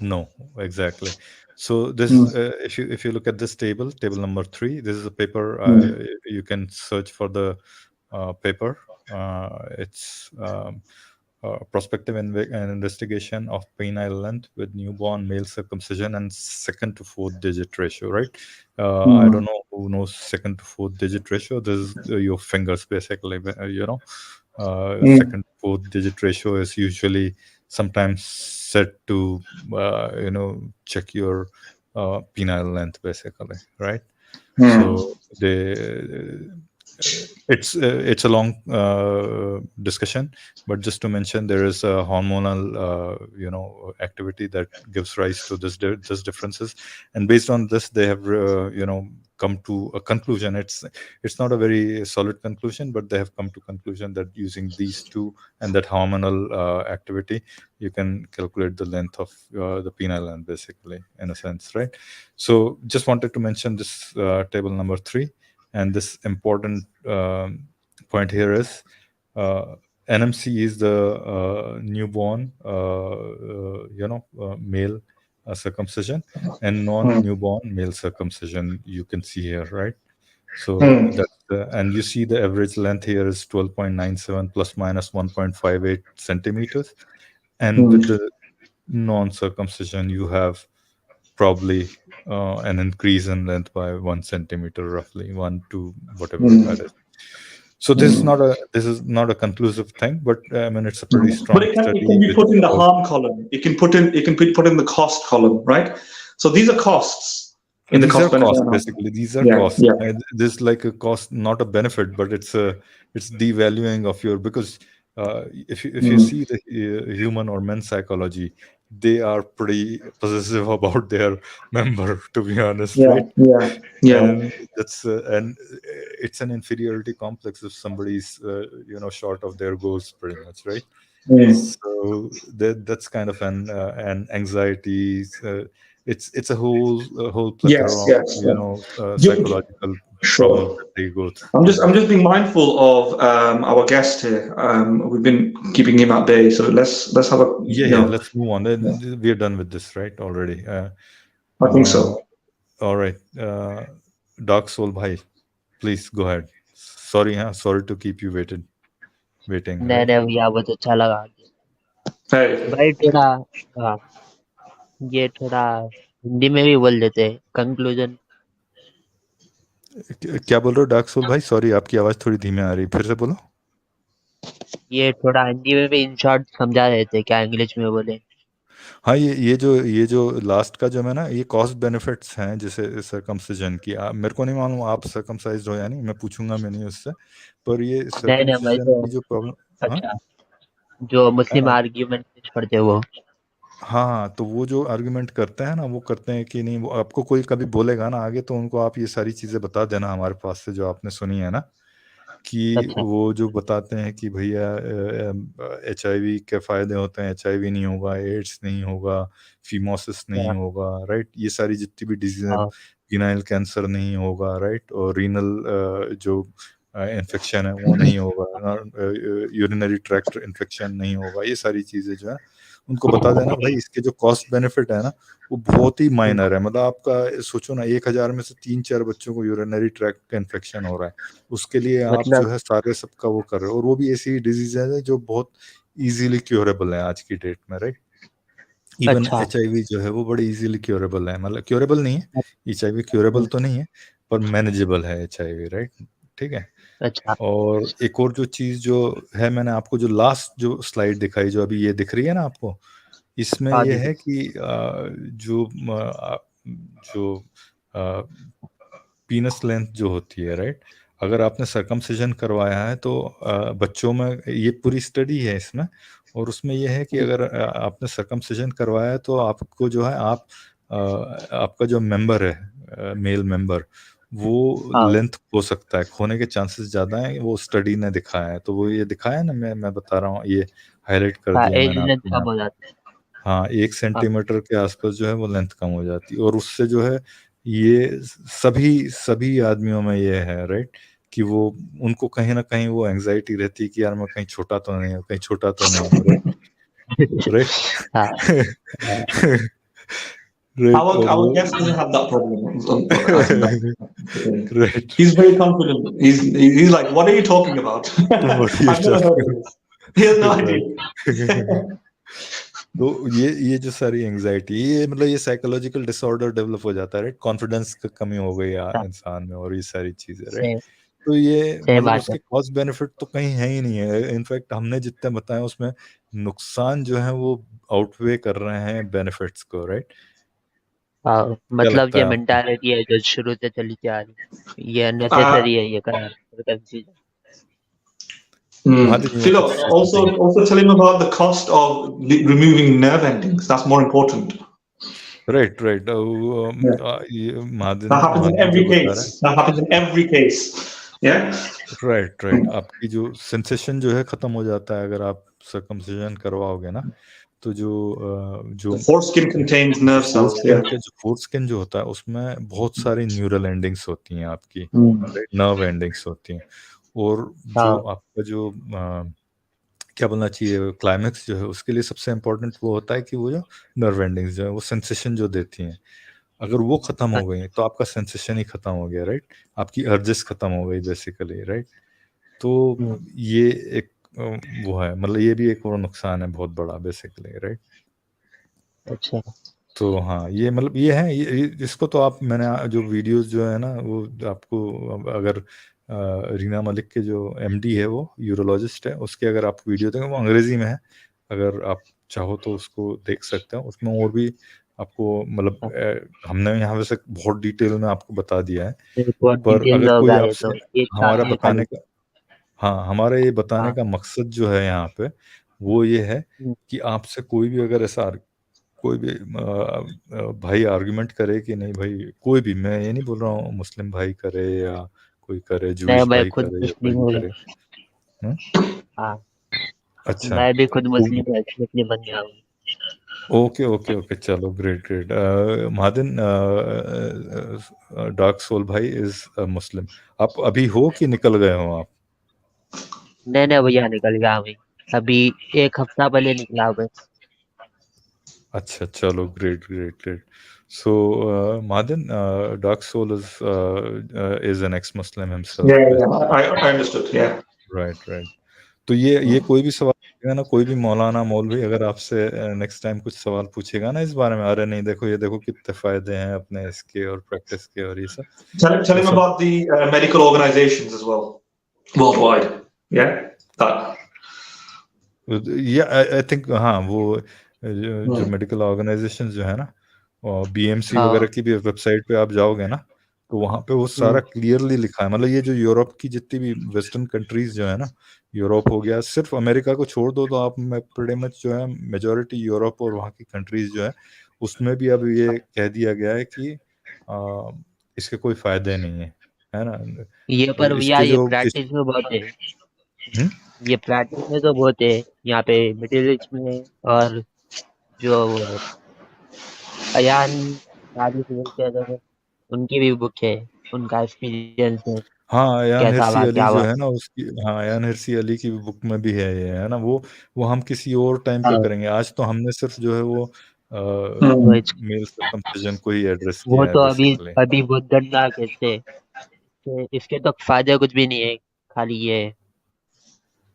No, exactly. So this, if you look at this table number 3, this is a paper. You can search for the paper. It's prospective investigation of penile length with newborn male circumcision and second to fourth digit ratio, right? I don't know who knows second to fourth digit ratio. This is your fingers, basically. Second to fourth digit ratio is usually sometimes set to, check your penile length, basically, right? So it's a long discussion, but just to mention, there is a hormonal activity that gives rise to this differences, and based on this they have come to a conclusion. It's not a very solid conclusion, but they have come to conclusion that using these two and that hormonal activity, you can calculate the length of the penile length, basically, in a sense, right? So just wanted to mention this table number 3. And this important point here is NMC is the newborn, male circumcision, and non-newborn male circumcision. You can see here, right? So that's and you see the average length here is 12.97 plus minus 1.58 centimeters, and with the non-circumcision, you have probably an increase in length by 1 centimeter, roughly 1 to whatever that is. So this is not a conclusive thing, but I mean it's a pretty strong But study. it can be put in the harm column. It can be put in the cost column, right? So these are costs in the cost benefit. Costs, basically. These are costs. This is like a cost, not a benefit, but it's devaluing of your, because if you see the human or men's psychology, they are pretty possessive about their member, to be honest, right? And that's and it's an inferiority complex if somebody's short of their goals, pretty much, right? So that's kind of an anxiety. It's a whole plethora of psychological problems that they go through. I'm just being mindful of our guest here. We've been keeping him at bay, so let's have a let's move on. We're done with this, right? Already. I think so. All right, Dark Soul Bhai, please go ahead. Sorry to keep you waiting. नहीं नहीं भैया बहुत अच्छा लगा Hey. भाई थोड़ा हाँ, ये थोड़ा हिंदी में भी बोल देते हैं कंक्लूजन क्या बोल रहे हो डार्क सोल भाई? सॉरी, आपकी आवाज थोड़ी धीमी आ रही, फिर से बोलो। ये थोड़ा हिंदी में भी इन शॉर्ट समझा देते क्या इंग्लिश में बोले। हाँ, ये जो लास्ट का जो है ना, ये कॉस्ट बेनिफिट्स हैं जैसे सर्कमसिजन की। मेरे को नहीं मालूम आप सर्कमसाइज्ड हो या नहीं, मैं पूछूंगा मैं नहीं उससे, पर ये सर्कमसिजन की जो प्रॉब्लम, अच्छा जो मुस्लिम आर्ग्यूमेंट पढ़ते हैं वो, हाँ, तो वो जो आर्गुमेंट करते हैं ना, वो करते हैं कि नहीं, वो आपको कोई कभी बोलेगा ना आगे, तो उनको आप ये सारी चीजें बता देना हमारे पास से जो आपने सुनी है ना, कि वो जो बताते हैं कि भैया HIV के फायदे होते हैं, HIV नहीं होगा, एड्स नहीं होगा, फीमोसिस नहीं होगा, राइट? ये सारी जितनी भी डिजीज है, रीनल कैंसर नहीं होगा, राइट? और रीनल जो इन्फेक्शन है वो नहीं होगा, यूरिनरी ट्रैक्ट इन्फेक्शन नहीं होगा, ये सारी चीजें जो है उनको बता देना। भाई इसके जो कॉस्ट बेनिफिट है ना, वो बहुत ही माइनर है। मतलब आपका सोचो ना, 1000 में से 3-4 बच्चों को यूरिनरी ट्रैक्ट का इन्फेक्शन हो रहा है, उसके लिए आप जो है सारे सबका वो कर रहे हो, और वो भी ऐसी डिजीज है जो बहुत इजीली क्योरेबल है आज की डेट में, राइट? इवन HIV जो है वो बड़ी इजीली क्योरेबल है, मतलब क्योरेबल नहीं है, HIV क्योरेबल तो नहीं है, पर मैनेजेबल है HIV, राइट? ठीक है। अच्छा। और एक और जो चीज जो है, मैंने आपको जो लास्ट जो स्लाइड दिखाई, जो अभी ये दिख रही है ना आपको, इसमें ये है कि जो पीनस लेंथ जो होती है, राइट, अगर आपने सर्कमसिजन करवाया है तो बच्चों में, ये पूरी स्टडी है इसमें, और उसमें ये है कि अगर आपने सर्कमसिजन करवाया है तो आपको जो है आपका जो मेंबर है, मेल मेंबर, वो लेंथ हो सकता है, खोने के चांसेस ज्यादा हैं, वो स्टडी ने दिखाया है। तो वो ये दिखाया ना, मैं बता रहा हूँ, ये हाईलाइट कर दिया मैंने आपको। हाँ, 1 सेंटीमीटर के आसपास जो है वो लेंथ कम हो जाती है, और उससे जो है ये सभी आदमियों में ये है, राइट, कि वो उनको कहीं ना कहीं वो एंजाइटी रहती है कि यार मैं कहीं छोटा तो नहीं हूँ, कहीं छोटा तो नहीं हूँ, right? Our guest doesn't have that problem. Right. He's very confident. He's like, what are you talking about? I've never heard of this. He has no idea. Right. तो ये जो सारी एंजाइटी, ये मतलब ये साइकोलॉजिकल डिसऑर्डर डेवलप हो जाता है, राइट? कॉन्फिडेंस की कमी हो गई इंसान में, और ये सारी चीजें, राइट? सही तो ये सही मतलब बात है। उसके कॉस्ट बेनिफिट तो कहीं है ही नहीं है। इनफैक्ट हमने जितने बताए उसमें नुकसान जो है वो आउटवे कर रहे हैं बेनिफिट्स को, राइट? हाँ, क्या मतलब लगता ये है आपको? मेंटालिटी है जो शुरू से चली आ रही है, ये Uh, नेसेसरी है ये करना, circumcision। Mahathir, you Philo, wanted to say also something? also tell him about the cost of removing nerve endings. That's more important. Right right. Yeah. ये महादिन That happens in महादिन जो every बता रहा है, case. That happens in every case. Yeah. Right right, आपकी जो sensation जो है खत्म हो जाता है अगर आप सर्कमसिजन करवाओगे ना। तो जो The foreskin contains जो nerve four cells. Skin Yeah. के जो फोर स्किन जो होता है उसमें बहुत सारी न्यूरल एंडिंग्स होती हैं आपकी, Mm. नर्व एंडिंग्स होती हैं। और जो हाँ, आपका जो क्या बोलना चाहिए, क्लाइमेक्स जो है उसके लिए सबसे इम्पोर्टेंट वो होता है कि वो जो नर्व एंडिंग्स जो है वो सेंसेशन जो देती हैं, अगर वो खत्म हो गई तो आपका सेंसेशन ही खत्म हो गया, राइट? आपकी अर्जेस खत्म हो गई बेसिकली, राइट? तो ये एक वो है, मतलब ये भी एक और नुकसान है बहुत बड़ा बेसिकली, राइट? अच्छा। तो हाँ, ये मतलब ये है, इसको तो आप, मैंने जो वीडियोस जो है ना वो आपको, अगर रीना मलिक के जो एमडी है वो यूरोलॉजिस्ट है, उसके अगर आप वीडियो देखें वो अंग्रेजी में है, अगर आप चाहो तो उसको देख सकते हो। उसमें और भी आपको मतलब हमने यहाँ वैसे बहुत डिटेल में आपको बता दिया है, बहुत पर डिटेल अगर में कोई होगा ये आपसे तो, एक साथ हमारा में बताने खाली। का, हाँ हमारा ये बताने हाँ। का मकसद जो है यहाँ पे वो ये है कि आपसे कोई भी अगर ऐसा कोई भी भाई आर्गुमेंट करे कि नहीं भाई, कोई भी, मैं ये नहीं बोल रहा हूँ मुस्लिम भाई करे या कोई करे, नहीं, जूइश मैं भाई खुद करे या कोई मुस्लिम भी हूँ। करे। हम्म? हाँ, अच्छा। मैं भी खुद तो मुस्लिम बन गया हूँ। ओके ओके ओके, चलो ग्रेट ग्रेट। महादिन, डार्क सोल भाई इज मुस्लिम। आप अभी हो कि निकल गए हो आप? नहीं नहीं भैया, निकल गया अभी, अभी 1 हफ्ता पहले निकला हूँ बस। अच्छा, चलो great great great. So Mahadin, dark soul is an ex Muslim Yeah, himself. yeah. I understood. Yeah. Right right. तो ये कोई भी सवाल पूछेगा ना, कोई भी मौलाना मौलवी अगर आपसे नेक्स्ट टाइम कुछ सवाल पूछेगा ना इस बारे में, अरे नहीं देखो, ये देखो कितने फायदे हैं अपने इसके और प्रैक्टिस के और ये सब, Tell तो him सब, about the medical organizations as well, worldwide. Yeah. That. ये आई थिंक, हाँ वो जो Hmm. मेडिकल ऑर्गेनाइजेशन जो है ना, और बीएमसी हाँ। वगैरह की भी वेबसाइट पे आप जाओगे ना, तो वहाँ पे वो सारा हम्म, क्लियरली लिखा है। मतलब ये जो यूरोप की जितनी भी वेस्टर्न कंट्रीज जो है ना, यूरोप हो गया, सिर्फ अमेरिका को छोड़ दो तो आप में प्रीटी मच जो है मेजोरिटी यूरोप और वहाँ की कंट्रीज जो है उसमें भी अब ये कह दिया गया है कि आ, इसके कोई फायदे नहीं है ना? ये पर भैया इसके ये जो प्रैक्टिस में बहुत है, हम्म? ये प्रैक्टिस में तो बहुत है यहाँ पे मिडिल ईस्ट में। और जो अयान शादी से बोलते हैं लोग, उनकी भी बुक है, उनका एक्सपीरियंस है, हाँ, अयान कैसा हिरसी हुआ अली क्या जो हुआ। है ना उसकी, हाँ अयान हिरसी अली की बुक में भी है ये, है ना? वो हम किसी और टाइम पे हाँ, करेंगे। आज तो हमने सिर्फ जो है वो Hmm. मेल सर्कमसिजन को ही एड्रेस वो किया है तो अभी बेसिकली। अभी बहुत गंदा केस है, तो इसके तो फायदे कुछ भी नहीं है, खाली ये,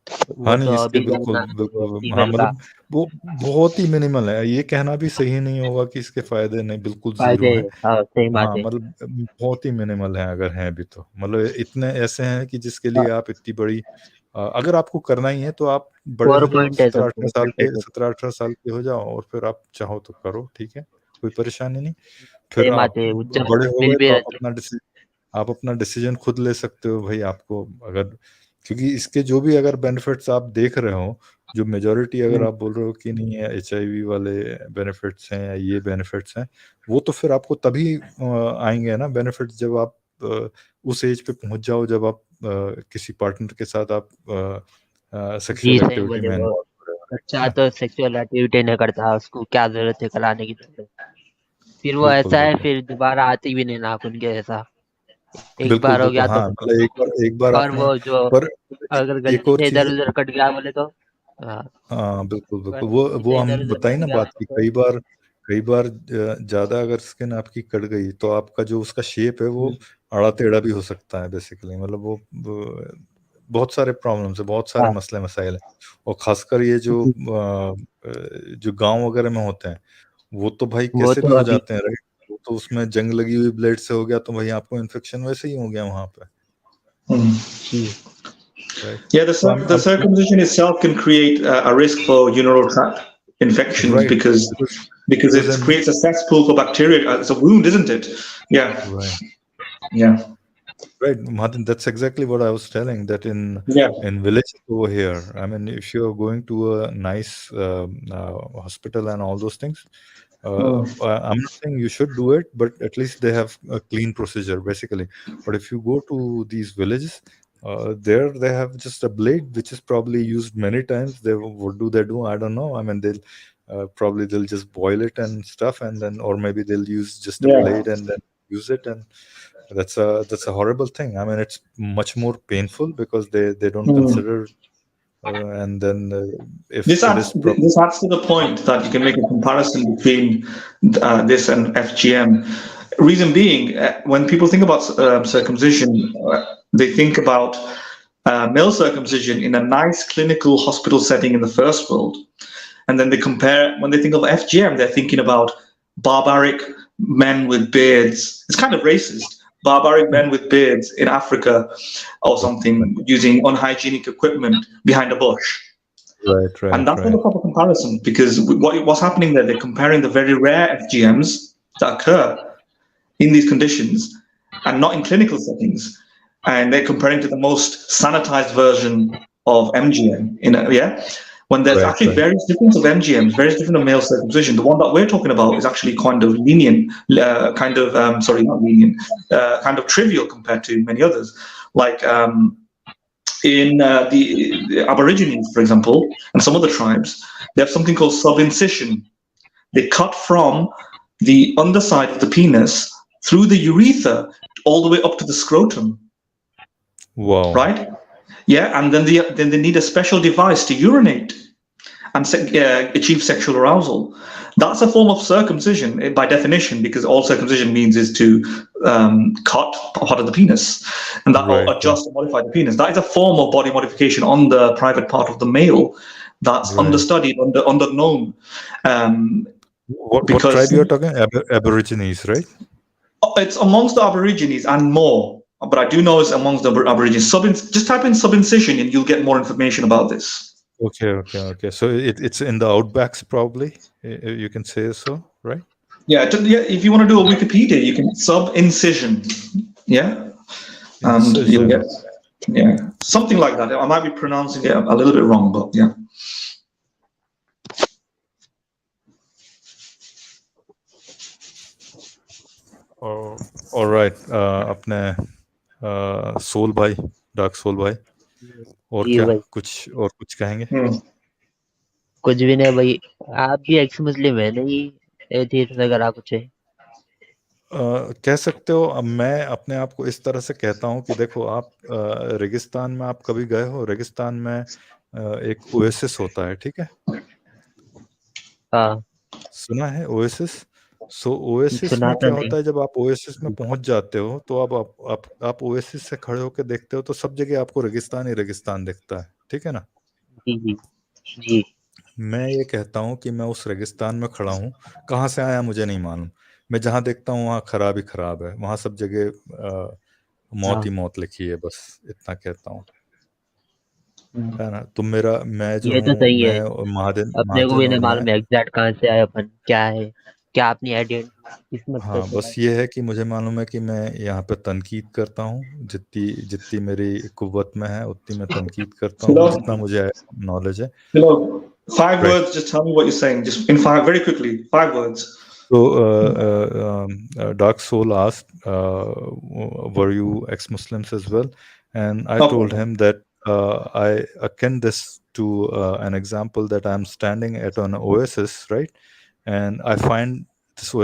हाँ वो नहीं, तो इसके अभी बिल्कुल करना वो बिल्कुल, हाँ फीमेल का मतलब वो बहुत ही मिनिमल है। ये कहना भी सही नहीं होगा कि इसके फायदे नहीं, बिल्कुल फायदे जीरो है। हैं। हाँ, सही बात हाँ है। मतलब बहुत ही मिनिमल है, अगर हैं भी तो मतलब इतने ऐसे हैं कि जिसके लिए आप इतनी बड़ी, अगर आपको करना ही है तो आप बड़े फोर हो जाओ, पॉइंट है, सब 17 18 साल के हो जाओ, और फिर आप चाहो तो करो, ठीक है, कोई परेशानी नहीं। फिर सही बात आप है, जब बड़े हो मिल गए भी तो रहते। आप अपना डिसीजन खुद ले सकते हो भाई, आपको अगर, क्योंकि इसके जो भी अगर बेनिफिट्स आप देख रहे हो, जो मेजोरिटी अगर आप बोल रहे हो कि नहीं है एचआईवी वाले बेनिफिट्स हैं या ये बेनिफिट्स हैं, वो तो फिर आपको तभी आएंगे ना बेनिफिट्स, जब आप उस एज पे पहुंच जाओ जब आप किसी पार्टनर के साथ आप जी सेक्सुअल सही एक्टिविटी बोले में वो, इन्वॉल्व हो रहे हो, है बच्चा ना? तो सेक्सुअल एक्टिविटी नहीं करता, उसको क्या जरूरत है कराने की जरूरत, फिर वो बिल्कुल ऐसा है, बिल्कुल फिर दोबारा आती भी नहीं नाखून के ऐसा, एक बिल्कुल बार हो बिल्कुल, गया तो हाँ खत्म। मतलब एक बार और आपने, वो जो पर अगर एक गलती और से चीज, इधर उधर कट गया बोले तो, हाँ, हाँ बिल्कुल बिल्कुल, अगर वो गलती वो से हम इधर उधर बताई कट ना गया बात की, तो कई बार ज्यादा अगर स्किन आपकी कट गई तो आपका जो उसका शेप है वो हम्म, आड़ा टेढ़ा भी हो सकता है बेसिकली, मतलब वो बहुत सारे प्रॉब्लम्स है, बहुत सारे हाँ मसले मसाइल है, और खासकर ये जो गांव वगैरह में होते हैं वो तो भाई वो कैसे भी तो हो अभी जाते हैं, राइट? वो तो उसमें जंग लगी हुई ब्लेड से हो गया तो भाई आपको इन्फेक्शन वैसे ही हो गया वहां पे, जी राइट? Yeah, तो I'm, the I'm circumcision itself can create a risk for urinary tract infections right because because it in creates a cesspool for bacteria. It's a wound, isn't it? Yeah, right. yeah, Right, Martin, that's exactly what I was telling. That yeah. in villages over here, I mean, if you're going to a nice hospital and all those things, I'm not saying you should do it, but at least they have a clean procedure, basically. But if you go to these villages, there they have just a blade which is probably used many times. They what do they do? I don't know. I mean, probably they'll just boil it and stuff, and then or maybe they'll use just a Yeah. blade and then use it, and that's a horrible thing. I mean, it's much more painful because they don't Mm. consider, and then if it is proper. This adds to the point that you can make a comparison between this and FGM. Reason being, when people think about circumcision, they think about male circumcision in a nice clinical hospital setting in the first world, and then they compare. When they think of FGM, they're thinking about barbaric men with beards. It's kind of racist. Barbaric men with beards in Africa or something using unhygienic equipment behind a bush. And that's not a proper comparison because what's happening there, they're comparing the very rare FGMs that occur in these conditions and not in clinical settings. And they're comparing to the most sanitized version of MGM. When there's actually various different of MGMs, various different of male circumcision. The one that we're talking about is actually kind of lenient, kind of trivial compared to many others. Like in the Aborigines, for example, and some other tribes, they have something called subincision. They cut from the underside of the penis through the urethra all the way up to the scrotum. Wow. Right? Yeah, and then they need a special device to urinate and achieve sexual arousal. That's a form of circumcision by definition, because all circumcision means is to cut part of the penis and that or adjust or modify the penis. That is a form of body modification on the private part of the male that's understudied, underknown. What tribe you're talking? Aborigines, right? It's amongst the Aborigines and more, but I do know it's amongst the Aborigines. Just type in subincision and you'll get more information about this. Okay. So it's in the outbacks, probably. You can say so, right? Yeah. If you want to do a Wikipedia, you can subincision. Yeah. And you'll get something like that. I might be pronouncing it a little bit wrong, but yeah. All right. अपने soul भाई, dark soul भाई, और क्या कुछ कहेंगे? कुछ भी नहीं भाई, आप भी एक्स मुस्लिम है नहीं, एथीस्ट वगैरह कुछ है? कह सकते हो। अब मैं अपने आप को इस तरह से कहता हूँ कि देखो, आप रेगिस्तान में आप कभी गए हो? रेगिस्तान में एक ओएसिस होता है, ठीक है? हाँ, सुना है ओएसिस? सो ओएसिस में क्या होता है, जब आप ओएसिस में पहुंच जाते हो तो अब आप ओएसिस से खड़े होकर देखते हो तो सब जगह आपको रेगिस्तान ही रेगिस्तान दिखता है, ठीक है ना? जी। मैं ये कहता हूँ कि मैं उस रेगिस्तान में खड़ा हूँ, कहाँ से आया मुझे नहीं मालूम, मैं जहाँ देखता हूँ वहाँ खराब ही खराब है, वहाँ सब जगह मौत ही मौत लिखी है, बस इतना कहता हूँ, है ना? तो मैं जो ये तो सही है। अपने को भी नहीं मालूम है एग्जैक्ट कहाँ से आए अपन, क्या है, क्या अपनी आइडेंटिटी किस्मत। हाँ, बस ये है कि मुझे मालूम है कि मैं यहाँ पे तनकीद करता हूँ, जितनी मेरी कुव्वत में है उतनी मैं तनकीद करता हूँ, जितना मुझे नॉलेज है। 5 words, just tell me what you're saying, just in 5, very quickly, 5 words. So, Dark Soul asked, were you ex-Muslims as well? And I told him that I akin this to an example that I'm standing at an oasis, right? And I find this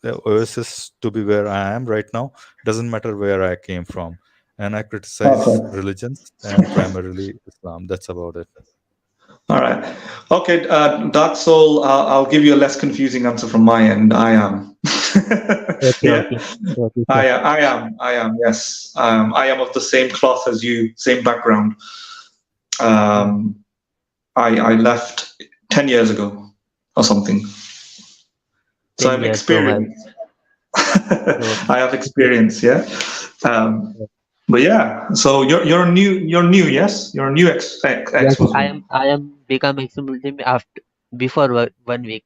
oasis to be where I am right now. Doesn't matter where I came from. And I criticize religions and primarily Islam. That's about it. All right. Okay, Dark Soul, I'll give you a less confusing answer from my end. I am. Okay. I am, yes. I am of the same cloth as you, same background. I left 10 years ago or something. So 10 I've years, so much. experienced. I have experience, yeah. But yeah, so you're new, yes? You're a new Yes, ex-Muslim. I am become ex-Muslim after before 1 week.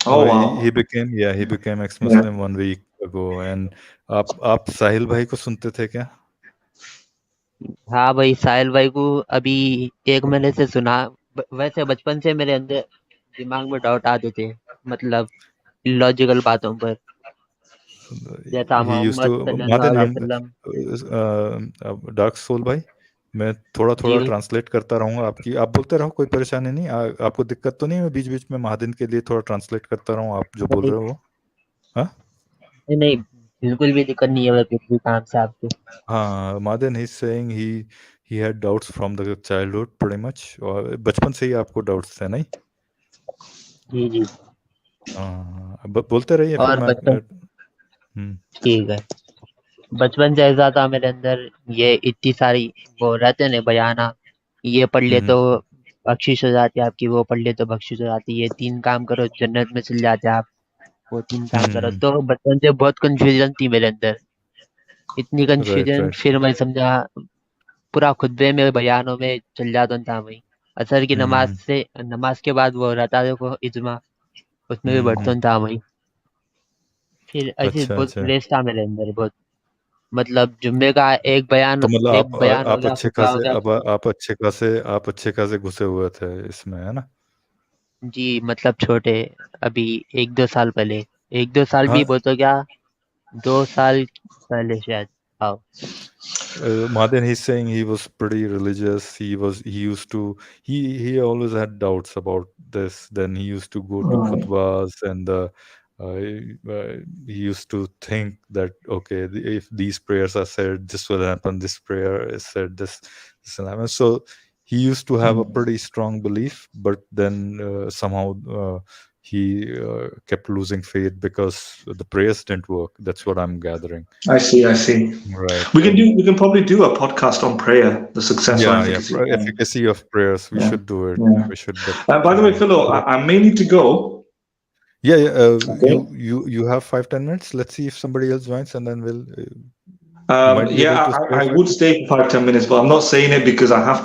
Oh he wow. became Yeah. ex-Muslim 1 week ago. And आप साहिल भाई को सुनते थे क्या? हाँ भाई, साहिल भाई को अभी 1 महीने से सुना। वैसे बचपन से मेरे अंदर दिमाग में डाउट आते थे, मतलब लॉजिकल बातों पर, जैसा He used to मोहम्मद सल्लल्लाहु महादेन अलैहि हम वसल्लम। डार्क सोल भाई, मैं थोड़ा जी थोड़ा भाई। ट्रांसलेट करता रहूंगा आपकी, आप बोलते रहो, कोई परेशानी नहीं। आपको दिक्कत तो नहीं है बीच बीच में महादेन के लिए थोड़ा ट्रांसलेट करता रहूं आप जो बोल नहीं रहे हो वो? हाँ नहीं नहीं, बिल्कुल भी दिक्कत नहीं है, मैं कुछ भी काम से आपके। हाँ, Mahaden he saying he had doubts from the childhood pretty much, और बचपन से ही आपको डाउट्स थे नहीं? जी जी। हाँ, बोलते रहिए फिर और मैं बचपन, हम्म ठीक है, बचपन से ऐसा था मेरे अंदर, ये इतनी सारी वो रहते हैं ना बयाना, ये पढ़ ले हम्म तो बख्शिश हो जाती है आपकी, वो पढ़ ले तो बख्शिश हो जाती है, ये 3 काम करो जन्नत में चले जाते हैं आप, वो 3 काम करो। हम्म तो बचपन से बहुत कंफ्यूजन थी मेरे अंदर, इतनी राइट कंफ्यूजन, राइट फिर मैं समझा पूरा खुतबे में बयानों में चल जाता था वही। असर की नमाज हम्म से, नमाज के बाद वो रहता है देखो इज्मा, उसमें भी हम्म बढ़ता था वही। फिर ऐसे अच्छा बहुत अच्छा। क्लेश था मेरे अंदर बहुत, मतलब जुम्मे का तो मतलब एक बयान हो आप गया, अच्छे खुतबा हो खासे, गया। अब आप अच्छे खासे घुसे हुए थे इसमें, है ना? जी मतलब छोटे, अभी 1-2 साल पहले, 1-2 साल भी हाँ, बहुत हो गया, 2 साल पहले शायद। हाँ Madan, he's saying he was pretty religious. He used to he always had doubts about this. Then he used to go to khutbas, and he used to think that okay, if these prayers are said, this will happen. This prayer is said, this will happen. So he used to have a pretty strong belief, but then somehow kept losing faith because the prayers didn't work. That's what I'm gathering. I see, I see. Right. We can probably do a podcast on prayer, the success or Yeah, efficacy. efficacy of prayers. We Yeah, should do it. yeah. We should By definitely the way, do it. Philo, I may need to go. Yeah, yeah. Okay. You have 5-10 minutes. Let's see if somebody else joins, and then we'll you might be able Yeah, to spare I five. would stay for 5, 10 minutes, but I'm not saying it because I have.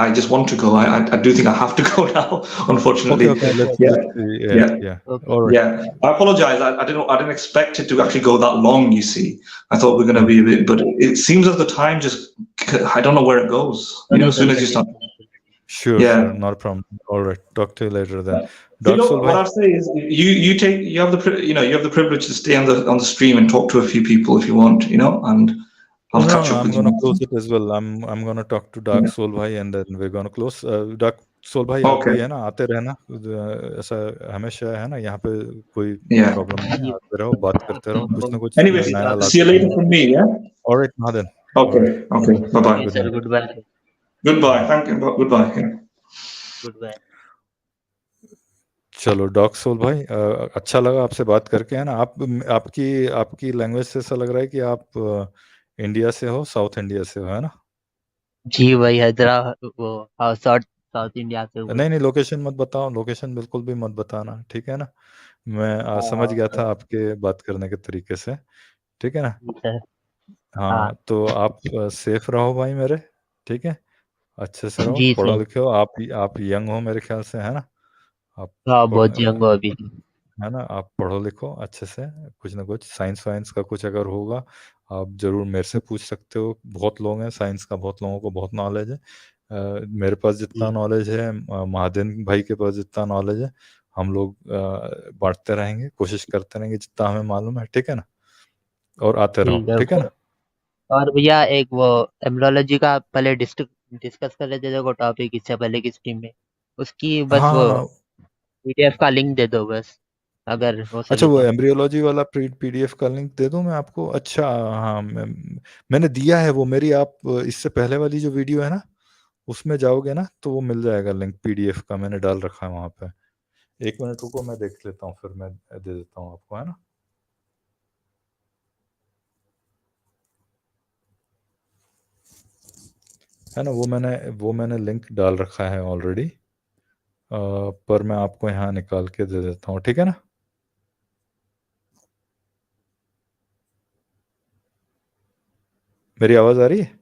I just want to go. I do think I have to go now. Okay, Unfortunately. okay. Yeah, Let's see. Yeah, yeah, yeah. Okay. All right. yeah. I apologize. I didn't expect it to actually go that long. You see, I thought we are going to Okay. be a bit, but it seems as the time just. I don't know where it goes. You know, as soon as you start. Sure, Yeah. sure. Not a problem. All right. Talk to you later then. Dark Philo, Soul what bhai. I say is, you have the you have the privilege to stay on the stream and talk to a few people if you want. You know, and Oh I'll no, catch no, up I'm with you gonna next close time. it as well. I'm gonna talk to Dark Yeah. Soul bhai, and then we're gonna close. Dark Soul bhai, आप Okay. भी है ना, आते रहना। ऐसा हमेशा है ना, यहाँ पे कोई Yeah. प्रॉब्लम नहीं है, जी आते रहो, बात करते रहो, कुछ ना कुछ Anyways, नया see you लाते later रहेंगे। from me. Yeah. All right, Madan. All right. Okay. Okay. Bye ji bye. Good sir, night. Good bye. Goodbye. Thank you. Goodbye. Yeah. Good bye. चलो डॉग सोल भाई, अच्छा लगा आपसे बात करके, है ना? आपकी आपकी लैंग्वेज से ऐसा लग रहा है कि आप इंडिया से हो, साउथ इंडिया से हो, है ना? जी भाई, वो हाँ, साउथ इंडिया से हुए। नहीं नहीं, लोकेशन मत बताओ, लोकेशन बिल्कुल भी मत बताना, ठीक है ना? मैं समझ गया था आपके बात करने के तरीके से, ठीक है ना? जी सर। हाँ हाँ, तो आप सेफ रहो भाई मेरे, ठीक है? अच्छे से रहो, जी पढ़ो सर। लिखो। आप यंग हो मेरे ख्याल से, है ना? आप हाँ, बहुत यंग प- हो अभी। है ना? आप पढ़ो लिखो अच्छे से, कुछ ना कुछ साइंस वाइंस का कुछ अगर होगा, आप जरूर मेरे से पूछ सकते हो। बहुत लोग हैं साइंस का, बहुत लोगों को बहुत नॉलेज है। मेरे पास जितना जी नॉलेज है, महादेव भाई के पास जितना नॉलेज है, हम लोग बांटते रहेंगे, कोशिश करते रहेंगे जितना हमें मालूम है, ठीक है ना? और आते रहो, ठीक है। ठीक है ना? और भैया एक वो एम्ब्रोलॉजी का पहले डिस्कस कर लेते थे, वो टॉपिक इससे पहले की स्ट्रीम में, उसकी बस वो हाँ, पीडीएफ का लिंक दे दो बस, अगर हो अच्छा, सके वो तो। एम्ब्रियोलॉजी वाला पीडीएफ का लिंक दे दूं मैं आपको? अच्छा, हाँ, मैंने दिया है वो मेरी। आप इससे पहले वाली जो वीडियो है ना, उसमें जाओगे ना तो वो मिल जाएगा लिंक पीडीएफ का, मैंने डाल रखा है वहां पे। 1 मिनट रुको, मैं देख लेता हूँ, फिर मैं दे देता हूँ आपको, है ना? है ना, वो मैंने लिंक डाल रखा है ऑलरेडी, पर मैं आपको यहाँ निकाल के दे देता हूँ, ठीक है ना। मेरी आवाज़ आ रही है?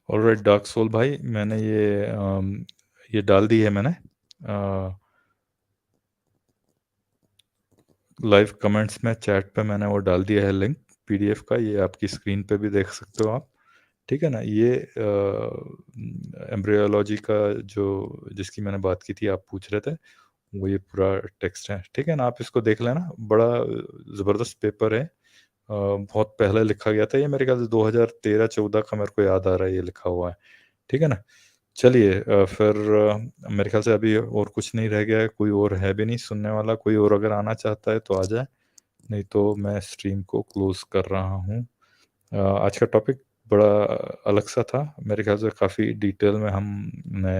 ऑलराइट डार्क सोल भाई, मैंने ये डाल दी है मैंने लाइव कमेंट्स में, चैट पे मैंने वो डाल दिया है लिंक पीडीएफ का, ये आपकी स्क्रीन पे भी देख सकते हो आप, ठीक है ना। ये एम्ब्रियोलॉजी का जो जिसकी मैंने बात की थी, आप पूछ रहे थे, वो ये पूरा टेक्स्ट है, ठीक है ना। आप इसको देख लेना, बड़ा ज़बरदस्त पेपर है, बहुत पहले लिखा गया था ये, मेरे ख्याल से 2013-14 का मेरे को याद आ रहा है ये लिखा हुआ है, ठीक है ना। चलिए फिर मेरे ख्याल से अभी और कुछ नहीं रह गया है, कोई और है भी नहीं सुनने वाला, कोई और अगर आना चाहता है तो आ जाए, नहीं तो मैं स्ट्रीम को क्लोज कर रहा हूँ। आज का टॉपिक बड़ा अलग सा था, मेरे ख्याल से काफ़ी डिटेल में हमने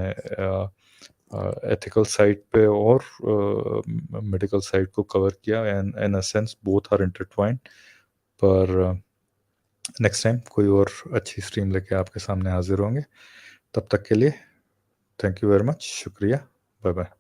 एथिकल साइड पे और मेडिकल साइड को कवर किया, and in a sense both are intertwined. पर नेक्स्ट टाइम कोई और अच्छी स्ट्रीम लेके आपके सामने हाजिर होंगे, तब तक के लिए थैंक यू वेरी मच, शुक्रिया, बाय बाय।